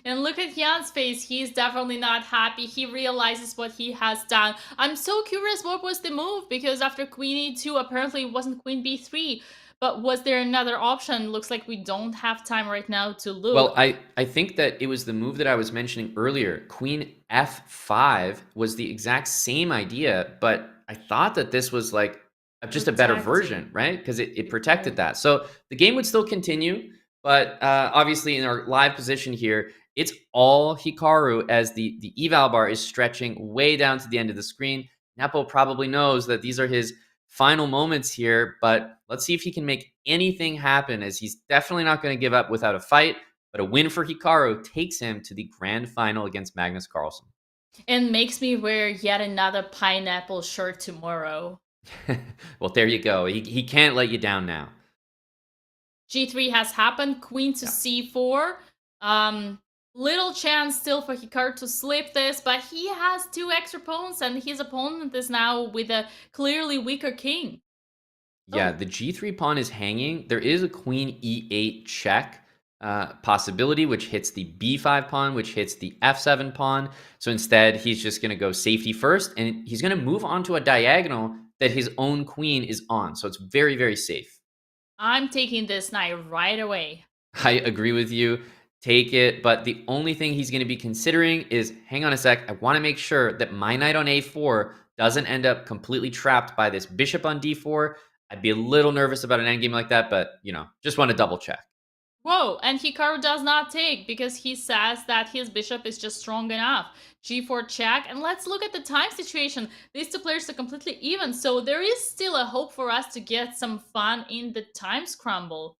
And look at Jan's face. He's definitely not happy. He realizes what he has done. I'm so curious what was the move, because after queen e2, apparently it wasn't queen b3. But was there another option? Looks like we don't have time right now to look. Well, I think that it was the move that I was mentioning earlier. Queen f5 was the exact same idea, but I thought that this was like just a better version, right? Because it protected that. So the game would still continue, but obviously in our live position here, it's all Hikaru as the eval bar is stretching way down to the end of the screen. Nepo probably knows that these are his final moments here, but let's see if he can make anything happen, as he's definitely not going to give up without a fight. But a win for Hikaru takes him to the grand final against Magnus Carlsen. And makes me wear yet another pineapple shirt tomorrow. Well, there you go. He can't let you down now. G3 has happened. Queen to c4. Little chance still for Hikaru to slip this, but he has 2 extra pawns, and his opponent is now with a clearly weaker king. Yeah, the g3 pawn is hanging. There is a queen e8 check possibility, which hits the b5 pawn, which hits the f7 pawn. So instead, he's just going to go safety first, and he's going to move onto a diagonal that his own queen is on. So it's very, very safe. I'm taking this knight right away. I agree with you. Take it, but the only thing he's going to be considering is, hang on a sec, I want to make sure that my knight on a4 doesn't end up completely trapped by this bishop on d4. I'd be a little nervous about an endgame like that, but, just want to double check. Whoa, and Hikaru does not take, because he says that his bishop is just strong enough. G4 check, and let's look at the time situation. These 2 players are completely even, so there is still a hope for us to get some fun in the time scramble.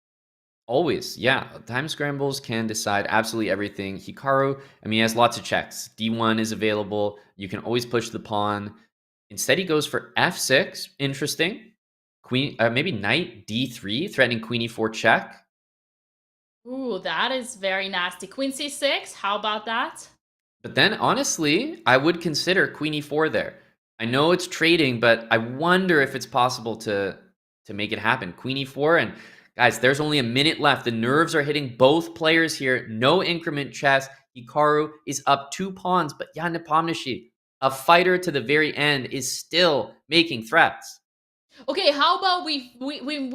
Always, yeah. Time scrambles can decide absolutely everything. Hikaru, he has lots of checks. D1 is available. You can always push the pawn. Instead, he goes for f6. Interesting. Queen, maybe knight d3, threatening queen e4 check. Ooh, that is very nasty. Queen c6, how about that? But then, honestly, I would consider queen e4 there. I know it's trading, but I wonder if it's possible to make it happen. Queen e4, and guys, there's only a minute left. The nerves are hitting both players here. No increment chess. Hikaru is up 2 pawns, but Nepomniachtchi, a fighter to the very end, is still making threats. Okay, how about we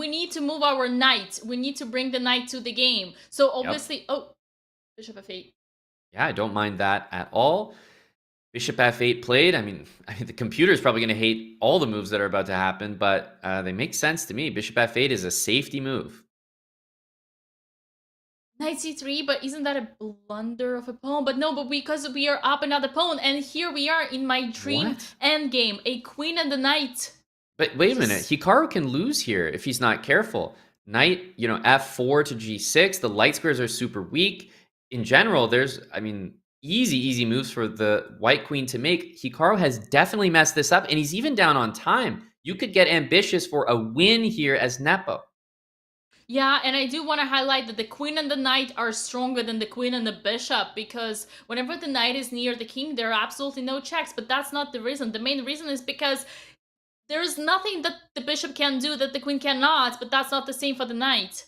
need to move our knight. We need to bring the knight to the game. So obviously, oh, bishop f8. Yeah, I don't mind that at all. Bishop f8 played. I mean, the computer is probably going to hate all the moves that are about to happen, but they make sense to me. Bishop f8 is a safety move. Knight c3, but isn't that a blunder of a pawn? But no, but because we are up another pawn, and here we are in my dream endgame, a queen and a knight. But wait a minute, Hikaru can lose here if he's not careful. Knight, f4 to g6. The light squares are super weak. In general, there's, easy moves for the white queen to make. Hikaru has definitely messed this up, and he's even down on time. You could get ambitious for a win here as Nepo. Yeah, and I do want to highlight that the queen and the knight are stronger than the queen and the bishop, because whenever the knight is near the king, there are absolutely no checks, but that's not the reason. The main reason is because there is nothing that the bishop can do that the queen cannot, but that's not the same for the knight.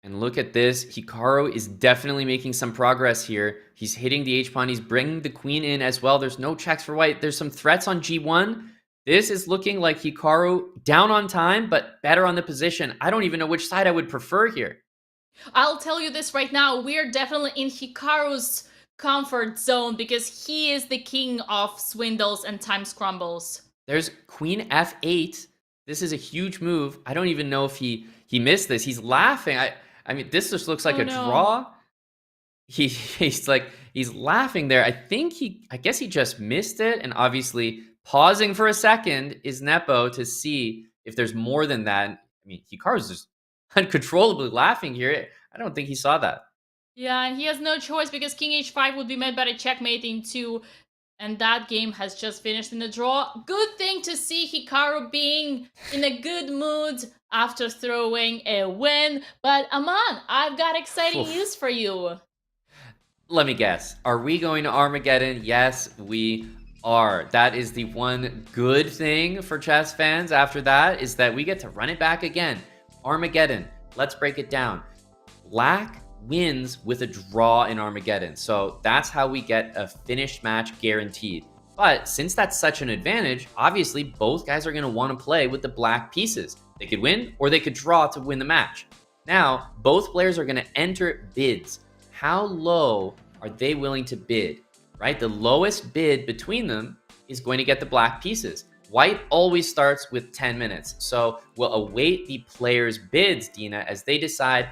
And look at this. Hikaru is definitely making some progress here. He's hitting the h-pawn. He's bringing the queen in as well. There's no checks for white. There's some threats on g1. This is looking like Hikaru down on time, but better on the position. I don't even know which side I would prefer here. I'll tell you this right now. We are definitely in Hikaru's comfort zone, because he is the king of swindles and time scrambles. There's queen f8. This is a huge move. I don't even know if he missed this. He's laughing. I mean, this just looks like a draw. he's laughing there. I guess he just missed it, and obviously pausing for a second is Nepo to see if there's more than that. I mean, Hikaru's just uncontrollably laughing here. I don't think he saw that. Yeah, he has no choice because king h5 would be met by the checkmate in 2, and that game has just finished in a draw. Good thing to see Hikaru being in a good mood after throwing a win. But Aman, I've got exciting news for you. Let me guess. Are we going to Armageddon? Yes, we are. That is the one good thing for chess fans after that, is that we get to run it back again. Armageddon. Let's break it down. Black wins with a draw in Armageddon. So that's how we get a finished match guaranteed. But since that's such an advantage, obviously both guys are going to want to play with the black pieces. They could win or they could draw to win the match. Now, both players are going to enter bids. How low are they willing to bid, right? The lowest bid between them is going to get the black pieces. White always starts with 10 minutes. So we'll await the players' bids, Dina, as they decide,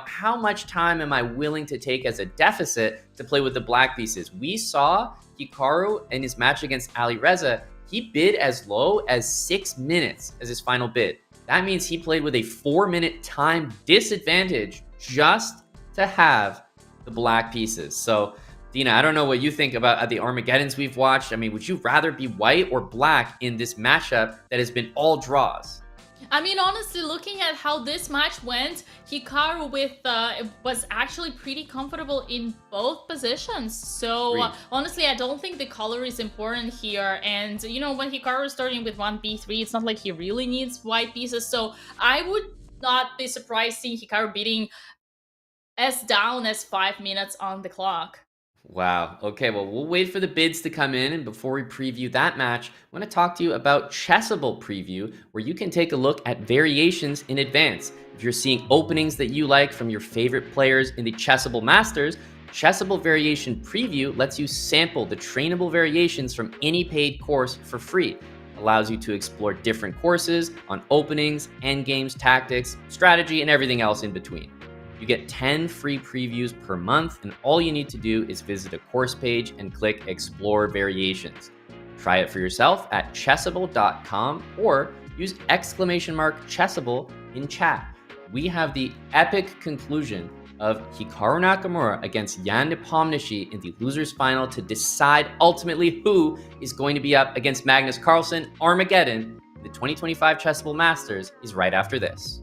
how much time am I willing to take as a deficit to play with the black pieces? We saw Hikaru in his match against Alireza, he bid as low as 6 minutes as his final bid. That means he played with a 4-minute time disadvantage just to have the black pieces. So, Dina, I don't know what you think about the Armageddons we've watched. I mean, would you rather be white or black in this matchup that has been all draws? I mean, honestly, looking at how this match went, Hikaru was actually pretty comfortable in both positions. So honestly, I don't think the color is important here. And when Hikaru is starting with 1b3, it's not like he really needs white pieces. So I would not be surprised seeing Hikaru beating as down as 5 minutes on the clock. Wow. Okay, well, we'll wait for the bids to come in. And before we preview that match, I want to talk to you about Chessable Preview, where you can take a look at variations in advance. If you're seeing openings that you like from your favorite players in the Chessable Masters, Chessable Variation Preview lets you sample the trainable variations from any paid course for free. Allows you to explore different courses on openings, endgames, tactics, strategy, and everything else in between. You get 10 free previews per month, and all you need to do is visit a course page and click Explore Variations. Try it for yourself at chessable.com or use !Chessable in chat. We have the epic conclusion of Hikaru Nakamura against Jan Nepomniachtchi in the losers final to decide ultimately who is going to be up against Magnus Carlsen. Armageddon, the 2025 Chessable Masters, is right after this.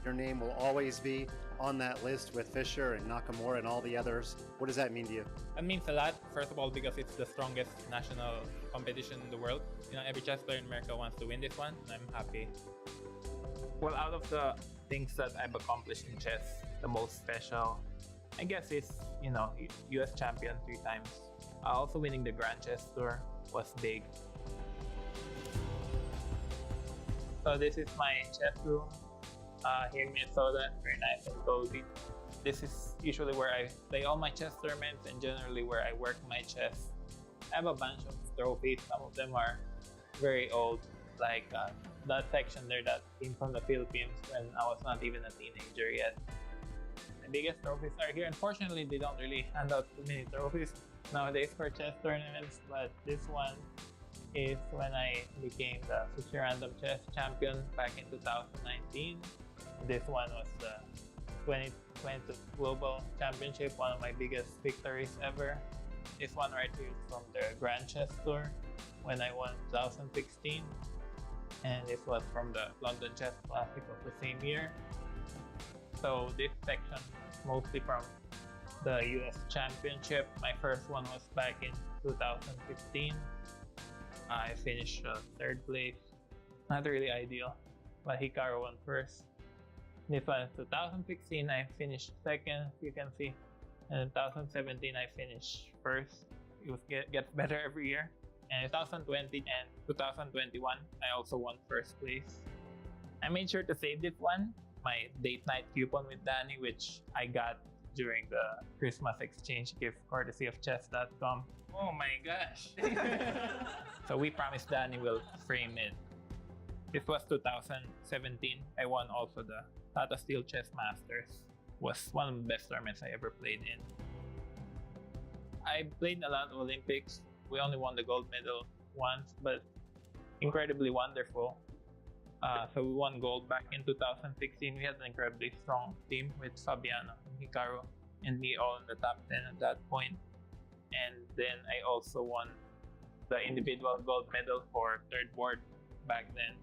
Your name will always be on that list with Fischer and Nakamura and all the others. What does that mean to you? It means a lot, first of all, because it's the strongest national competition in the world. Every chess player in America wants to win this one, and I'm happy. Well, out of the things that I've accomplished in chess, the most special, I guess, is, US champion 3 times. Also winning the Grand Chess Tour was big. So this is my chess room. Here in Minnesota, very nice and cozy. This is usually where I play all my chess tournaments and generally where I work my chess. I have a bunch of trophies. Some of them are very old, like that section there that came from the Philippines when I was not even a teenager yet. The biggest trophies are here. Unfortunately, they don't really hand out too many trophies nowadays for chess tournaments, but this one is when I became the Future Random Chess Champion back in 2019. This one was the 2022 Global Championship, one of my biggest victories ever. This one right here is from the Grand Chess Tour when I won 2016. And this was from the London Chess Classic of the same year. So this section is mostly from the US Championship. My first one was back in 2015. I finished third place. Not really ideal, but Hikaru won first. This one in 2016, I finished second, you can see. And in 2017, I finished first. It gets better every year. And in 2020 and 2021, I also won first place. I made sure to save this one, my date night coupon with Danny, which I got during the Christmas exchange gift courtesy of Chess.com. Oh my gosh. So we promised Danny will frame it. This was 2017. I won also the Tata Steel Chess Masters. Was one of the best tournaments I ever played in. I played a lot of Olympics. We only won the gold medal once, but incredibly wonderful. So we won gold back in 2016. We had an incredibly strong team with Fabiano, Hikaru, and me all in the top 10 at that point. And then I also won the individual gold medal for third board back then.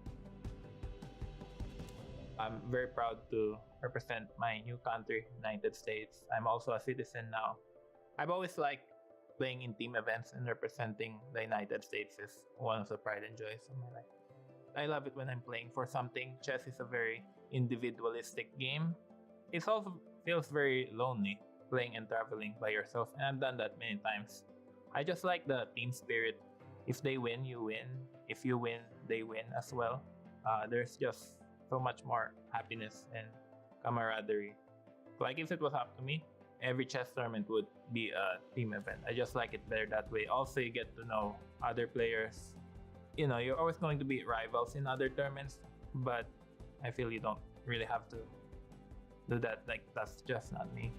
I'm very proud to represent my new country, United States. I'm also a citizen now. I've always liked playing in team events, and representing the United States is one of the pride and joys of my life. I love it when I'm playing for something. Chess is a very individualistic game. It also feels very lonely playing and traveling by yourself, and I've done that many times. I just like the team spirit. If they win, you win. If you win, they win as well. There's just so much more happiness and camaraderie. Like if it was up to me, every chess tournament would be a team event. I just like it better that way. Also, you get to know other players. You know, you're always going to be rivals in other tournaments, but I feel you don't really have to do that. Like, that's just not me.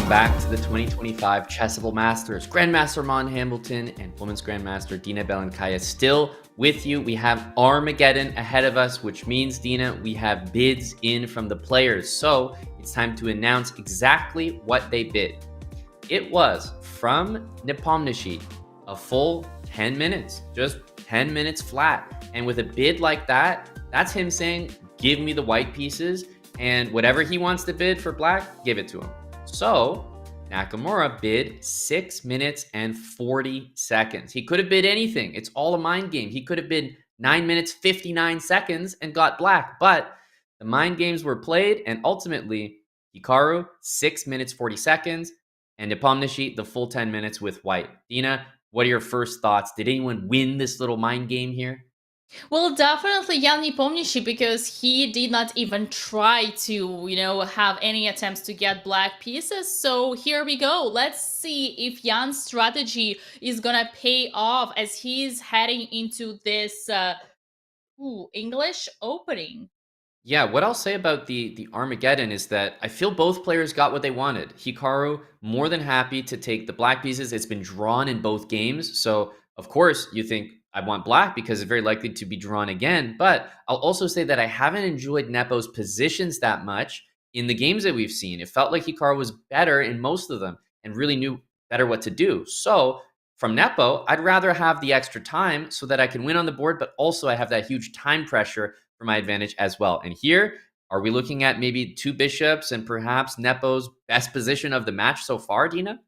Back to the 2025 Chessable Masters. Grandmaster Armand Hamilton and Women's Grandmaster Dina Belenkaya still with you. We have Armageddon ahead of us, which means, Dina, we have bids in from the players. So it's time to announce exactly what they bid. It was from Nepomniachtchi, a full 10 minutes, just 10 minutes flat. And with a bid like that, that's him saying, give me the white pieces, and whatever he wants to bid for black, give it to him. So Nakamura bid 6 minutes and 40 seconds. He could have bid anything. It's all a mind game. He could have bid 9 minutes, 59 seconds and got black, but the mind games were played, and ultimately Hikaru 6 minutes, 40 seconds, and Nepomniachtchi the full 10 minutes with white. Dina, what are your first thoughts? Did anyone win this little mind game here? Well, definitely Jan Nepomniachtchi, because he did not even try to, have any attempts to get black pieces. So here we go. Let's see if Jan's strategy is gonna pay off as he's heading into this English opening. Yeah, what I'll say about the Armageddon is that I feel both players got what they wanted. Hikaru more than happy to take the black pieces. It's been drawn in both games, so of course you think I want black because it's very likely to be drawn again. But I'll also say that I haven't enjoyed Nepo's positions that much in the games that we've seen. It felt like Hikaru was better in most of them and really knew better what to do. So from Nepo, I'd rather have the extra time so that I can win on the board, but also I have that huge time pressure for my advantage as well. And here, are we looking at maybe 2 bishops and perhaps Nepo's best position of the match so far, Dina?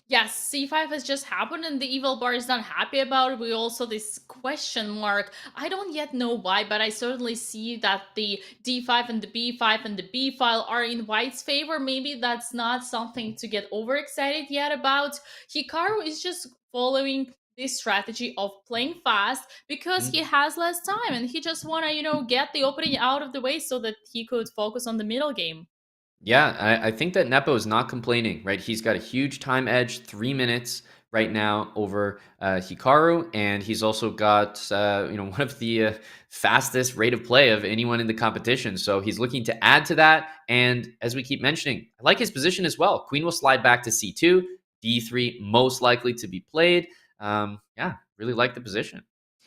Yes, c5 has just happened and the evil bar is not happy about it. We also this question mark. I don't yet know why, but I certainly see that the d5 and the b5 and the b file are in white's favor. Maybe that's not something to get overexcited yet about. Hikaru is just following this strategy of playing fast because he has less time and he just want to, get the opening out of the way so that he could focus on the middle game. Yeah, I think that Nepo is not complaining, right? He's got a huge time edge, 3 minutes right now over Hikaru, and he's also got one of the fastest rate of play of anyone in the competition. So he's looking to add to that. And as we keep mentioning, I like his position as well. Queen will slide back to c2, d3 most likely to be played. Yeah, really like the position.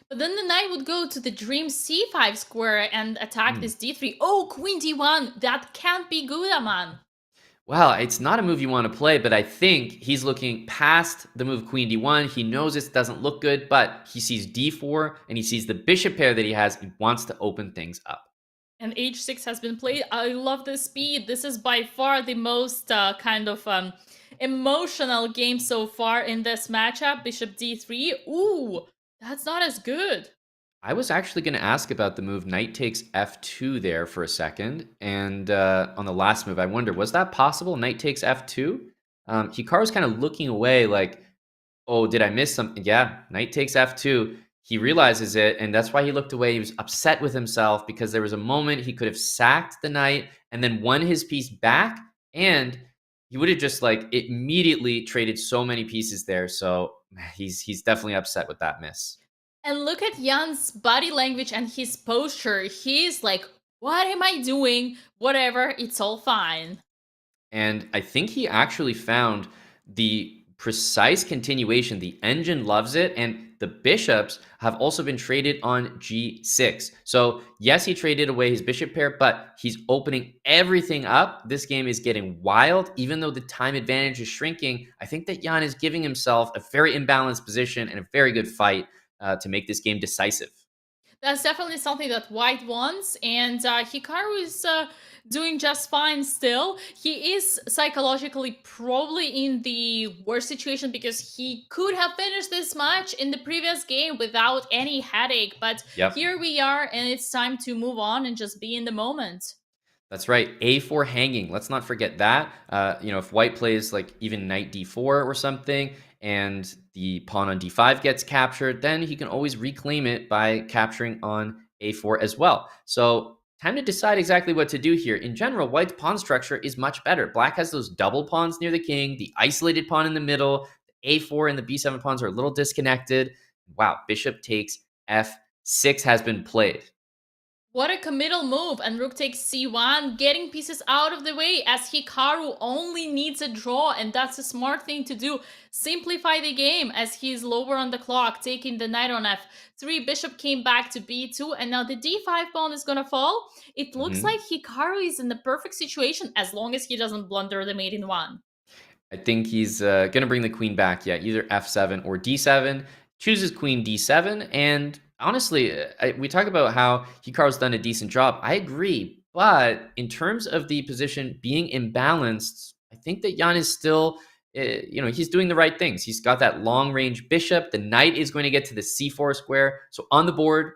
But then the knight would go to the dream c5 square and attack this d3. Oh, queen d1. That can't be good, Aman. Well, it's not a move you want to play, but I think he's looking past the move queen d1. He knows it doesn't look good, but he sees d4 and he sees the bishop pair that he has. He wants to open things up. And h6 has been played. I love the speed. This is by far the most emotional game so far in this matchup. Bishop d3. Ooh, that's not as good. I was actually going to ask about the move knight takes f2 there for a second. And on the last move, I wonder, was that possible? Knight takes f2? Hikaru's kind of looking away like, oh, did I miss something? Yeah, knight takes f2. He realizes it, and that's why he looked away. He was upset with himself because there was a moment he could have sacked the knight and then won his piece back, and he would have just like immediately traded so many pieces there. So he's definitely upset with that miss. And look at Jan's body language and his posture. He's like, what am I doing? Whatever, it's all fine. And I think he actually found the precise continuation. The engine loves it, and the bishops have also been traded on g6. So yes, he traded away his bishop pair, but he's opening everything up. This game is getting wild. Even though the time advantage is shrinking, I think that Jan is giving himself a very imbalanced position and a very good fight to make this game decisive. That's definitely something that white wants, and Hikaru is doing just fine still. He is psychologically probably in the worst situation because he could have finished this match in the previous game without any headache, but here we are, and it's time to move on and just be in the moment. That's right. A4 hanging. Let's not forget that. If white plays like even knight d4 or something, and the pawn on d5 gets captured, then he can always reclaim it by capturing on a4 as well. So time to decide exactly what to do here. In general, white's pawn structure is much better. Black has those double pawns near the king, the isolated pawn in the middle, the a4 and the b7 pawns are a little disconnected. Wow, bishop takes f6 has been played. What a committal move, and rook takes c1, getting pieces out of the way as Hikaru only needs a draw, and that's a smart thing to do. Simplify the game as he's lower on the clock, taking the knight on f3, bishop came back to b2, and now the d5 pawn is gonna fall. It looks like Hikaru is in the perfect situation as long as he doesn't blunder the mate in one. I think he's gonna bring the queen back, either f7 or d7, chooses queen d7, and honestly, we talk about how Hikaru's done a decent job. I agree, but in terms of the position being imbalanced, I think that Jan is still, he's doing the right things. He's got that long-range bishop. The knight is going to get to the c4 square. So on the board,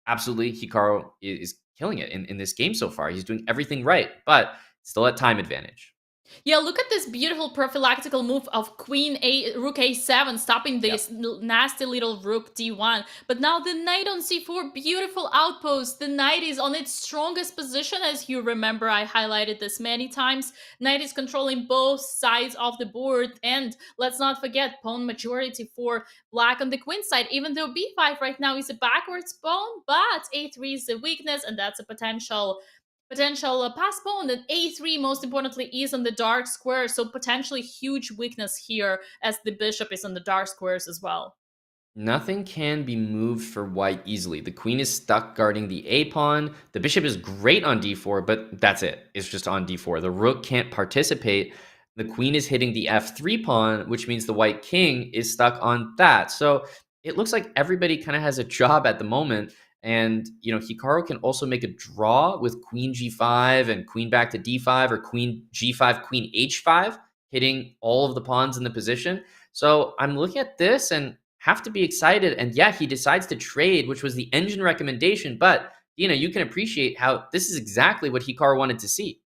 absolutely, Hikaru is killing it in this game so far. He's doing everything right, but still at time advantage. Yeah, look at this beautiful prophylactical move of rook a7, stopping this nasty little rook d1. But now the knight on c4, beautiful outpost. The knight is on its strongest position, as you remember, I highlighted this many times. Knight is controlling both sides of the board, and let's not forget pawn majority for black on the queen side. Even though b5 right now is a backwards pawn, but a3 is the weakness, and that's a potential pass pawn. And a3, most importantly, is on the dark square, so potentially huge weakness here as the bishop is on the dark squares as well. Nothing can be moved for white easily. The queen is stuck guarding the a pawn. The bishop is great on d4, but that's it. It's just on d4. The rook can't participate. The queen is hitting the f3 pawn, which means the white king is stuck on that. So it looks like everybody kind of has a job at the moment. And, you know, Hikaru can also make a draw with queen g5 and queen back to d5, or queen g5, queen h5, hitting all of the pawns in the position. So I'm looking at this and have to be excited. And yeah, he decides to trade, which was the engine recommendation. But, Dina, you can appreciate how this is exactly what Hikaru wanted to see.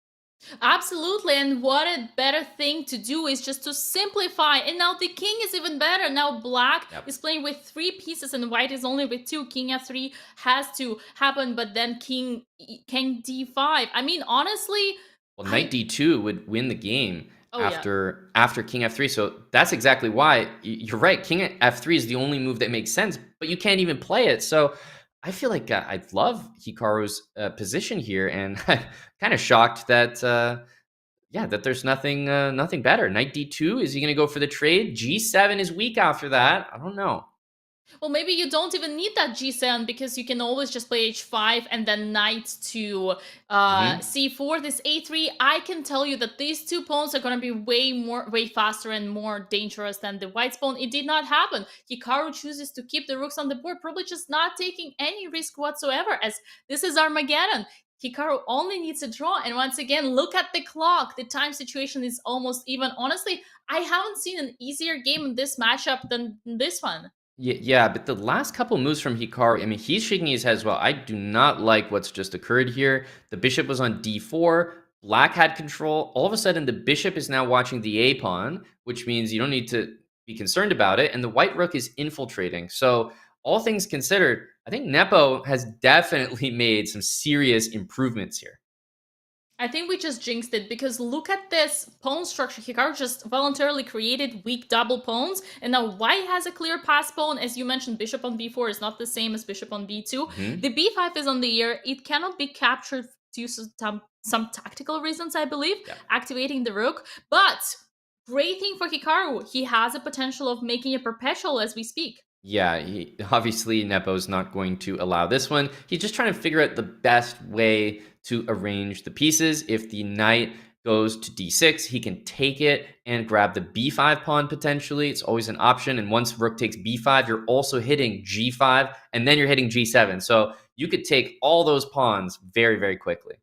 Absolutely, and what a better thing to do is just to simplify. And now the king is even better. Now black is playing with 3 pieces and white is only with 2. King f3 has to happen, but then king d5. I mean, honestly, well, knight d2 would win the game after king f3. So that's exactly why you're right. King f3 is the only move that makes sense, but you can't even play it. So I feel like I love Hikaru's position here, and I'm kind of shocked that that there's nothing better. Knight d2, is he going to go for the trade? G7 is weak after that. I don't know. Well, maybe you don't even need that g7 because you can always just play h5 and then knight to c4. This a3, I can tell you that these 2 pawns are going to be way faster and more dangerous than the white's pawn. It did not happen. Hikaru chooses to keep the rooks on the board, probably just not taking any risk whatsoever, as this is Armageddon. Hikaru only needs a draw, and once again, look at the clock. The time situation is almost even. Honestly, I haven't seen an easier game in this matchup than this one. Yeah, but the last couple moves from Hikaru, I mean, he's shaking his head as well. I do not like what's just occurred here. The bishop was on d4. Black had control. All of a sudden, the bishop is now watching the a pawn, which means you don't need to be concerned about it. And the white rook is infiltrating. So all things considered, I think Nepo has definitely made some serious improvements here. I think we just jinxed it, because look at this pawn structure. Hikaru just voluntarily created weak double pawns, and now white has a clear pass pawn. As you mentioned, bishop on b4 is not the same as bishop on b2. The b5 is on the air. It cannot be captured due to some tactical reasons, I believe, activating the rook. But great thing for Hikaru, he has a potential of making a perpetual as we speak. Yeah, obviously Nepo's not going to allow this one. He's just trying to figure out the best way to arrange the pieces. If the knight goes to d6, he can take it and grab the b5 pawn potentially. It's always an option. And once rook takes b5, you're also hitting g5, and then you're hitting g7. So you could take all those pawns very, very quickly.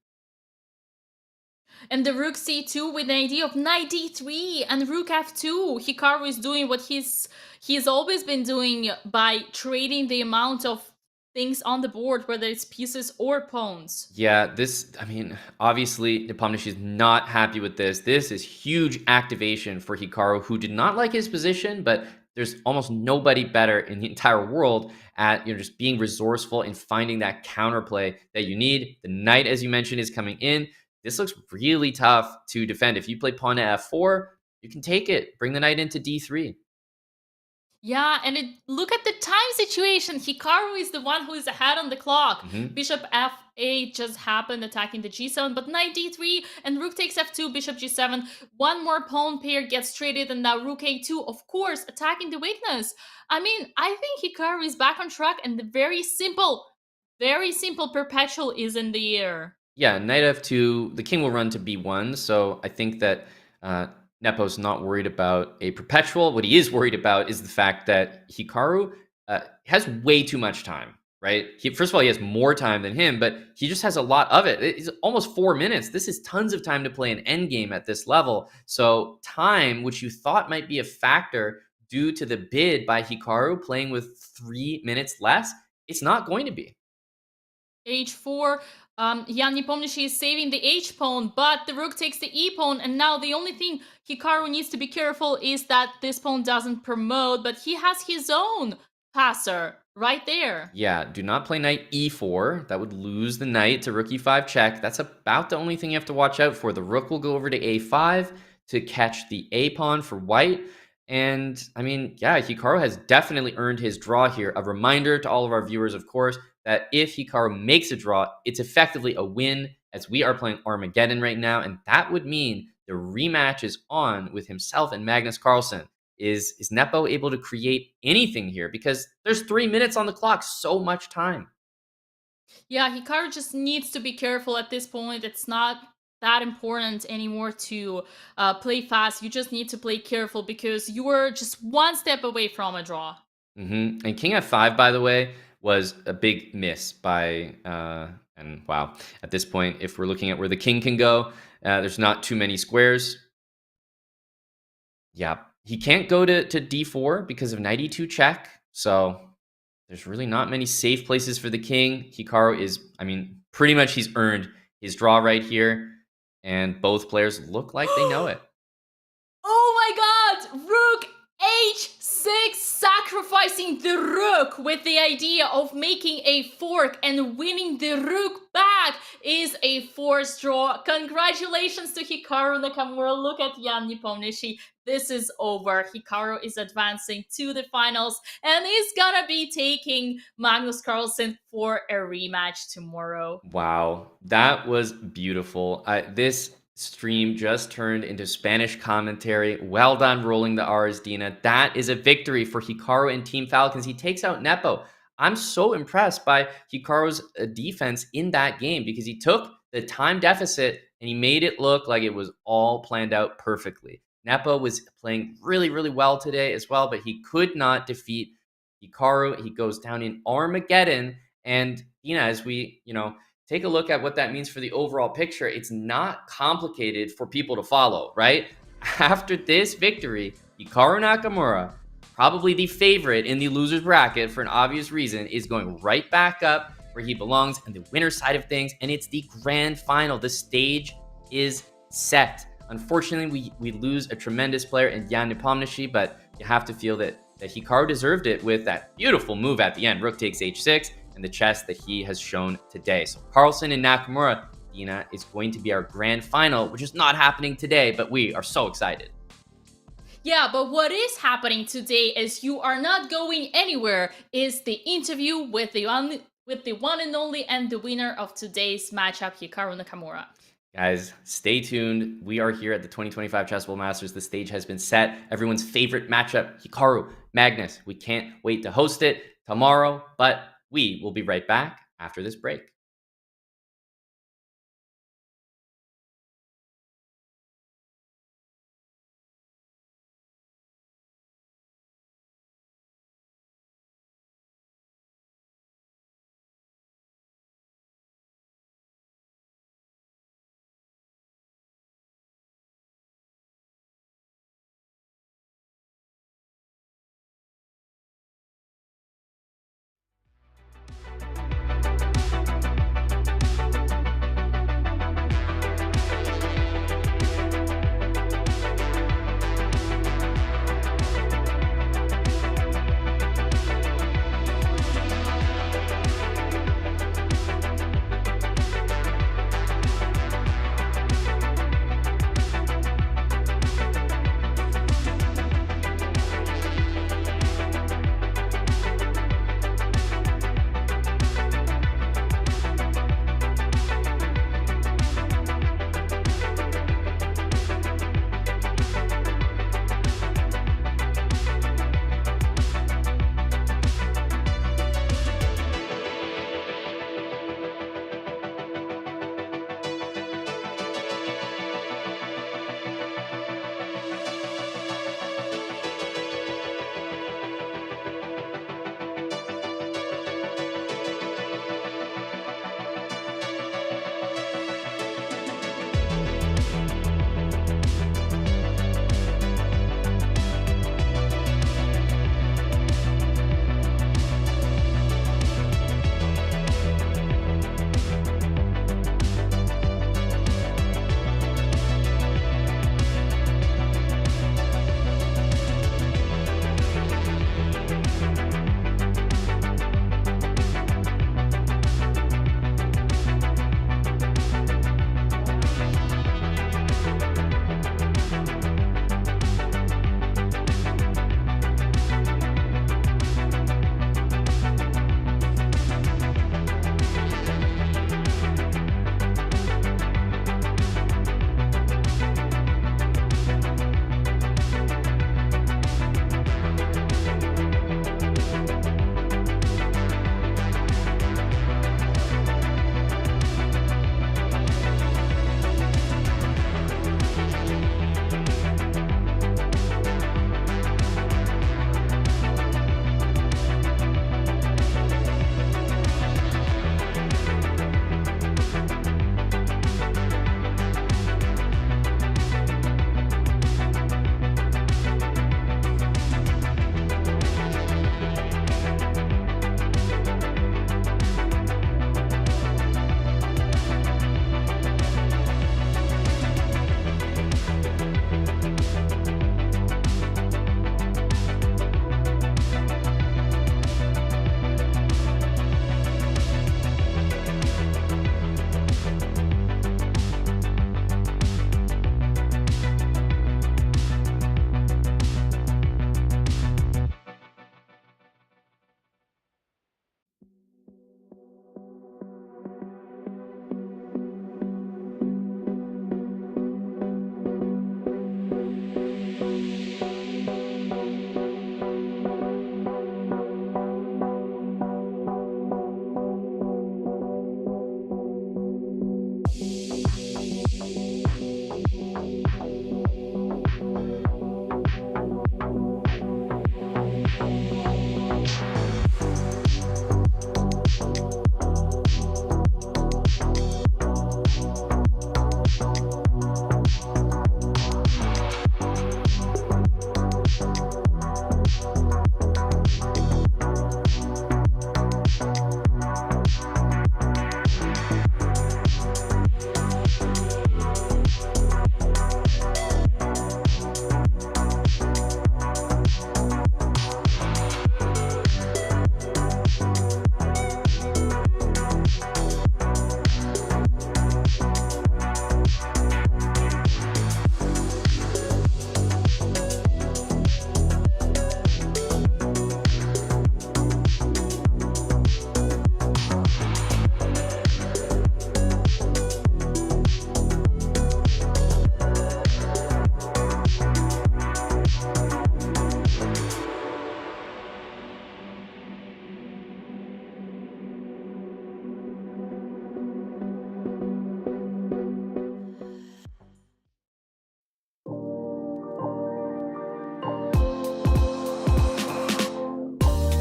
And the rook c2 with the idea of knight d3 and rook f2. Hikaru is doing what he's always been doing by trading the amount of things on the board, whether it's pieces or pawns. Yeah, I mean, obviously Nepomniachtchi is not happy with this. This is huge activation for Hikaru, who did not like his position, but there's almost nobody better in the entire world at just being resourceful and finding that counterplay that you need. The knight, as you mentioned, is coming in. This looks really tough to defend. If you play pawn to f4, you can take it. Bring the knight into d3. Yeah, and look at the time situation. Hikaru is the one who is ahead on the clock. Bishop f8 just happened, attacking the g7, but knight d3 and rook takes f2, bishop g7. One more pawn pair gets traded, and now rook a2, of course, attacking the weakness. I mean, I think Hikaru is back on track, and the very simple perpetual is in the air. Yeah, knight f2, the king will run to b1, so I think that Nepo's not worried about a perpetual. What he is worried about is the fact that Hikaru has way too much time, right? First of all, he has more time than him, but he just has a lot of it. It's almost 4 minutes. This is tons of time to play an endgame at this level. So time, which you thought might be a factor due to the bid by Hikaru playing with 3 minutes less, it's not going to be. h4. Jan Nepomniachtchi is saving the h-pawn, but the rook takes the e-pawn, and now the only thing Hikaru needs to be careful is that this pawn doesn't promote, but he has his own passer right there. Yeah, do not play knight e4. That would lose the knight to rook e5 check. That's about the only thing you have to watch out for. The rook will go over to a5 to catch the a-pawn for white. And, I mean, yeah, Hikaru has definitely earned his draw here. A reminder to all of our viewers, of course, that if Hikaru makes a draw, it's effectively a win, as we are playing Armageddon right now, and that would mean the rematch is on with himself and Magnus Carlsen. Is Nepo able to create anything here? Because there's 3 minutes on the clock, so much time. Yeah, Hikaru just needs to be careful at this point. It's not that important anymore to play fast. You just need to play careful because you were just one step away from a draw. And king f5, by the way, was a big miss by, and wow, at this point, if we're looking at where the king can go, there's not too many squares. Yeah, he can't go to d4 because of knight e2 check, so there's really not many safe places for the king. Hikaru is, I mean, pretty much he's earned his draw right here, and both players look like they know it. Oh my god! Rook h6, sacrificing the rook with the idea of making a fork and winning the rook back is a forced draw. Congratulations to Hikaru Nakamura. Look at Jan Nepomniachtchi. This is over. Hikaru is advancing to the finals and is gonna be taking Magnus Carlsen for a rematch tomorrow. Wow, that was beautiful. This stream just turned into Spanish commentary. Well done rolling the R's, Dina. That is a victory for Hikaru and Team Falcons. He takes out Nepo. I'm so impressed by Hikaru's defense in that game because he took the time deficit and he made it look like it was all planned out perfectly. Nepo was playing really, really well today as well, but he could not defeat Hikaru. He goes down in Armageddon. And, Dina, as we, take a look at what that means for the overall picture, it's not complicated for people to follow, right? After this victory, Hikaru Nakamura, probably the favorite in the loser's bracket for an obvious reason, is going right back up where he belongs on the winner's side of things, and it's the grand final. The stage is set. Unfortunately, we lose a tremendous player in Jan Nepomniachtchi, but you have to feel that Hikaru deserved it with that beautiful move at the end. Rook takes h6. And the chess that he has shown today. So Carlsen and Nakamura, Dina, is going to be our grand final, which is not happening today, but we are so excited. Yeah, but what is happening today is you are not going anywhere is the interview with the one and only and the winner of today's matchup, Hikaru Nakamura. Guys, stay tuned. We are here at the 2025 Chessable Masters. The stage has been set. Everyone's favorite matchup, Hikaru, Magnus. We can't wait to host it tomorrow, but we will be right back after this break.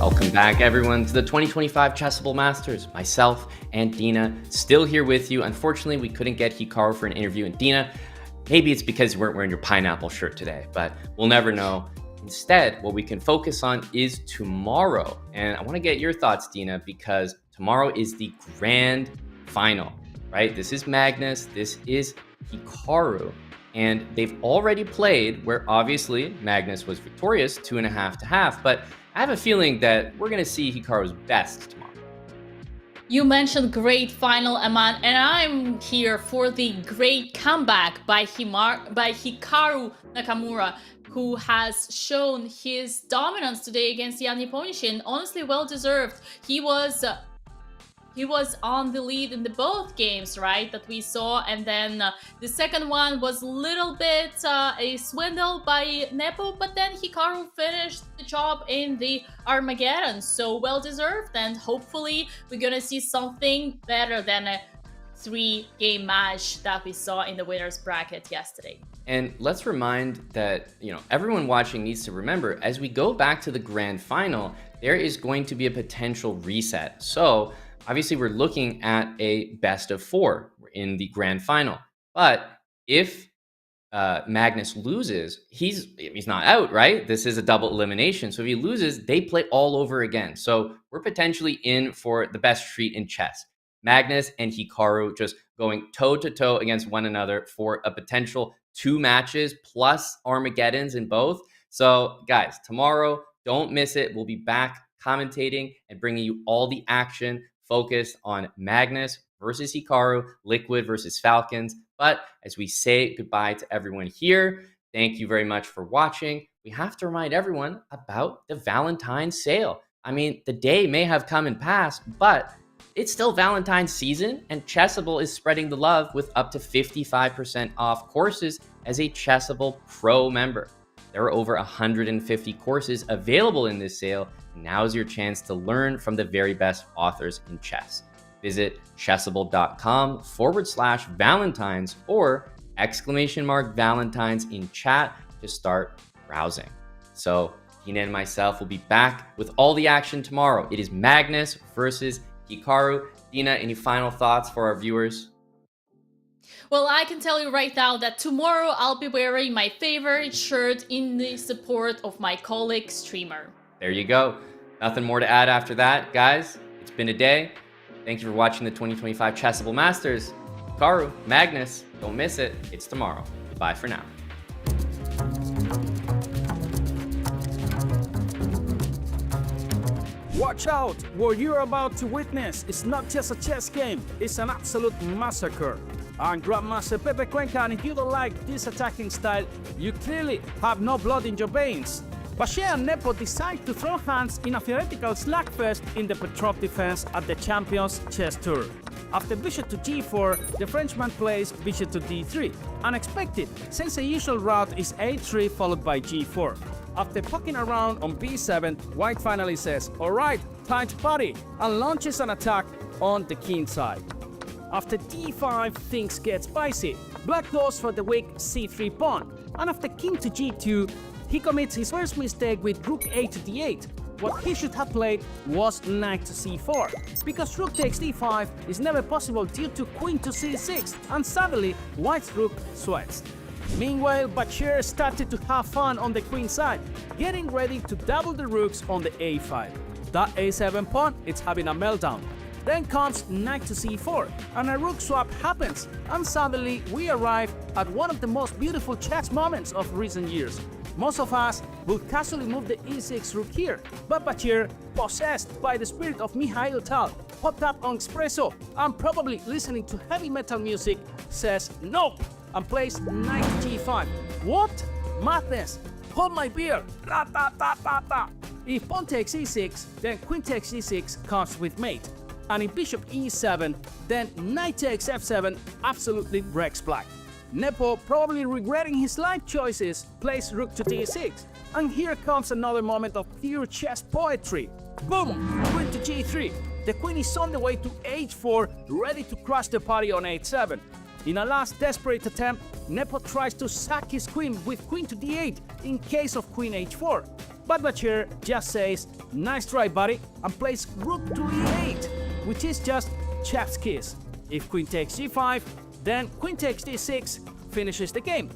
Welcome back, everyone, to the 2025 Chessable Masters. Myself and Dina still here with you. Unfortunately, we couldn't get Hikaru for an interview. And Dina, maybe it's because you weren't wearing your pineapple shirt today, but we'll never know. Instead, what we can focus on is tomorrow. And I want to get your thoughts, Dina, because tomorrow is the grand final, right? This is Magnus, this is Hikaru. And they've already played where obviously Magnus was victorious 2.5 to half, but I have a feeling that we're going to see Hikaru's best tomorrow. You mentioned great final, Aman, and I'm here for the great comeback by Hikaru Nakamura, who has shown his dominance today against Jan Nepomniachtchi, and honestly well deserved. He was on the lead in the both games, right, that we saw, and then the second one was a little bit a swindle by Nepo, but then Hikaru finished the job in the Armageddon, so well deserved, and hopefully we're gonna see something better than a 3-game match that we saw in the winners bracket yesterday. And let's remind that, everyone watching needs to remember, as we go back to the grand final, there is going to be a potential reset. So obviously, we're looking at a best of 4 in the grand final. But if Magnus loses, he's not out, right? This is a double elimination. So if he loses, they play all over again. So we're potentially in for the best treat in chess. Magnus and Hikaru just going toe-to-toe against one another for a potential 2 matches plus Armageddons in both. So guys, tomorrow, don't miss it. We'll be back commentating and bringing you all the action focused on Magnus versus Hikaru, Liquid versus Falcons. But as we say goodbye to everyone here, thank you very much for watching. We have to remind everyone about the Valentine's sale. I mean, the day may have come and passed, but it's still Valentine's season, and Chessable is spreading the love with up to 55% off courses as a Chessable Pro member. There are over 150 courses available in this sale. Now's your chance to learn from the very best authors in chess. Visit chessable.com/Valentines or !Valentines in chat to start browsing. So Tina and myself will be back with all the action tomorrow. It is Magnus versus Hikaru. Dina, any final thoughts for our viewers? Well, I can tell you right now that tomorrow I'll be wearing my favorite shirt in the support of my colleague streamer. There you go. Nothing more to add after that. Guys, it's been a day. Thank you for watching the 2025 Chessable Masters. Hikaru, Magnus, don't miss it. It's tomorrow. Bye for now. Watch out! What you're about to witness is not just a chess game, it's an absolute massacre. I'm Grandmaster Pepe Cuenca, and if you don't like this attacking style, you clearly have no blood in your veins. Vachier and Nepo decide to throw hands in a theoretical slugfest in the Petrov defense at the Champions Chess Tour. After bishop to g4, the Frenchman plays bishop to d3. Unexpected, since the usual route is a3 followed by g4. After poking around on b7, White finally says, "Alright, time to party," and launches an attack on the king side. After d5, things get spicy. Black goes for the weak c3 pawn, and after king to g2, he commits his first mistake with rook a to d8. What he should have played was knight to c4, because rook takes d5 is never possible due to queen to c6, and suddenly White's rook sweats. Meanwhile, Vachier started to have fun on the queen side, getting ready to double the rooks on the a5. That a7 pawn is having a meltdown. Then comes knight to c4, and a rook swap happens, and suddenly we arrive at one of the most beautiful chess moments of recent years. Most of us would casually move the e6 rook here, but Vachier, possessed by the spirit of Mikhail Tal, popped up on Espresso and probably listening to heavy metal music, says nope, and plays knight to g5. What? Madness! Hold my beer! Ra-ta-ta-ta-ta! If pawn takes e6, then queen takes e6 comes with mate. And if bishop e7, then knight takes f7 absolutely wrecks black. Nepo, probably regretting his life choices, plays rook to d6. And here comes another moment of pure chess poetry. Boom! Queen to g3. The queen is on the way to h4, ready to crush the party on h7. In a last desperate attempt, Nepo tries to sack his queen with queen to d8 in case of queen h4. But Vachier just says, "Nice try, buddy," and plays rook to e8, which is just chef's kiss. If queen takes g5, then queen takes d6 finishes the game.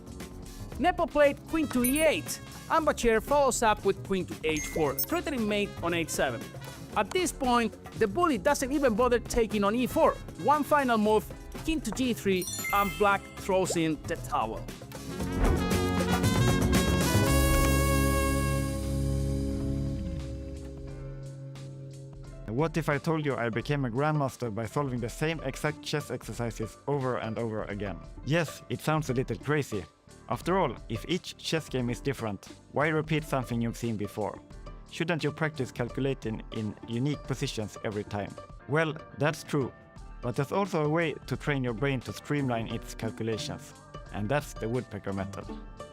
Nepo played queen to e8, and Vachier follows up with queen to h4, threatening mate on h7. At this point, the bully doesn't even bother taking on e4. One final move, king to g3, and black throws in the towel. What if I told you I became a grandmaster by solving the same exact chess exercises over and over again? Yes, it sounds a little crazy. After all, if each chess game is different, why repeat something you've seen before? Shouldn't you practice calculating in unique positions every time? Well, that's true, but there's also a way to train your brain to streamline its calculations, and that's the woodpecker method.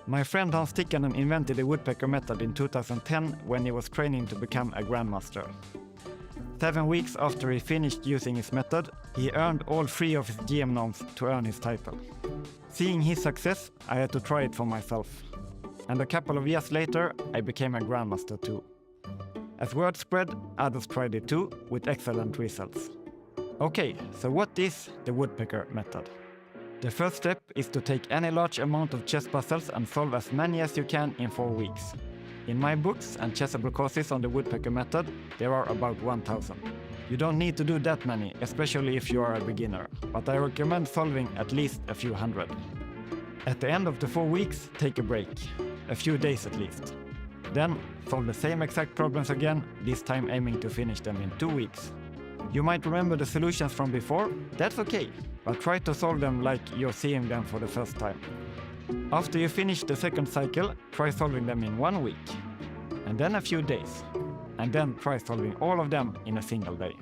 My friend Hans Tikkanen invented the woodpecker method in 2010 when he was training to become a grandmaster. 7 weeks after he finished using his method, he earned all 3 of his GM noms to earn his title. Seeing his success, I had to try it for myself. And a couple of years later, I became a grandmaster too. As word spread, others tried it too, with excellent results. Okay, so what is the woodpecker method? The first step is to take any large amount of chess puzzles and solve as many as you can in 4 weeks. In my books and Chessable courses on the woodpecker method, there are about 1000. You don't need to do that many, especially if you are a beginner, but I recommend solving at least a few hundred. At the end of the 4 weeks, take a break, a few days at least. Then, solve the same exact problems again, this time aiming to finish them in 2 weeks. You might remember the solutions from before, that's okay, but try to solve them like you're seeing them for the first time. After you finish the second cycle, try solving them in 1 week, and then a few days, and then try solving all of them in a single day.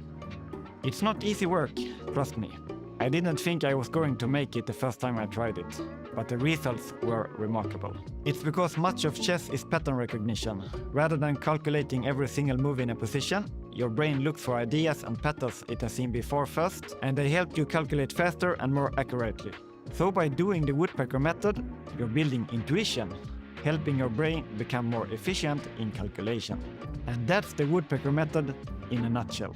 It's not easy work, trust me. I didn't think I was going to make it the first time I tried it, but the results were remarkable. It's because much of chess is pattern recognition. Rather than calculating every single move in a position, your brain looks for ideas and patterns it has seen before first, and they help you calculate faster and more accurately. So by doing the woodpecker method, you're building intuition, helping your brain become more efficient in calculation. And that's the woodpecker method in a nutshell.